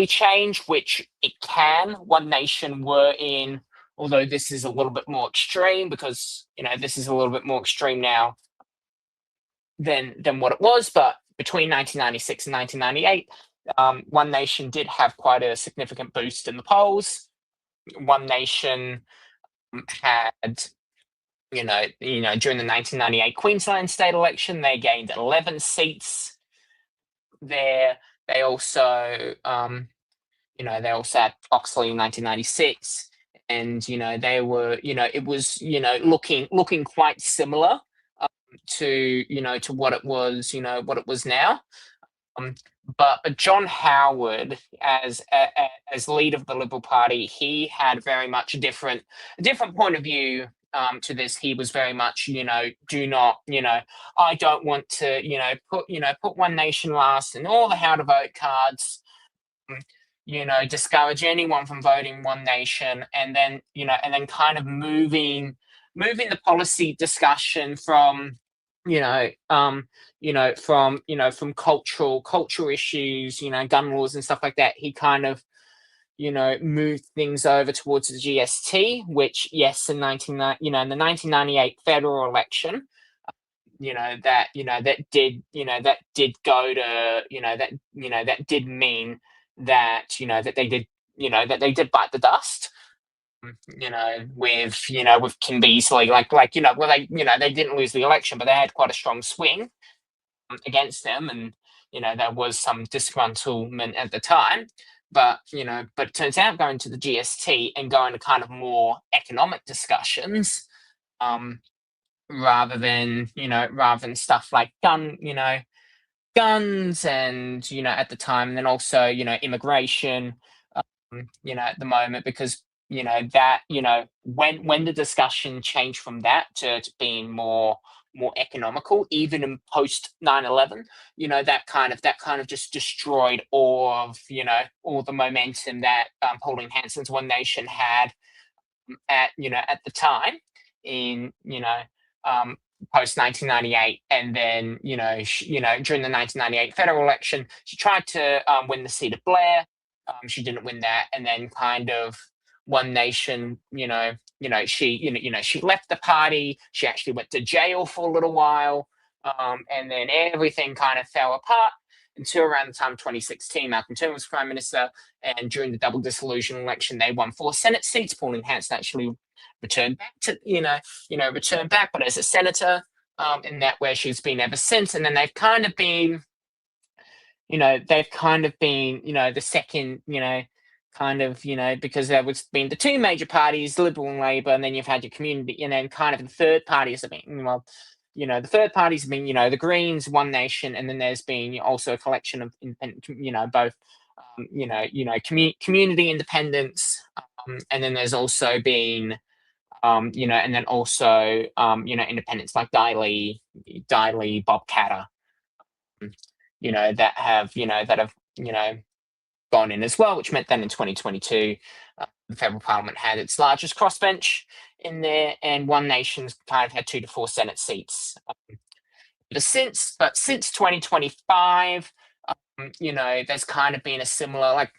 change, which it can, One Nation were in, although this is a little bit more extreme, because this is a little bit more extreme now than what it was, but between 1996 and 1998, One Nation did have quite a significant boost in the polls. One Nation had during the 1998 Queensland state election, they gained 11 seats there. They also had Oxley in 1996, and they were it was looking quite similar to what it was now. But John Howard, as leader of the Liberal Party, he had very much a different point of view to this. He was very much, do not, I don't want to, put One Nation last and all the how to vote cards, discourage anyone from voting One Nation, and then kind of moving the policy discussion from from cultural issues, gun laws and stuff like that. He kind of moved things over towards the GST, which in the 1998 federal election, that did mean that that they did bite the dust. With Kim Beazley, they didn't lose the election, but they had quite a strong swing against them, and there was some disgruntlement at the time. But it turns out going to the GST and going to kind of more economic discussions, rather than stuff like guns and at the time, and then also immigration, at the moment, because that when the discussion changed from that to being more economical, even in post 9/11, that kind of just destroyed all the momentum that Pauline Hanson's One Nation had at the time in post 1998, and then during the 1998 federal election, she tried to win the seat of Blair. She didn't win that, and then kind of One Nation, she left the party. She actually went to jail for a little while, and then everything kind of fell apart until around the time of 2016. Malcolm Turnbull was Prime Minister, and during the double dissolution election, they won 4 Senate seats. Pauline Hanson actually returned back, but as a senator, in that where she's been ever since. And then they've kind of been, the second, because there was been the two major parties, Liberal and Labor, and then you've had your community, and then kind of the third parties have been, the third parties have been, the Greens, One Nation, and then there's been also a collection of independent, both, community independents, and then there's also been, and then also, independents like Diley, Bob Catter, that have gone in as well, which meant then in 2022, the federal parliament had its largest crossbench in there, and One Nation's kind of had 2 to 4 Senate seats. But since 2025, there's kind of been a similar, like,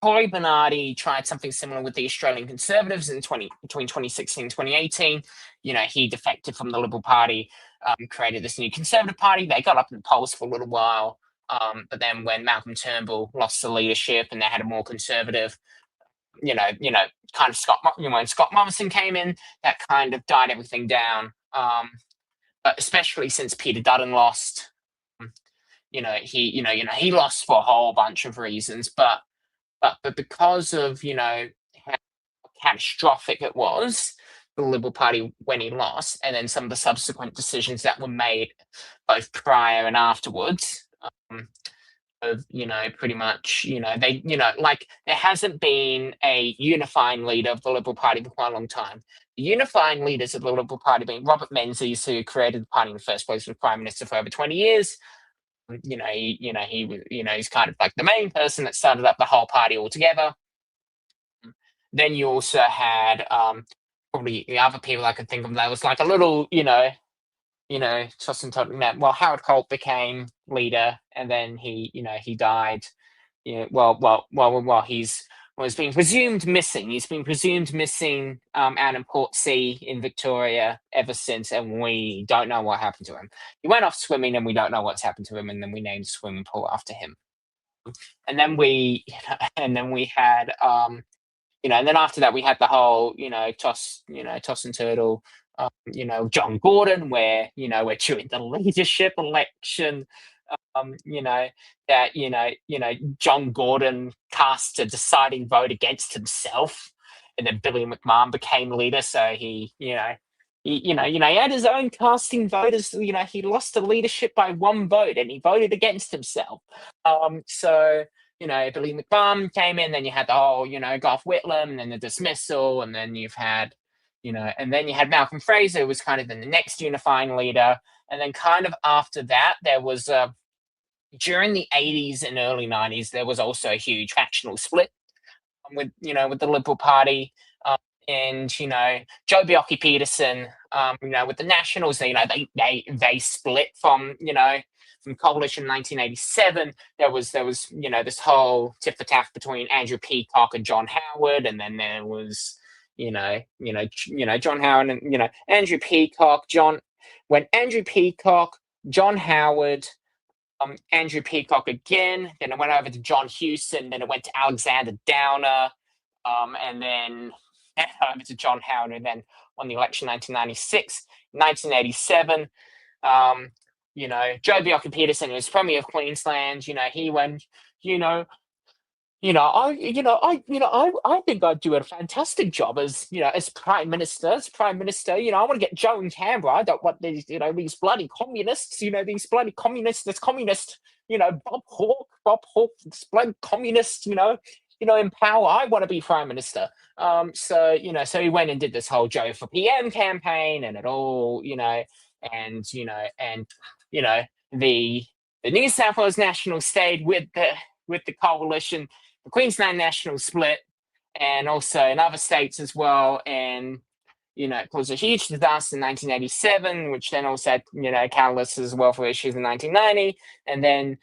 Cory Bernardi tried something similar with the Australian Conservatives between 2016 and 2018. He defected from the Liberal Party, created this new Conservative Party. They got up in the polls for a little while. But then when Malcolm Turnbull lost the leadership and they had a more conservative, kind of when Scott Morrison came in, that kind of died everything down. But especially since Peter Dutton lost, he lost for a whole bunch of reasons, but because of how catastrophic it was, the Liberal Party when he lost, and then some of the subsequent decisions that were made both prior and afterwards, pretty much, there hasn't been a unifying leader of the Liberal Party for quite a long time. The unifying leaders of the Liberal Party being Robert Menzies, who created the party in the first place, was Prime Minister for over 20 years. He's kind of like the main person that started up the whole party altogether. Then you also had probably the other people I could think of that was like a little, toss and tossing that. Well, Howard Holt became leader, and then he died. He's been presumed missing. He's been presumed missing out in Portsea in Victoria ever since, and we don't know what happened to him. He went off swimming, and we don't know what's happened to him. And then we named a swimming pool after him. And then we had, and then after that we had the whole, toss and turtle. John Gordon, where we're during the leadership election. John Gordon cast a deciding vote against himself, and then Billy McMahon became leader. So he had his own casting vote. As he lost the leadership by 1 vote, and he voted against himself. Billy McMahon came in. Then you had the whole, Gough Whitlam, and then the dismissal, and then you've had, and then you had Malcolm Fraser, who was kind of the next unifying leader. And then kind of after that, there was during the 80s and early 90s, there was also a huge factional split with the Liberal Party. And Joh Bjelke-Petersen, with the Nationals, they split from coalition in 1987. There was this whole tit for tat between Andrew Peacock and John Howard, and then there was John Howard and Andrew Peacock, when Andrew Peacock, John Howard, Andrew Peacock again, then it went over to John Hewson, then it went to Alexander Downer, and then over to John Howard, and then won the election in 1996. 1987, Joh Bjelke-Petersen, who was Premier of Queensland, he went, I think I'd do a fantastic job as Prime Minister. I want to get Joe in Canberra. I don't want these, these bloody communists. These bloody communists. This communist, Bob Hawke, this bloody communist. In power. I want to be Prime Minister. So he went and did this whole Joe for PM campaign, and it all, the New South Wales National stayed with the coalition. The Queensland National split, and also in other states as well. And, it caused a huge disaster in 1987, which then also had, catalysts as well for issues in 1990. And then,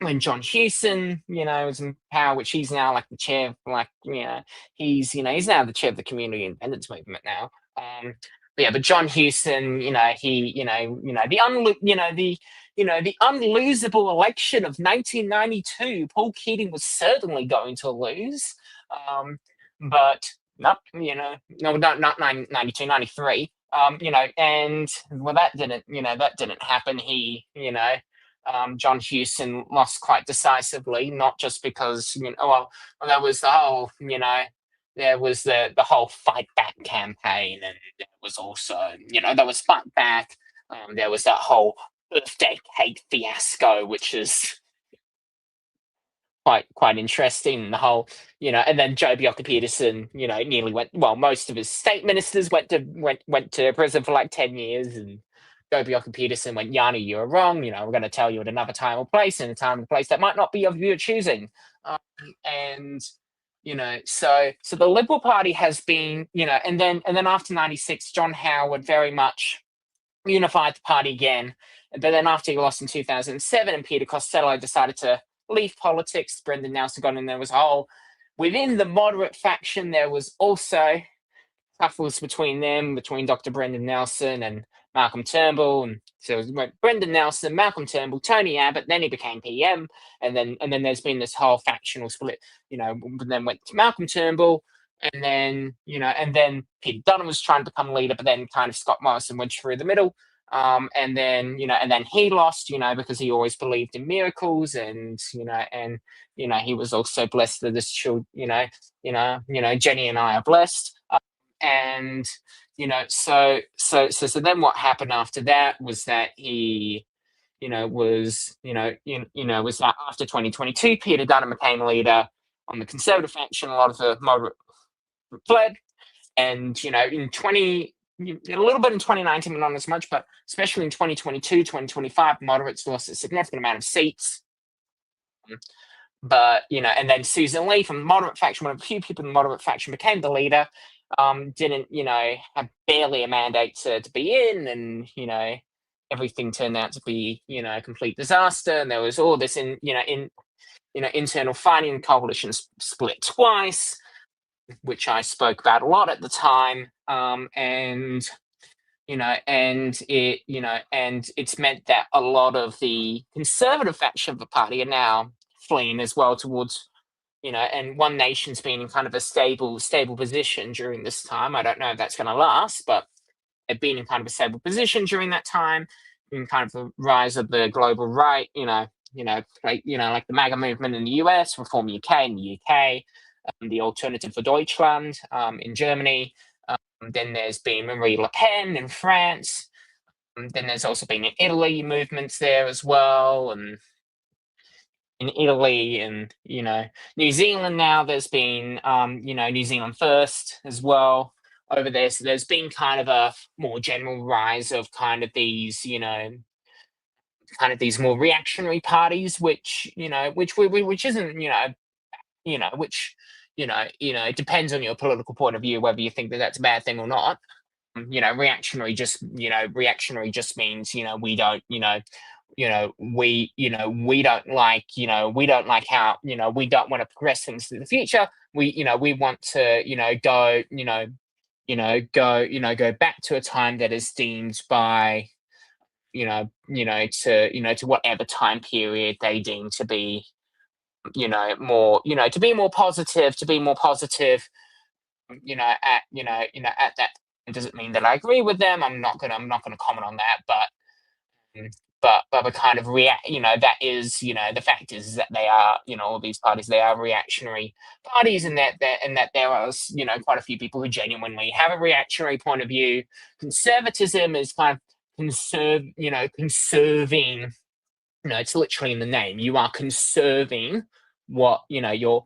when John Hewson, was in power, which he's now like the chair of, he's now the chair of the Community Independence Movement now. But John Hewson, the unlosable election of 1992, Paul Keating was certainly going to lose. But not 92, 93. And well, that didn't happen. John Hewson lost quite decisively, not just because, there was the whole, there was the whole Fight Back campaign, and there was also, there was Fight Back. There was that whole birthday cake fiasco, which is quite interesting. The whole, and then Joh Bjelke-Petersen, nearly went. Well, most of his state ministers went to prison for like 10 years, and Joh Bjelke-Petersen went, Jani, you were wrong. We're going to tell you at another time or place, and a time and place that might not be of your choosing. And so the Liberal Party has been, and then after 96, John Howard very much unified the party again. But then after he lost in 2007 and Peter Costello decided to leave politics, Brendan Nelson got in. There was a whole, within the moderate faction, there was also scuffles between Dr. Brendan Nelson and Malcolm Turnbull. And so it was Brendan Nelson, Malcolm Turnbull, Tony Abbott, then he became PM. And then there's been this whole factional split, then went to Malcolm Turnbull. And then, and then Peter Dutton was trying to become leader, but then kind of Scott Morrison went through the middle. And then he lost, because he always believed in miracles, and he was also blessed with this child, Jenny and I are blessed. And so then what happened after that was that he was that after 2022 Peter Dutton became leader on the Conservative faction. A lot of the moderate fled, and in a little bit in 2019, but not as much, but especially in 2022, 2025, moderates lost a significant amount of seats. But and then Susan Lee from the moderate faction, one of the few people in the moderate faction, became the leader. Didn't have barely a mandate to be in, and everything turned out to be a complete disaster. And there was all this internal fighting. Coalition split twice, which I spoke about a lot at the time. And it's meant that a lot of the Conservative faction of the party are now fleeing as well towards. And One Nation's been in kind of a stable position during this time. I don't know if that's going to last, but they've been in kind of a stable position during that time. In kind of the rise of the global right, like the MAGA movement in the US, Reform UK in the UK, the Alternative for Deutschland in Germany. Then there's been Marie Le Pen in France. Then there's also been in Italy movements there as well, and in Italy and New Zealand now. There's been New Zealand First as well over there. So there's been kind of a more general rise of kind of these these more reactionary parties, which isn't it depends on your political point of view whether you think that that's a bad thing or not. Reactionary just means we don't we don't like how we don't want to progress things to the future. We want to go back to a time that is deemed by to whatever time period they deem to be more to be more positive at that. It doesn't mean that I agree with them. I'm not gonna comment on that, but the kind of that is the fact is that they are all these parties, they are reactionary parties, and that there are quite a few people who genuinely have a reactionary point of view. Conservatism is kind of conserving. It's literally in the name. You are conserving what you're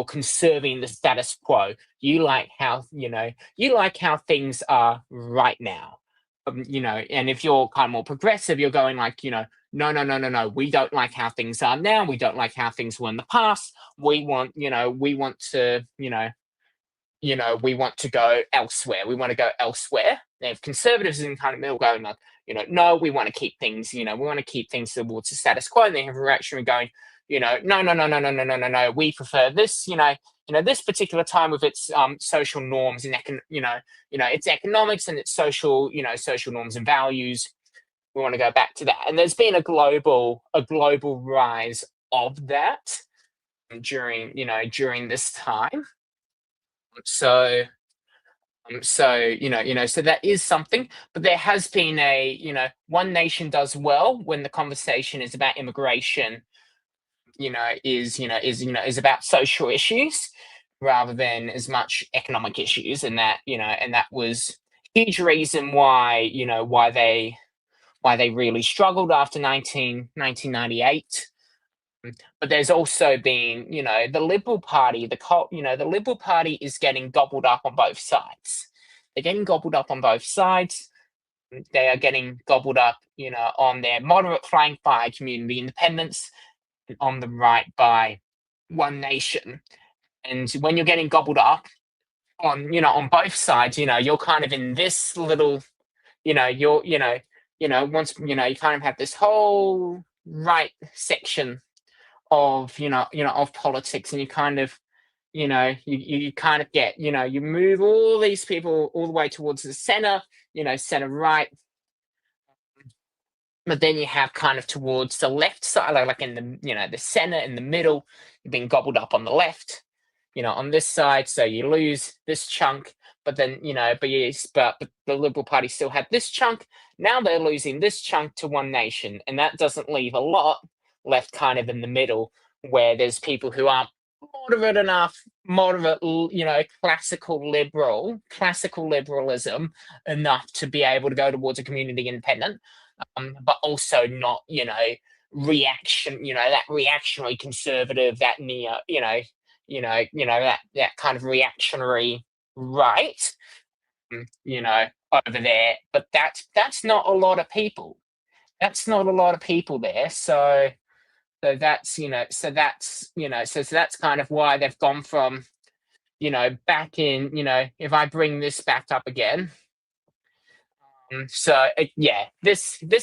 conserving the status quo. You like how things are right now. And if you're kind of more progressive, you're going like, no, we don't like how things are now. We don't like how things were in the past. We want to go elsewhere. We want to go elsewhere. They have conservatives in kind of middle going like, no, we want to keep things, we want to keep things towards the status quo. And they have a reaction going, no, we prefer this, this particular time with its social norms and its economics and its social norms and values. We want to go back to that. And there's been a global rise of that during this time. So that is something, but there has been One Nation does well when the conversation is about immigration, is about social issues rather than as much economic issues. And that, and that was a huge reason why they really struggled after 1998. But there's also been, the Liberal Party, the Liberal Party is getting gobbled up on both sides. They're getting gobbled up on both sides. they are getting gobbled up, on their moderate flank by Community Independence, and on the right by One Nation. And when you're getting gobbled up on both sides, you're kind of in this little, once, you kind of have this whole right section of, of politics, and you kind of, you kind of get, you move all these people all the way towards the center, center right. But then you have kind of towards the left side, like in the, the center, in the middle, you've been gobbled up on the left, on this side. So you lose this chunk, but then, but the Liberal Party still had this chunk. Now they're losing this chunk to One Nation. And that doesn't leave a lot left kind of in the middle, where there's people who aren't moderate enough, classical liberalism enough to be able to go towards a community independent, but also not, reaction, that reactionary conservative, that neo, that kind of reactionary right, over there. But that's not a lot of people. That's not a lot of people there. So that's, so that's kind of why they've gone from, back in, if I bring this back up again. This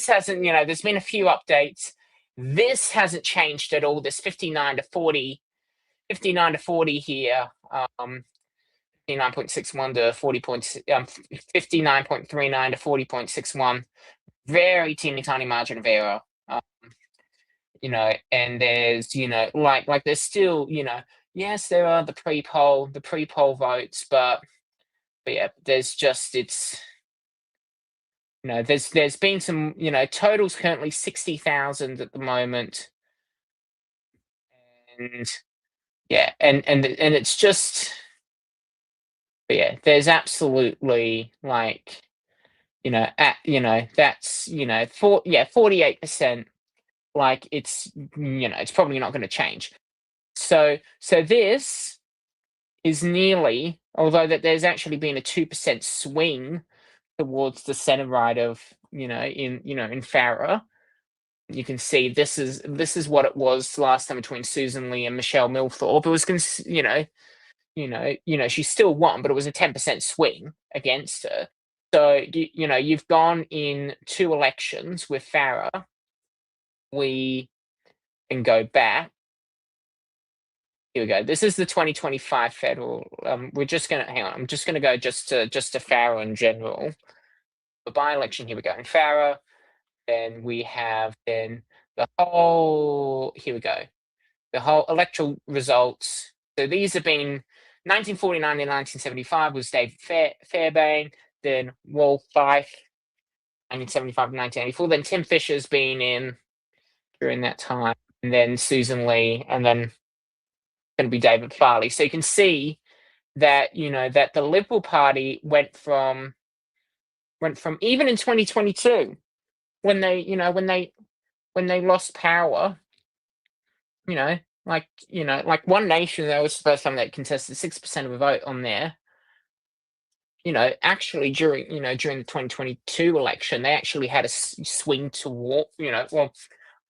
hasn't, there's been a few updates. This hasn't changed at all. This 59 to 40 here, 59.61 to 40 points, 59.39 to 40.61, very teeny tiny margin of error. And there's, like there's still, yes, there are the pre-poll votes, but yeah, there's just, it's, there's been some, totals currently 60,000 at the moment. And yeah, and it's just, but yeah, there's absolutely like, that's, 48%, like it's, it's probably not going to change. So this is nearly, although that there's actually been a 2% swing towards the center right of, in Farah. You can see this is what it was last time between Susan Lee and Michelle Milthorpe. It was, she still won, but it was a 10% swing against her. So, you've gone in 2 elections with Farah. We can go back. Here we go. This is the 2025 federal. We're just gonna hang on. I'm just gonna go just to Farah in general. The by-election. Here we go in Farah. Then we have the whole. Here we go. The whole electoral results. So these have been 1949 and 1975 was David Fairbairn. Then Wal Fife, 1975 and 1984. Then Tim Fisher's been in during that time, and then Susan Lee, and then going to be David Farley. So you can see that that the Liberal Party went from even in 2022 when they lost power, like One Nation, that was the first time they contested 6% of the vote on there. Actually during the 2022 election, they actually had a swing toward,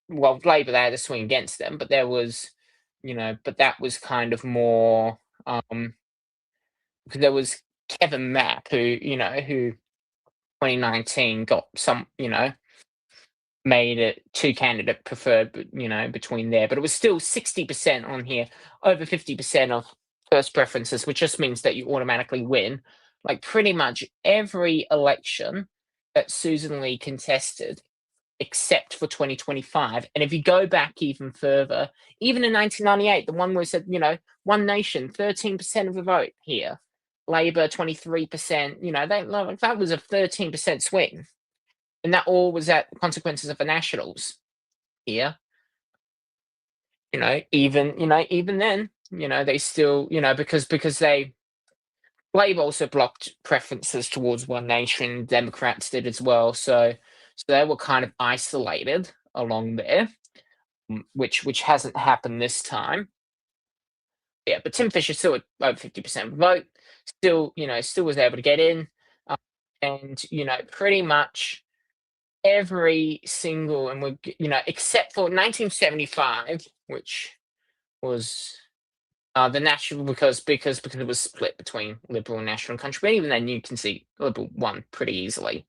well, Labour, they had a swing against them, but there was, but that was kind of more, because there was Kevin Mapp, who 2019 got some, made it 2 candidate preferred, between there, but it was still 60% on here, over 50% of first preferences, which just means that you automatically win. Like pretty much every election that Susan Lee contested, except for 2025. And if you go back even further, even in 1998, the one where it said, One Nation, 13% of the vote here, Labour 23%, that was a 13% swing. And that all was at consequences of the Nationals here. Even then, they still, because Labour also blocked preferences towards One Nation, Democrats did as well. So they were kind of isolated along there, which hasn't happened this time. Yeah, but Tim Fisher still at over 50% of the vote, still was able to get in. and pretty much every single, and we, except for 1975, which was the National, because it was split between Liberal and National Country. But even then, you can see Liberal won pretty easily.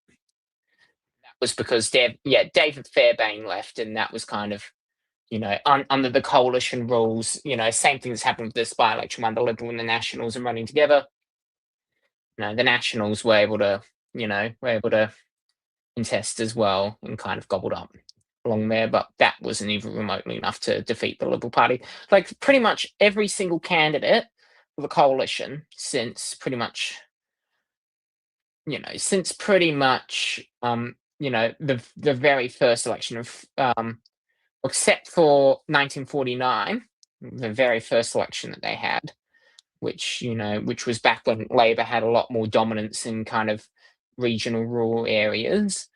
That was because David Fairbairn left, and that was kind of, under the coalition rules. Same thing that's happened with this by-election one. The Liberal and the Nationals are running together. The Nationals were able to, contest as well and kind of gobbled up along there, but that wasn't even remotely enough to defeat the Liberal Party. Like pretty much every single candidate of the coalition since pretty much the very first election of except for 1949, the very first election that they had, which was back when Labor had a lot more dominance in kind of regional rural areas,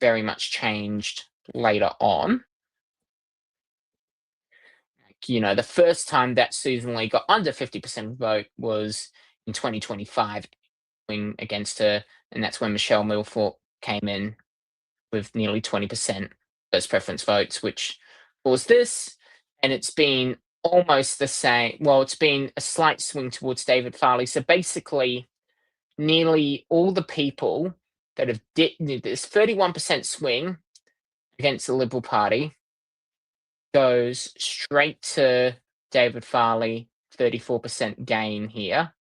very much changed later on. The first time that Susan Lee got under 50% vote was in 2025 against her, and that's when Michelle Milford came in with nearly 20% first preference votes, which was this, and it's been almost the same. Well, it's been a slight swing towards David Farley. So basically, nearly all the people that have this 31% swing against the Liberal Party goes straight to David Farley, 34% gain here.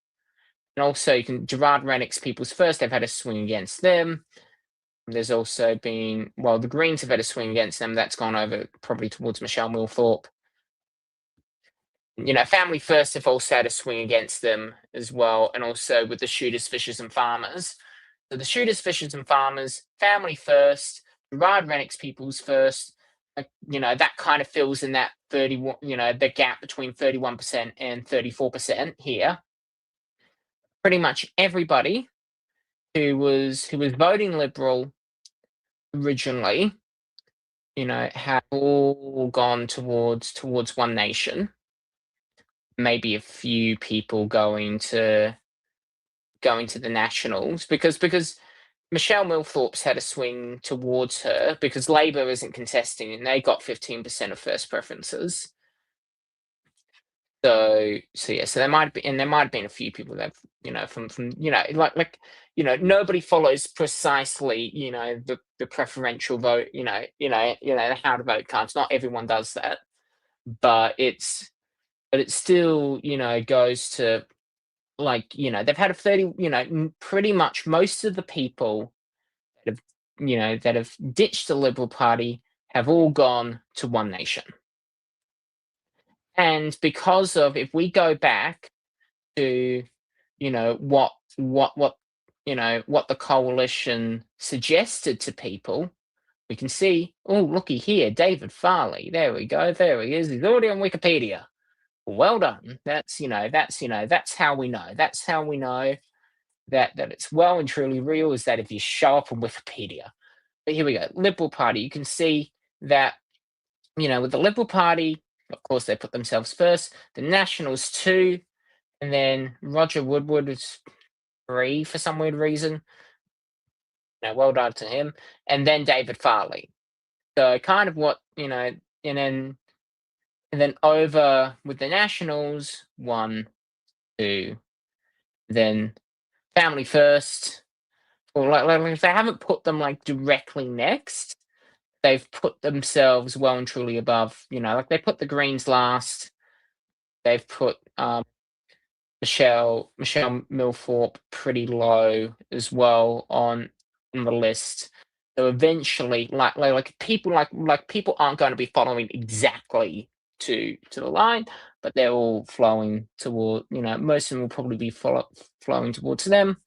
And also, Gerard Rennick's People's First, they've had a swing against them. There's also been, the Greens have had a swing against them. That's gone over probably towards Michelle Milthorpe. Family First have also had a swing against them as well, and also with the Shooters, Fishers and Farmers. So the Shooters, Fishers and Farmers, Family First, Gerard Rennick's People's First, that kind of fills in that 31, the gap between 31% and 34% here. Pretty much everybody who was voting Liberal originally, have all gone towards One Nation. Maybe a few people going to the Nationals because Michelle Milthorpe's had a swing towards her because Labor isn't contesting and they got 15% of first preferences. So there might have been a few people that from nobody follows precisely the preferential vote how to vote cards. Not everyone does that, but it still goes to they've had a 30 pretty much most of the people that have ditched the Liberal Party have all gone to One Nation. And because of, if we go back to what the coalition suggested to people, we can see, oh, looky here, David Farley, there we go, there he is, he's already on Wikipedia. Well done. That's how we know. That's how we know that it's well and truly real, is that if you show up on Wikipedia. But here we go. Liberal Party. You can see that, with the Liberal Party, of course, they put themselves first. The Nationals 2, and then Roger Woodward is 3 for some weird reason. Well done to him. And then David Farley. So kind of what, and then over with the Nationals, 1, 2, then Family First. Or if they haven't put them directly next, they've put themselves well and truly above. They put the Greens last. They've put Michelle Milthorpe pretty low as well on the list. So eventually, people people aren't going to be following exactly to the line, but they're all flowing toward, most of them will probably be flowing towards them.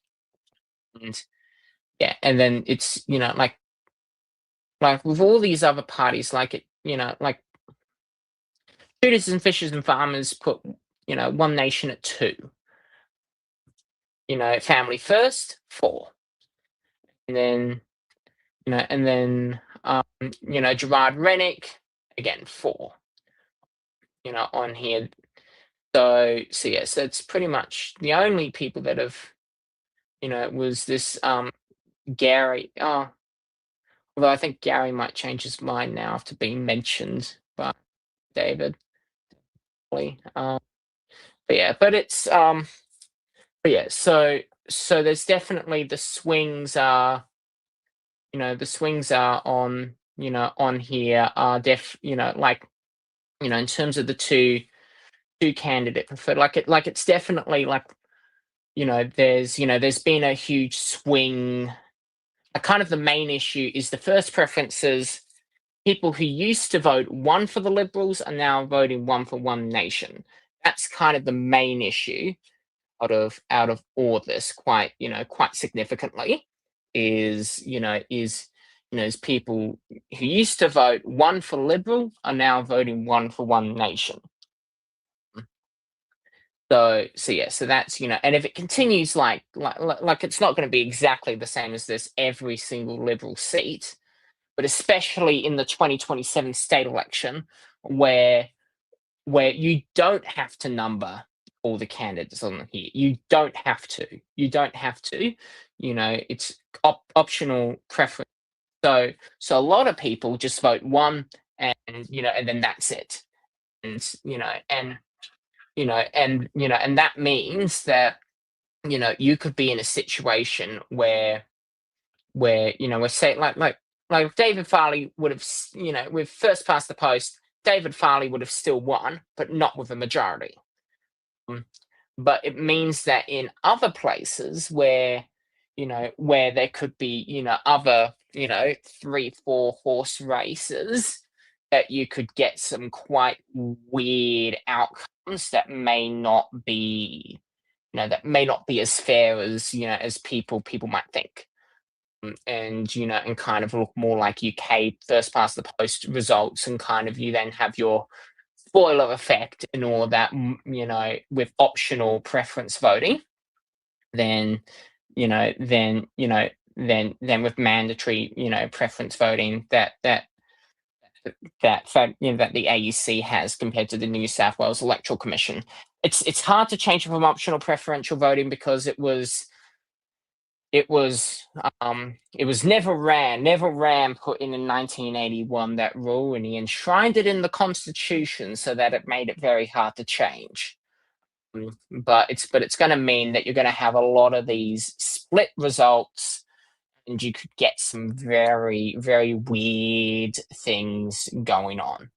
And then it's, with all these other parties, Shooters and Fishers and Farmers put, One Nation at 2. Family First, 4. And then, Gerard Rennick, again, 4. On here. So it's pretty much the only people that have, it was this Gary. Oh, although I think Gary might change his mind now after being mentioned by David. But it's but yeah, so there's definitely the swings are, the swings are on, on here are in terms of the two candidate preferred, it's definitely there's been a huge swing. Kind of the main issue is the first preferences. People who used to vote one for the Liberals are now voting one for One Nation. That's kind of the main issue out of all this, quite significantly, is people who used to vote one for Liberal are now voting one for One Nation. So that's, and if it continues like it's not going to be exactly the same as this every single Liberal seat, but especially in the 2027 state election where you don't have to number all the candidates on here. You don't have to. It's optional preference. So a lot of people just vote one, and and then that's it. And and that means that you could be in a situation where say like David Farley would have, with first past the post, David Farley would have still won, but not with a majority. But it means that in other places where there could be other 3-4 horse races, that you could get some quite weird outcomes that may not be as fair as as people might think. And and kind of look more like UK first past the post results, and kind of you then have your spoiler effect and all that, with optional preference voting, then with mandatory preference voting that the AUC has compared to the New South Wales Electoral Commission. It's hard to change from optional preferential voting because it was never ran put in 1981, that rule, and he enshrined it in the Constitution so that it made it very hard to change. But it's going to mean that you're going to have a lot of these split results, and you could get some very, very weird things going on.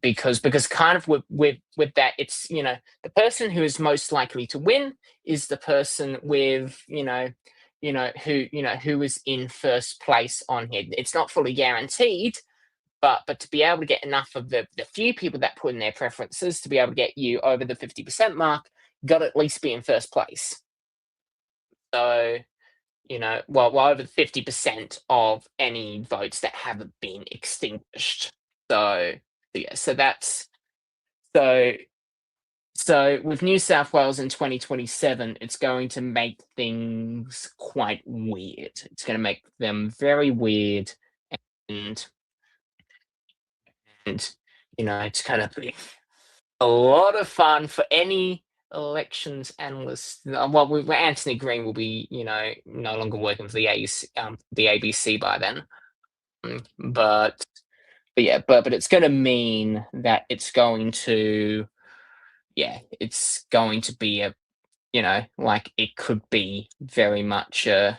Because kind of with that, it's the person who is most likely to win is the person with who is in first place on here. It's not fully guaranteed, but to be able to get enough of the few people that put in their preferences to be able to get you over the 50% mark, got to at least be in first place. So over 50% of any votes that haven't been extinguished. So that's so with New South Wales in 2027, it's going to make things quite weird. It's going to make them very weird, and it's kind of a lot of fun for any elections analysts. Well, Anthony Green will be, no longer working for the ABC by then. But it's going to mean that it's going to be a, it could be very much this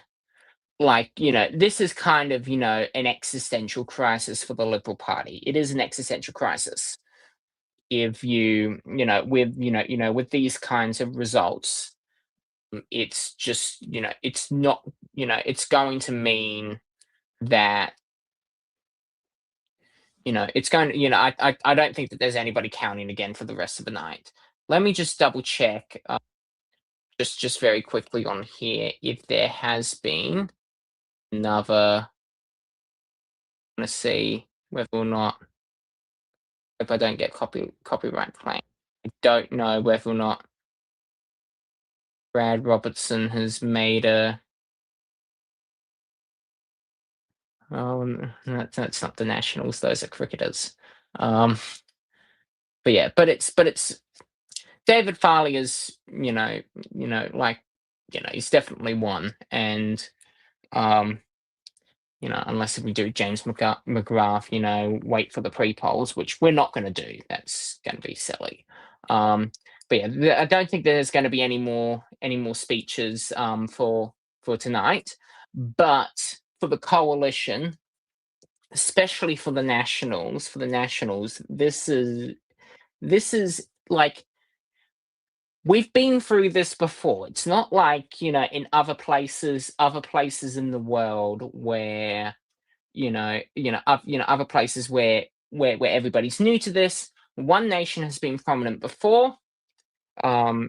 is kind of, an existential crisis for the Liberal Party. It is an existential crisis. If with these kinds of results, it's just, it's not, it's going to mean that, it's going to, I don't think that there's anybody counting again for the rest of the night. Let me just double check, just very quickly on here, if there has been another. I'm going to see whether or not, if I don't get copyright claim. I don't know whether or not Brad Robertson has made a. Oh, that's not the Nationals; those are cricketers. But it's David Farley is, you know, he's definitely won. And you know, unless we do James McGrath, you know, wait for the pre-polls, which we're not going to do. That's going to be silly. But yeah, I don't think there's going to be any more speeches for tonight. But for the coalition, especially for the Nationals, this is like, we've been through this before. It's not like, you know, in other places in the world where, other places where everybody's new to this. One Nation has been prominent before. They have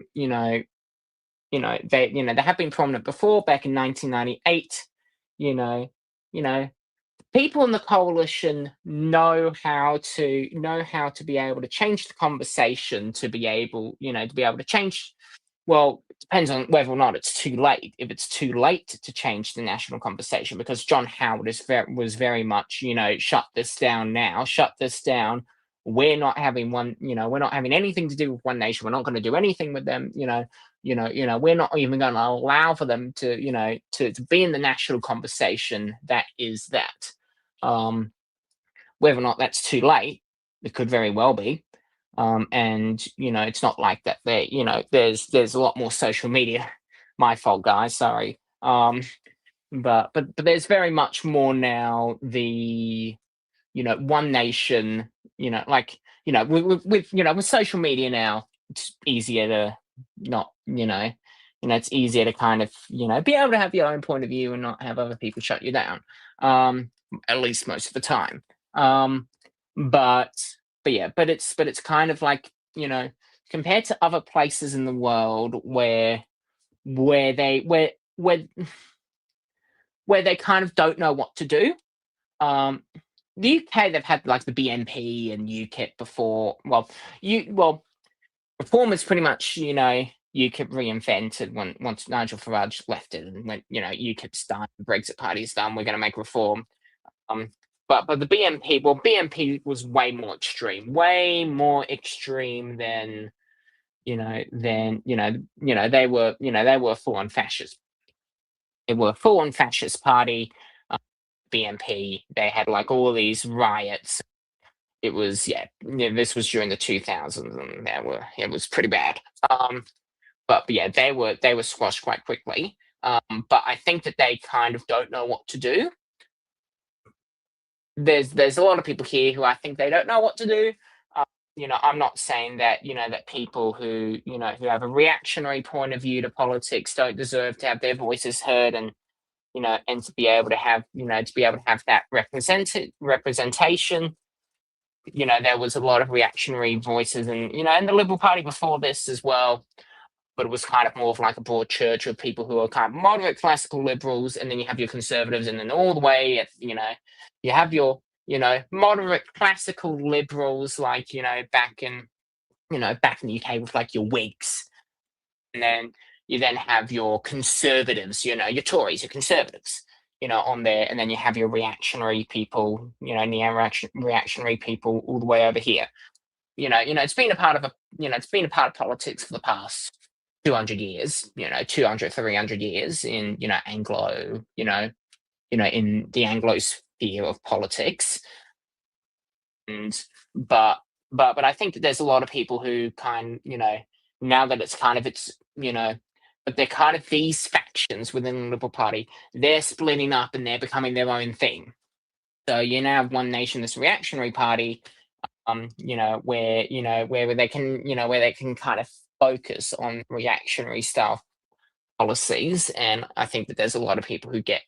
been prominent before, back in 1998. People in the coalition know how to be able to change the conversation, to be able to change. Well, it depends on whether or not it's too late. If it's too late to change the national conversation, because John Howard was very much, shut this down now, shut this down. We're not having we're not having anything to do with One Nation. We're not going to do anything with them. We're not even going to allow for them to be in the national conversation. That is that. Whether or not that's too late, it could very well be. And it's not like that. There's a lot more social media. My fault, guys. Sorry. But there's very much more now. The One Nation. With social media now, it's easier to not. It's easier to kind of be able to have your own point of view and not have other people shut you down. At least most of the time. But it's kind of like, compared to other places in the world where they kind of don't know what to do. The UK, they've had like the BNP and UKIP before. Reform is pretty much, UKIP reinvented once Nigel Farage left it, and went, UKIP's done, the Brexit Party's done, we're going to make reform. But the BNP was way more extreme than they were full on fascist. They were a full on fascist party. BNP, they had like all these riots. It was this was during the 2000s, and it was pretty bad. But yeah, they were squashed quite quickly. But I think that they kind of don't know what to do. There's a lot of people here who I think they don't know what to do. I'm not saying that that people who who have a reactionary point of view to politics don't deserve to have their voices heard, and and to be able to have that representation. There was a lot of reactionary voices, and in the Liberal Party before this as well. But it was kind of more of like a broad church of people who are kind of moderate classical liberals, and then you have your conservatives, and then all the way, you have your, moderate classical liberals, like, back in the UK with like your Whigs, and then you then have your conservatives, your Tories, your conservatives, on there, and then you have your reactionary people, neo-reactionary people all the way over here. It's been a part of politics for the past 200 years, 200, 300 years in, Anglo, in the Anglo sphere of politics. But I think that there's a lot of people who now that but they're kind of these factions within the Liberal Party, they're splitting up and they're becoming their own thing. So you now have One Nation, this reactionary party, where they can kind of focus on reactionary style policies. And I think that there's a lot of people who get,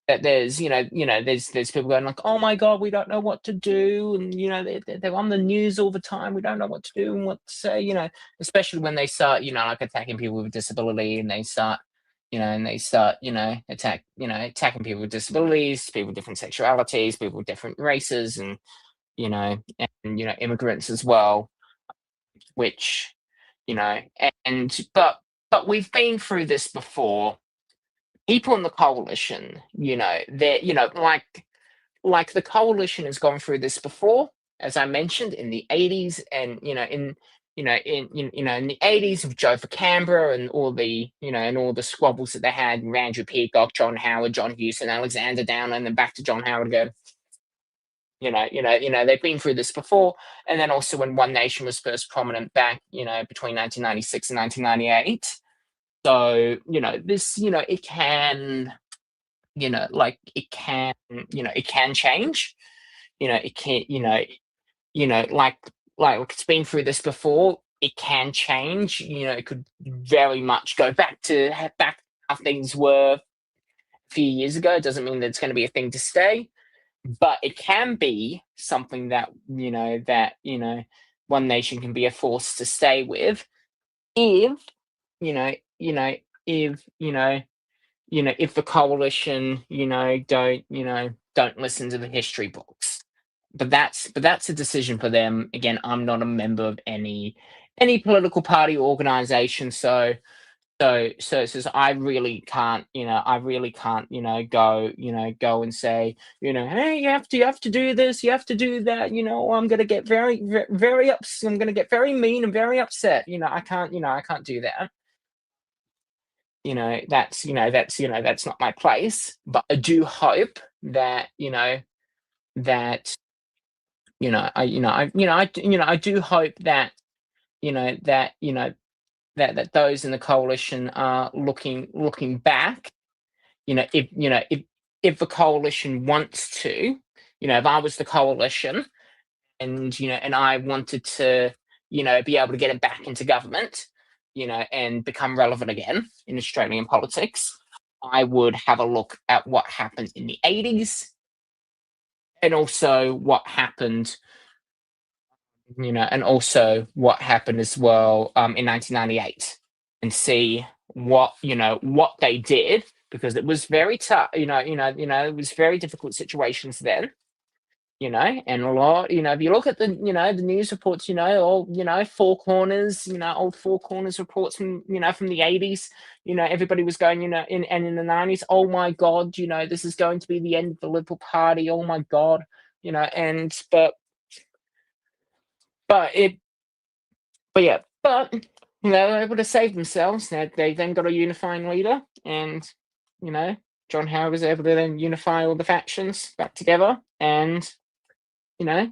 that there's people going like, oh my God, we don't know what to do. And, they're on the news all the time. We don't know what to do and what to say, especially when they start, like attacking people with disability, and they start, attacking people with disabilities, people with different sexualities, people with different races, and, immigrants as well, which, but we've been through this before. People in the coalition, they're, like the coalition has gone through this before, as I mentioned, in the 80s, and, in the 80s with Joe for Canberra and all the, and all the squabbles that they had, Andrew Peacock, John Howard, John Hewson, Alexander Downer, and then back to John Howard again. They've been through this before. And then also when One Nation was first prominent back, between 1996 and 1998. So, this, it can, it can change, it can, like it's been through this before, it can change, it could very much go back to how things were a few years ago. It doesn't mean that it's going to be a thing to stay, but it can be something that, One Nation can be a force to stay with if, if the coalition, don't listen to the history books. But that's a decision for them. Again, I'm not a member of any political party or organization, so I really can't, go and say, hey, you have to do this, you have to do that, or I'm gonna get very upset, I'm gonna get very mean and very upset. I can't do that. That's not my place. But I do hope that, I do hope that, that those in the coalition are looking back, if the coalition wants to, if I was the coalition and, and I wanted to, be able to get it back into government, and become relevant again in Australian politics, I would have a look at what happened in the 80s and also what happened, and also what happened as well in 1998, and see what they did, because it was very tough. It was very difficult situations then. And a lot. If you look at the the news reports, all Four Corners, old Four Corners reports from from the 80s. Everybody was going, in the 90s. Oh my God, this is going to be the end of the Liberal Party. Oh my God, but they were able to save themselves. They then got a unifying leader, and John Howard was able to then unify all the factions back together, and they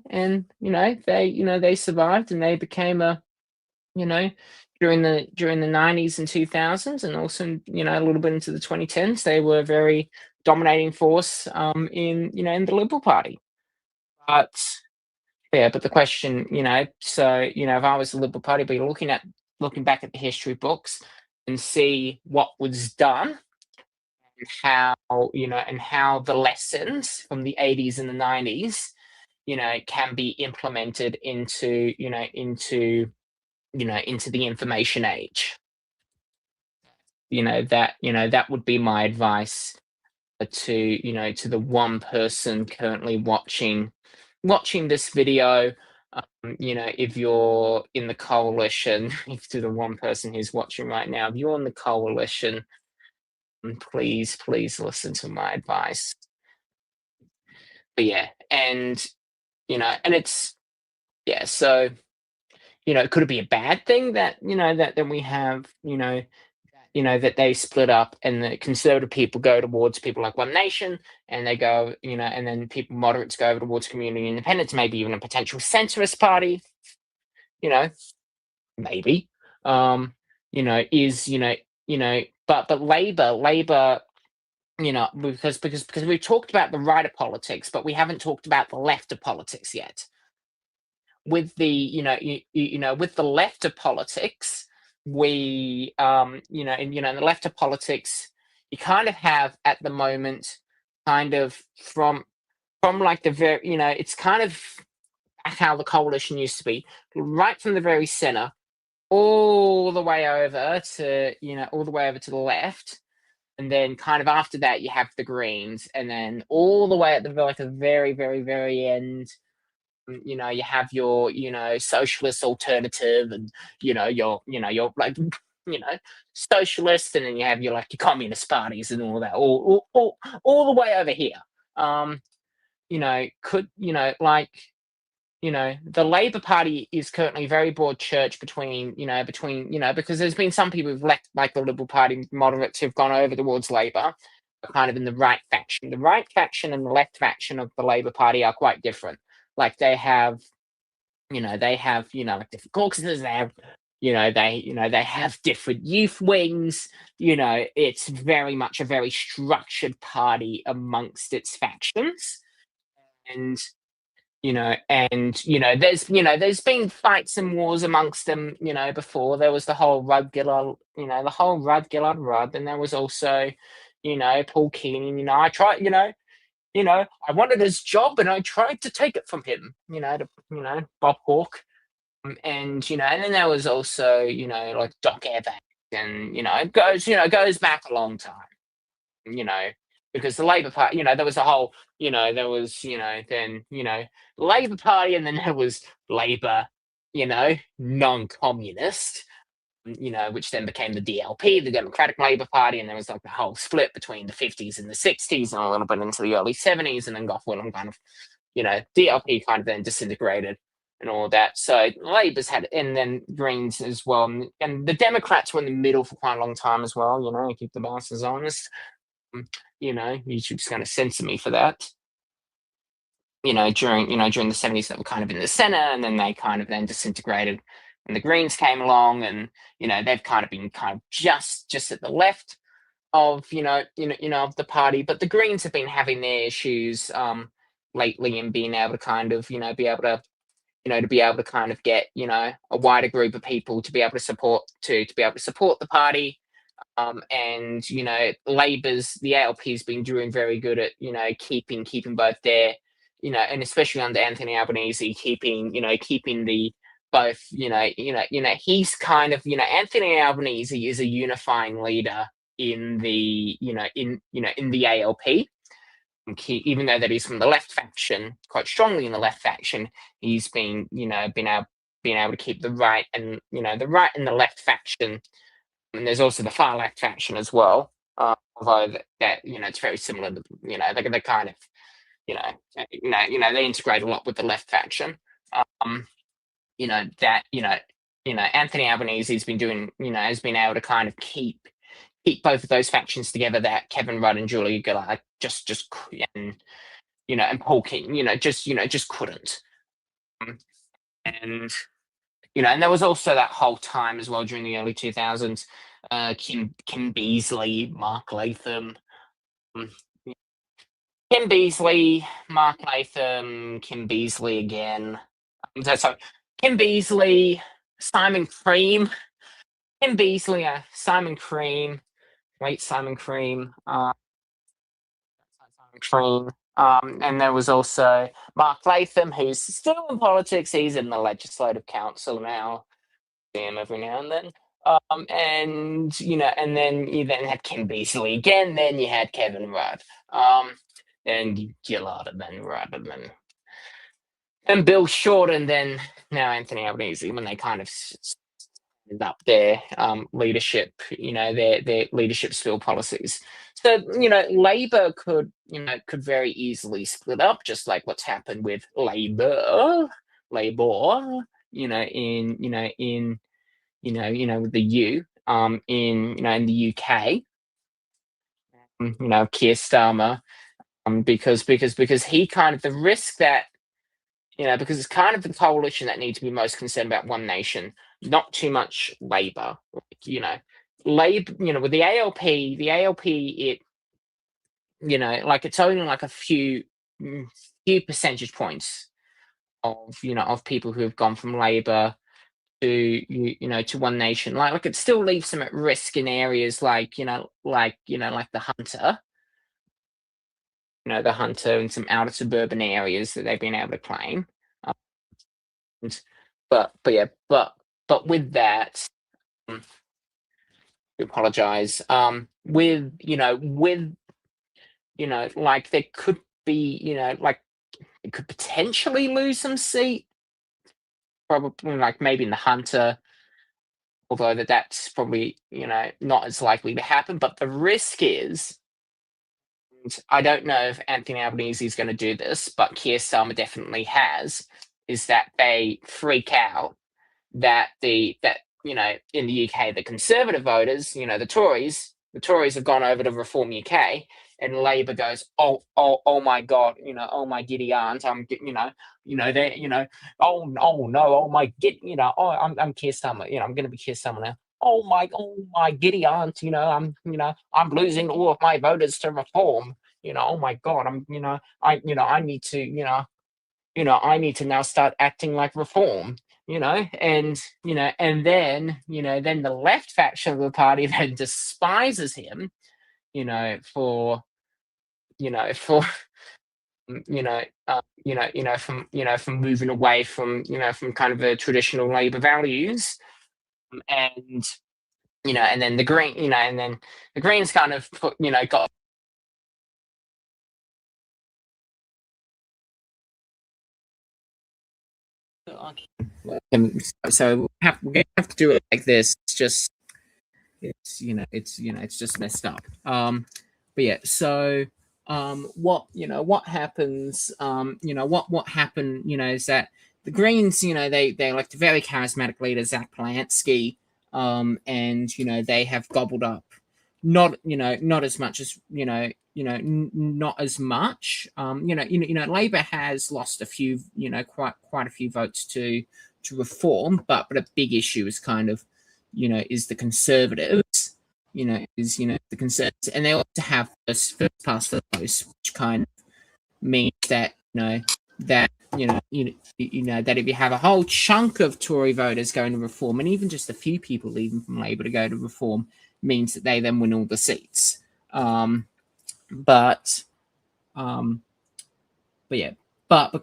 survived, and they became a during the 90s and 2000s, and also a little bit into the 2010s, they were a very dominating force in in the Liberal Party. But the question, so if I was the Liberal Party, I'd be looking back at the history books and see what was done, and how and how the lessons from the 80s and the 90s can be implemented into into the information age. That would be my advice to to the one person currently watching this video. If you're in the coalition, if to the one person who's watching right now, if you're in the coalition, please listen to my advice. But and it's so could it be a bad thing that that then we have that they split up, and the Conservative people go towards people like One Nation, and they go and then people moderates go over towards Community Independence, maybe even a potential centrist party, maybe is but Labor, because we've talked about the right of politics, but we haven't talked about the left of politics yet. With the with the left of politics, we in the left of politics, you kind of have at the moment kind of from like the very it's kind of how the coalition used to be, right from the very center all the way over to all the way over to the left. And then kind of after that, you have the Greens, and then all the way at the very, very, very end, you have your socialist alternative, and your like socialist, and then you have your communist parties and all that, all the way over here. Could the Labor Party is currently a very broad church between, because there's been some people who've left, like the Liberal Party moderates, who've gone over towards Labor, kind of in the right faction. The right faction and the left faction of the Labor Party are quite different. Like they have, like different caucuses. They have, they have different youth wings. It's very much a very structured party amongst its factions, and there's been fights and wars amongst them. Before there was the whole Rudd Gillard, Rudd, and there was also, Paul Keating. I tried, I wanted his job and I tried to take it from him. Bob Hawke, and then there was also, like Doc Evans, and it goes back a long time. Because the Labor Party, there was a whole, there was, then, Labor Party, and then there was Labor, non-communist, which then became the DLP, the Democratic Labor Party, and there was like the whole split between the 50s and the 60s and a little bit into the early 70s, and then Gough Whitlam kind of, DLP kind of then disintegrated and all that. So Labor's had, and then Greens as well, and the Democrats were in the middle for quite a long time as well, keep the bastards honest. YouTube's going to censor me for that. During the 70s, that were kind of in the center, and then they kind of then disintegrated, and the Greens came along, and they've kind of been kind of just at the left of of the party. But the Greens have been having their issues lately, and being able to kind of be able to kind of get a wider group of people to be able to support the party. And the ALP's been doing very good at keeping both their and especially under Anthony Albanese, keeping the both he's kind of Anthony Albanese is a unifying leader in the in the ALP. Even though that he's from the left faction, quite strongly in the left faction, he's been able to keep the right and the right and the left faction. And there's also the far left faction as well, although that it's very similar to they're kind of they integrate a lot with the left faction. Anthony Albanese has been doing has been able to kind of keep both of those factions together, that Kevin Rudd and Julia Gillard just and Paul Keating just couldn't. And and there was also that whole time as well during the early 2000s, Kim Beazley, Mark Latham, Kim Beazley, Mark Latham, Kim Beazley again. So Kim Beazley, Simon Cream, Kim Beazley, Simon Cream, late Simon Cream, and there was also Mark Latham, who's still in politics. He's in the Legislative Council now. See him every now and then. And then you then had Kim Beazley again. Then you had Kevin Rudd, and Gillard, and then Rudd, and Bill Short, and then now Anthony Albanese. When they kind of ended up their leadership, their leadership spill policies. So Labor could very easily split up, just like what's happened with Labor, in with the U, in the UK, Keir Starmer, because he kind of the risk that, because it's kind of the coalition that need to be most concerned about One Nation, not too much Labor, Labor, with the ALP, it, it's only like a few percentage points of people who have gone from Labor to One Nation. Like it still leaves them at risk in areas like the Hunter, the Hunter and some outer suburban areas that they've been able to claim. But with that, I apologize. Like there could be, like it could potentially lose some seat. Probably like maybe in the Hunter, although that's probably not as likely to happen. But the risk is, I don't know if Anthony Albanese is going to do this, but Keir Starmer definitely has, is that they freak out that in the UK, the Conservative voters, the Tories have gone over to Reform UK, and Labour goes, oh my God, oh my giddy aunt, oh no, oh my I'm Keir Starmer, I'm going to be Keir Starmer now. Oh my giddy aunt, I'm losing all of my voters to Reform. Oh my God, I need to, I need to now start acting like Reform. And then the left faction of the party then despises him, for from moving away from from kind of the traditional Labour values, and and then the Greens kind of got. So we're gonna have to do it like this. It's just messed up. But yeah, so what happens? What happened? Is that the Greens? They elect a very charismatic leader, Zach Polansky, and they have gobbled up not as much as not as much. Labour has lost a few, quite a few votes to Reform, but a big issue is kind of, is the Conservatives, the Conservatives, and they ought to have first past the post, which kind of means that that that if you have a whole chunk of Tory voters going to Reform, and even just a few people leaving from Labour to go to Reform, means that they then win all the seats. But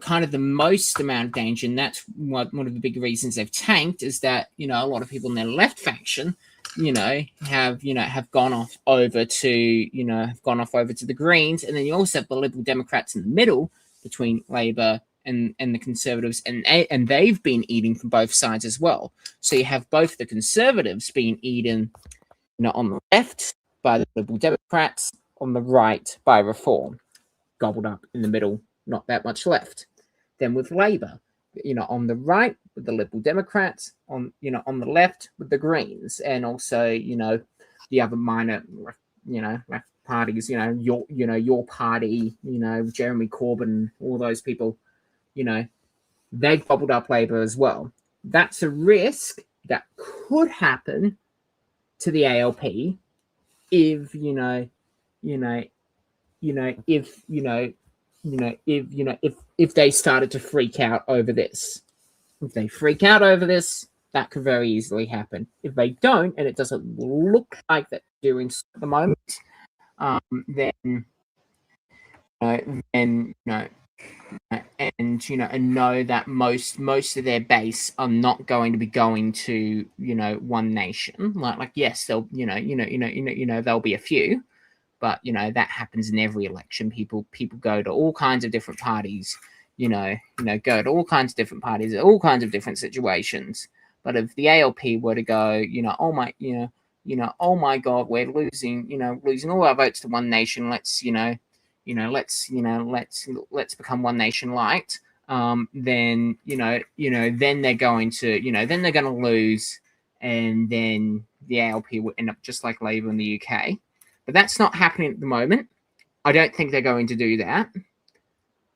kind of the most amount of danger, and that's one of the big reasons they've tanked, is that a lot of people in their left faction, have gone off over to the Greens, and then you also have the Liberal Democrats in the middle between Labour and the Conservatives, and they've been eating from both sides as well. So you have both the Conservatives being eaten, on the left by the Liberal Democrats, on the right by Reform, gobbled up in the middle, not that much left. Then with Labour, on the right with the Liberal Democrats, on the left with the Greens, and also the other minor left parties, your party, Jeremy Corbyn, all those people, they've gobbled up Labour as well. That's a risk that could happen to the ALP if if they started to freak out over this. If they freak out over this, that could very easily happen. If they don't, and it doesn't look like they're doing so at the moment, then and know that most of their base are not going to be going to One Nation. Like yes, they'll there'll be a few, but that happens in every election. People go to all kinds of different parties, go to all kinds of different parties at all kinds of different situations. But if the ALP were to go, oh my God, we're losing all our votes to One Nation. Let's let's become One Nation light. Then then they're going to lose, and then the ALP will end up just like Labour in the UK. But that's not happening at the moment. I don't think they're going to do that.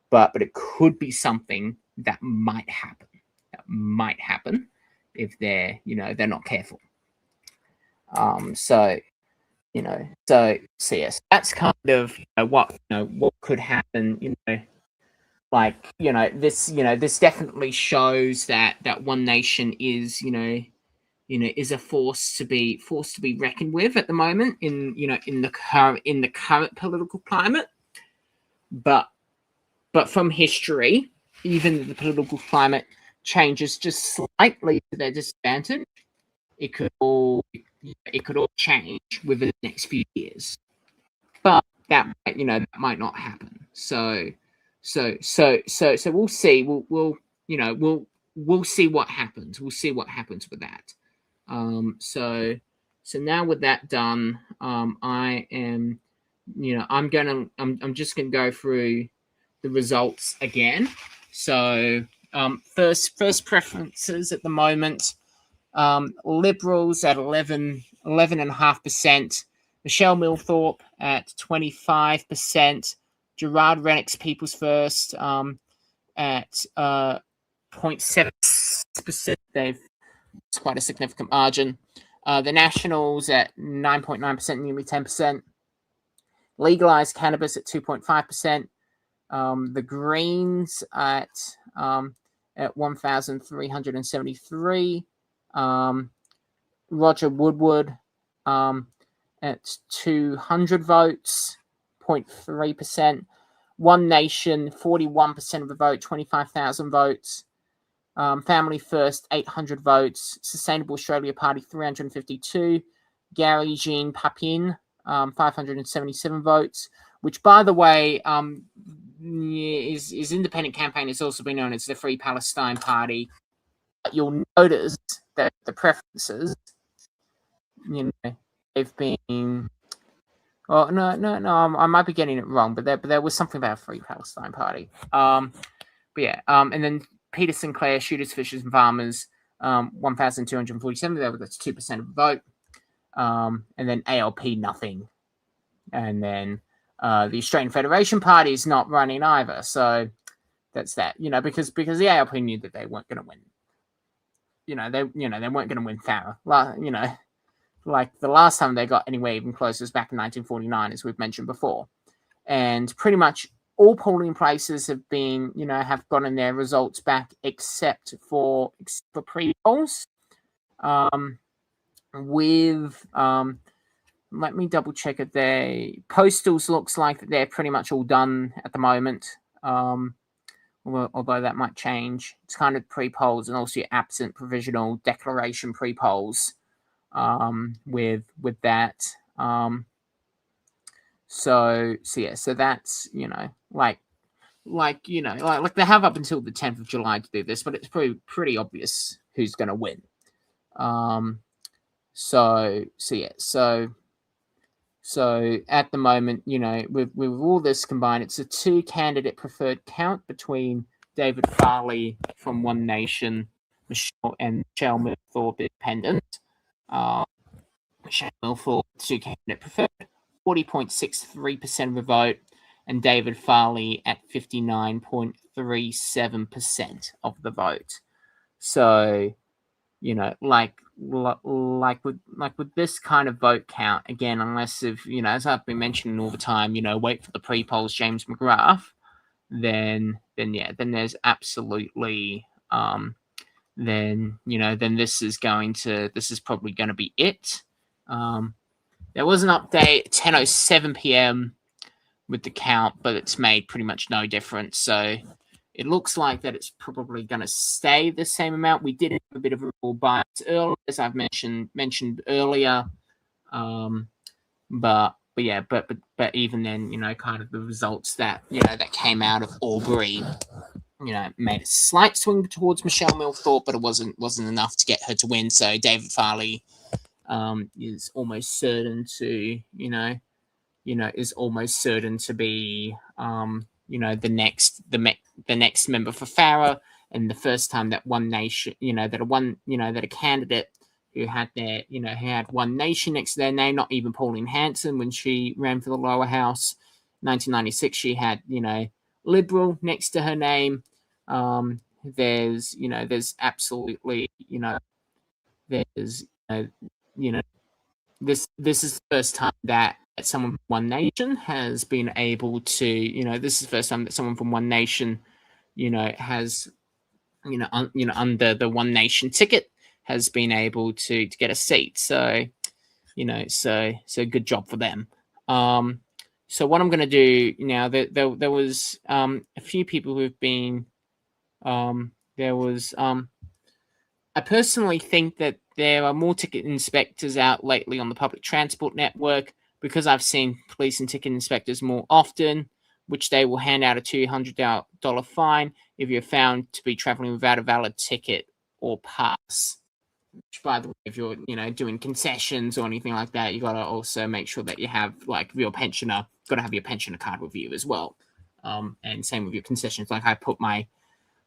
But it could be something that might happen. That might happen if they're they're not careful. So yes, that's kind of what could happen. This definitely shows that One Nation is is a force to be reckoned with at the moment in the current political climate. But from history, even the political climate changes just slightly to their disadvantage, it could all change within the next few years. But that might not happen. So we'll see. We'll see what happens. We'll see what happens with that. So now with that done, I am, I'm just gonna go through the results again. So First preferences at the moment. Liberals at 11.5%. Michelle Milthorpe at 25%. Gerard Rennick's People's First at 0.7%. It's quite a significant margin. The Nationals at 9.9%, nearly 10%. Legalized cannabis at 2.5%. The Greens at 1,373. Roger Woodward at 200 votes, 0.3%. One Nation, 41% of the vote, 25,000 votes. Family First, 800 votes. Sustainable Australia Party, 352. Gary Jean Papin, 577 votes, which, by the way, is independent campaign. It's also been known as the Free Palestine Party. You'll notice that the preferences, they've been. Well, no, I might be getting it wrong, but there was something about a Free Palestine Party. But yeah, and then Peter Sinclair, Shooters, Fishers, and Farmers, 1,247. That's 2% of the vote. And then ALP, nothing. And then the Australian Federation Party is not running either. So that's that. Because the ALP knew that they weren't going to win. They weren't going to win Farah. Like the last time they got anywhere even close was back in 1949, as we've mentioned before. And pretty much all polling places have been, have gotten their results back except for pre-polls. Let me double check it. Postals looks like they're pretty much all done at the moment. Although that might change. It's kind of pre-polls and also your absent provisional declaration pre-polls with that. So that's, like they have up until the 10th of July to do this, but it's pretty obvious who's going to win. So at the moment, with all this combined, it's a 2-candidate preferred count between David Farley from One Nation, Michelle Milthorpe Independent. Michelle Milthorpe, 2-candidate preferred, 40.63% of the vote, and David Farley at 59.37% of the vote. So, like with this kind of vote count, again, unless as I've been mentioning all the time, wait for the pre-polls, James McGrath, then there's absolutely then this is probably going to be it. There was an update at 10:07 p.m. with the count, but it's made pretty much no difference. So it looks like that it's probably going to stay the same amount. We did have a bit of a rule bias earlier, as I've mentioned earlier. But even then, kind of the results that that came out of Albury, made a slight swing towards Michelle Milthorpe, but it wasn't enough to get her to win. So David Farley is almost certain to be the next member for Farah, and the first time that One Nation, that a candidate who had had One Nation next to their name, not even Pauline Hanson when she ran for the lower house, 1996, she had Liberal next to her name. There's absolutely this is the first time that someone from One Nation has been able to, this is the first time that someone from One Nation, has, under the One Nation ticket has been able to get a seat. So, so good job for them. So what I'm going to do now, there was a few people who've been, I personally think that there are more ticket inspectors out lately on the public transport network, because I've seen police and ticket inspectors more often, which they will hand out a $200 fine if you're found to be traveling without a valid ticket or pass. Which, by the way, if you're doing concessions or anything like that, you got to also make sure that you have, like, your pensioner, got to have your pensioner card with you as well. And same with your concessions. Like, I put my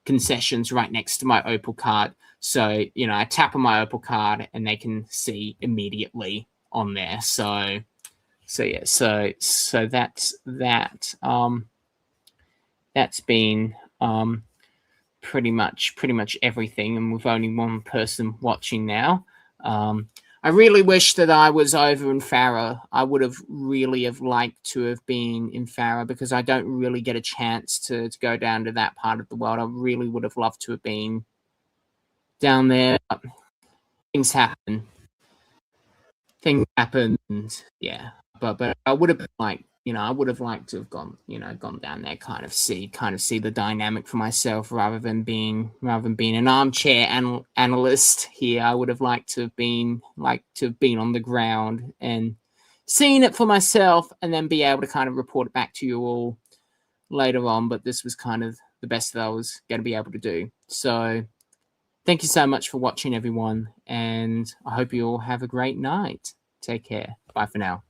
concessions right next to my Opal card. So, you know, I tap on my Opal card and they can see immediately on there. So yeah, so that's that. That's been pretty much everything, and with only one person watching now. I really wish that I was over in Farrer. I would have really have liked to have been in Farrer, because I don't really get a chance to go down to that part of the world. I really would have loved to have been down there. Things happen. Yeah. But I would have liked, you know, I would have liked to have gone down there, kind of see the dynamic for myself, rather than being an armchair analyst here. I would have liked to have been on the ground and seen it for myself, and then be able to kind of report it back to you all later on. But this was kind of the best that I was going to be able to do. So thank you so much for watching, everyone, and I hope you all have a great night. Take care. Bye for now.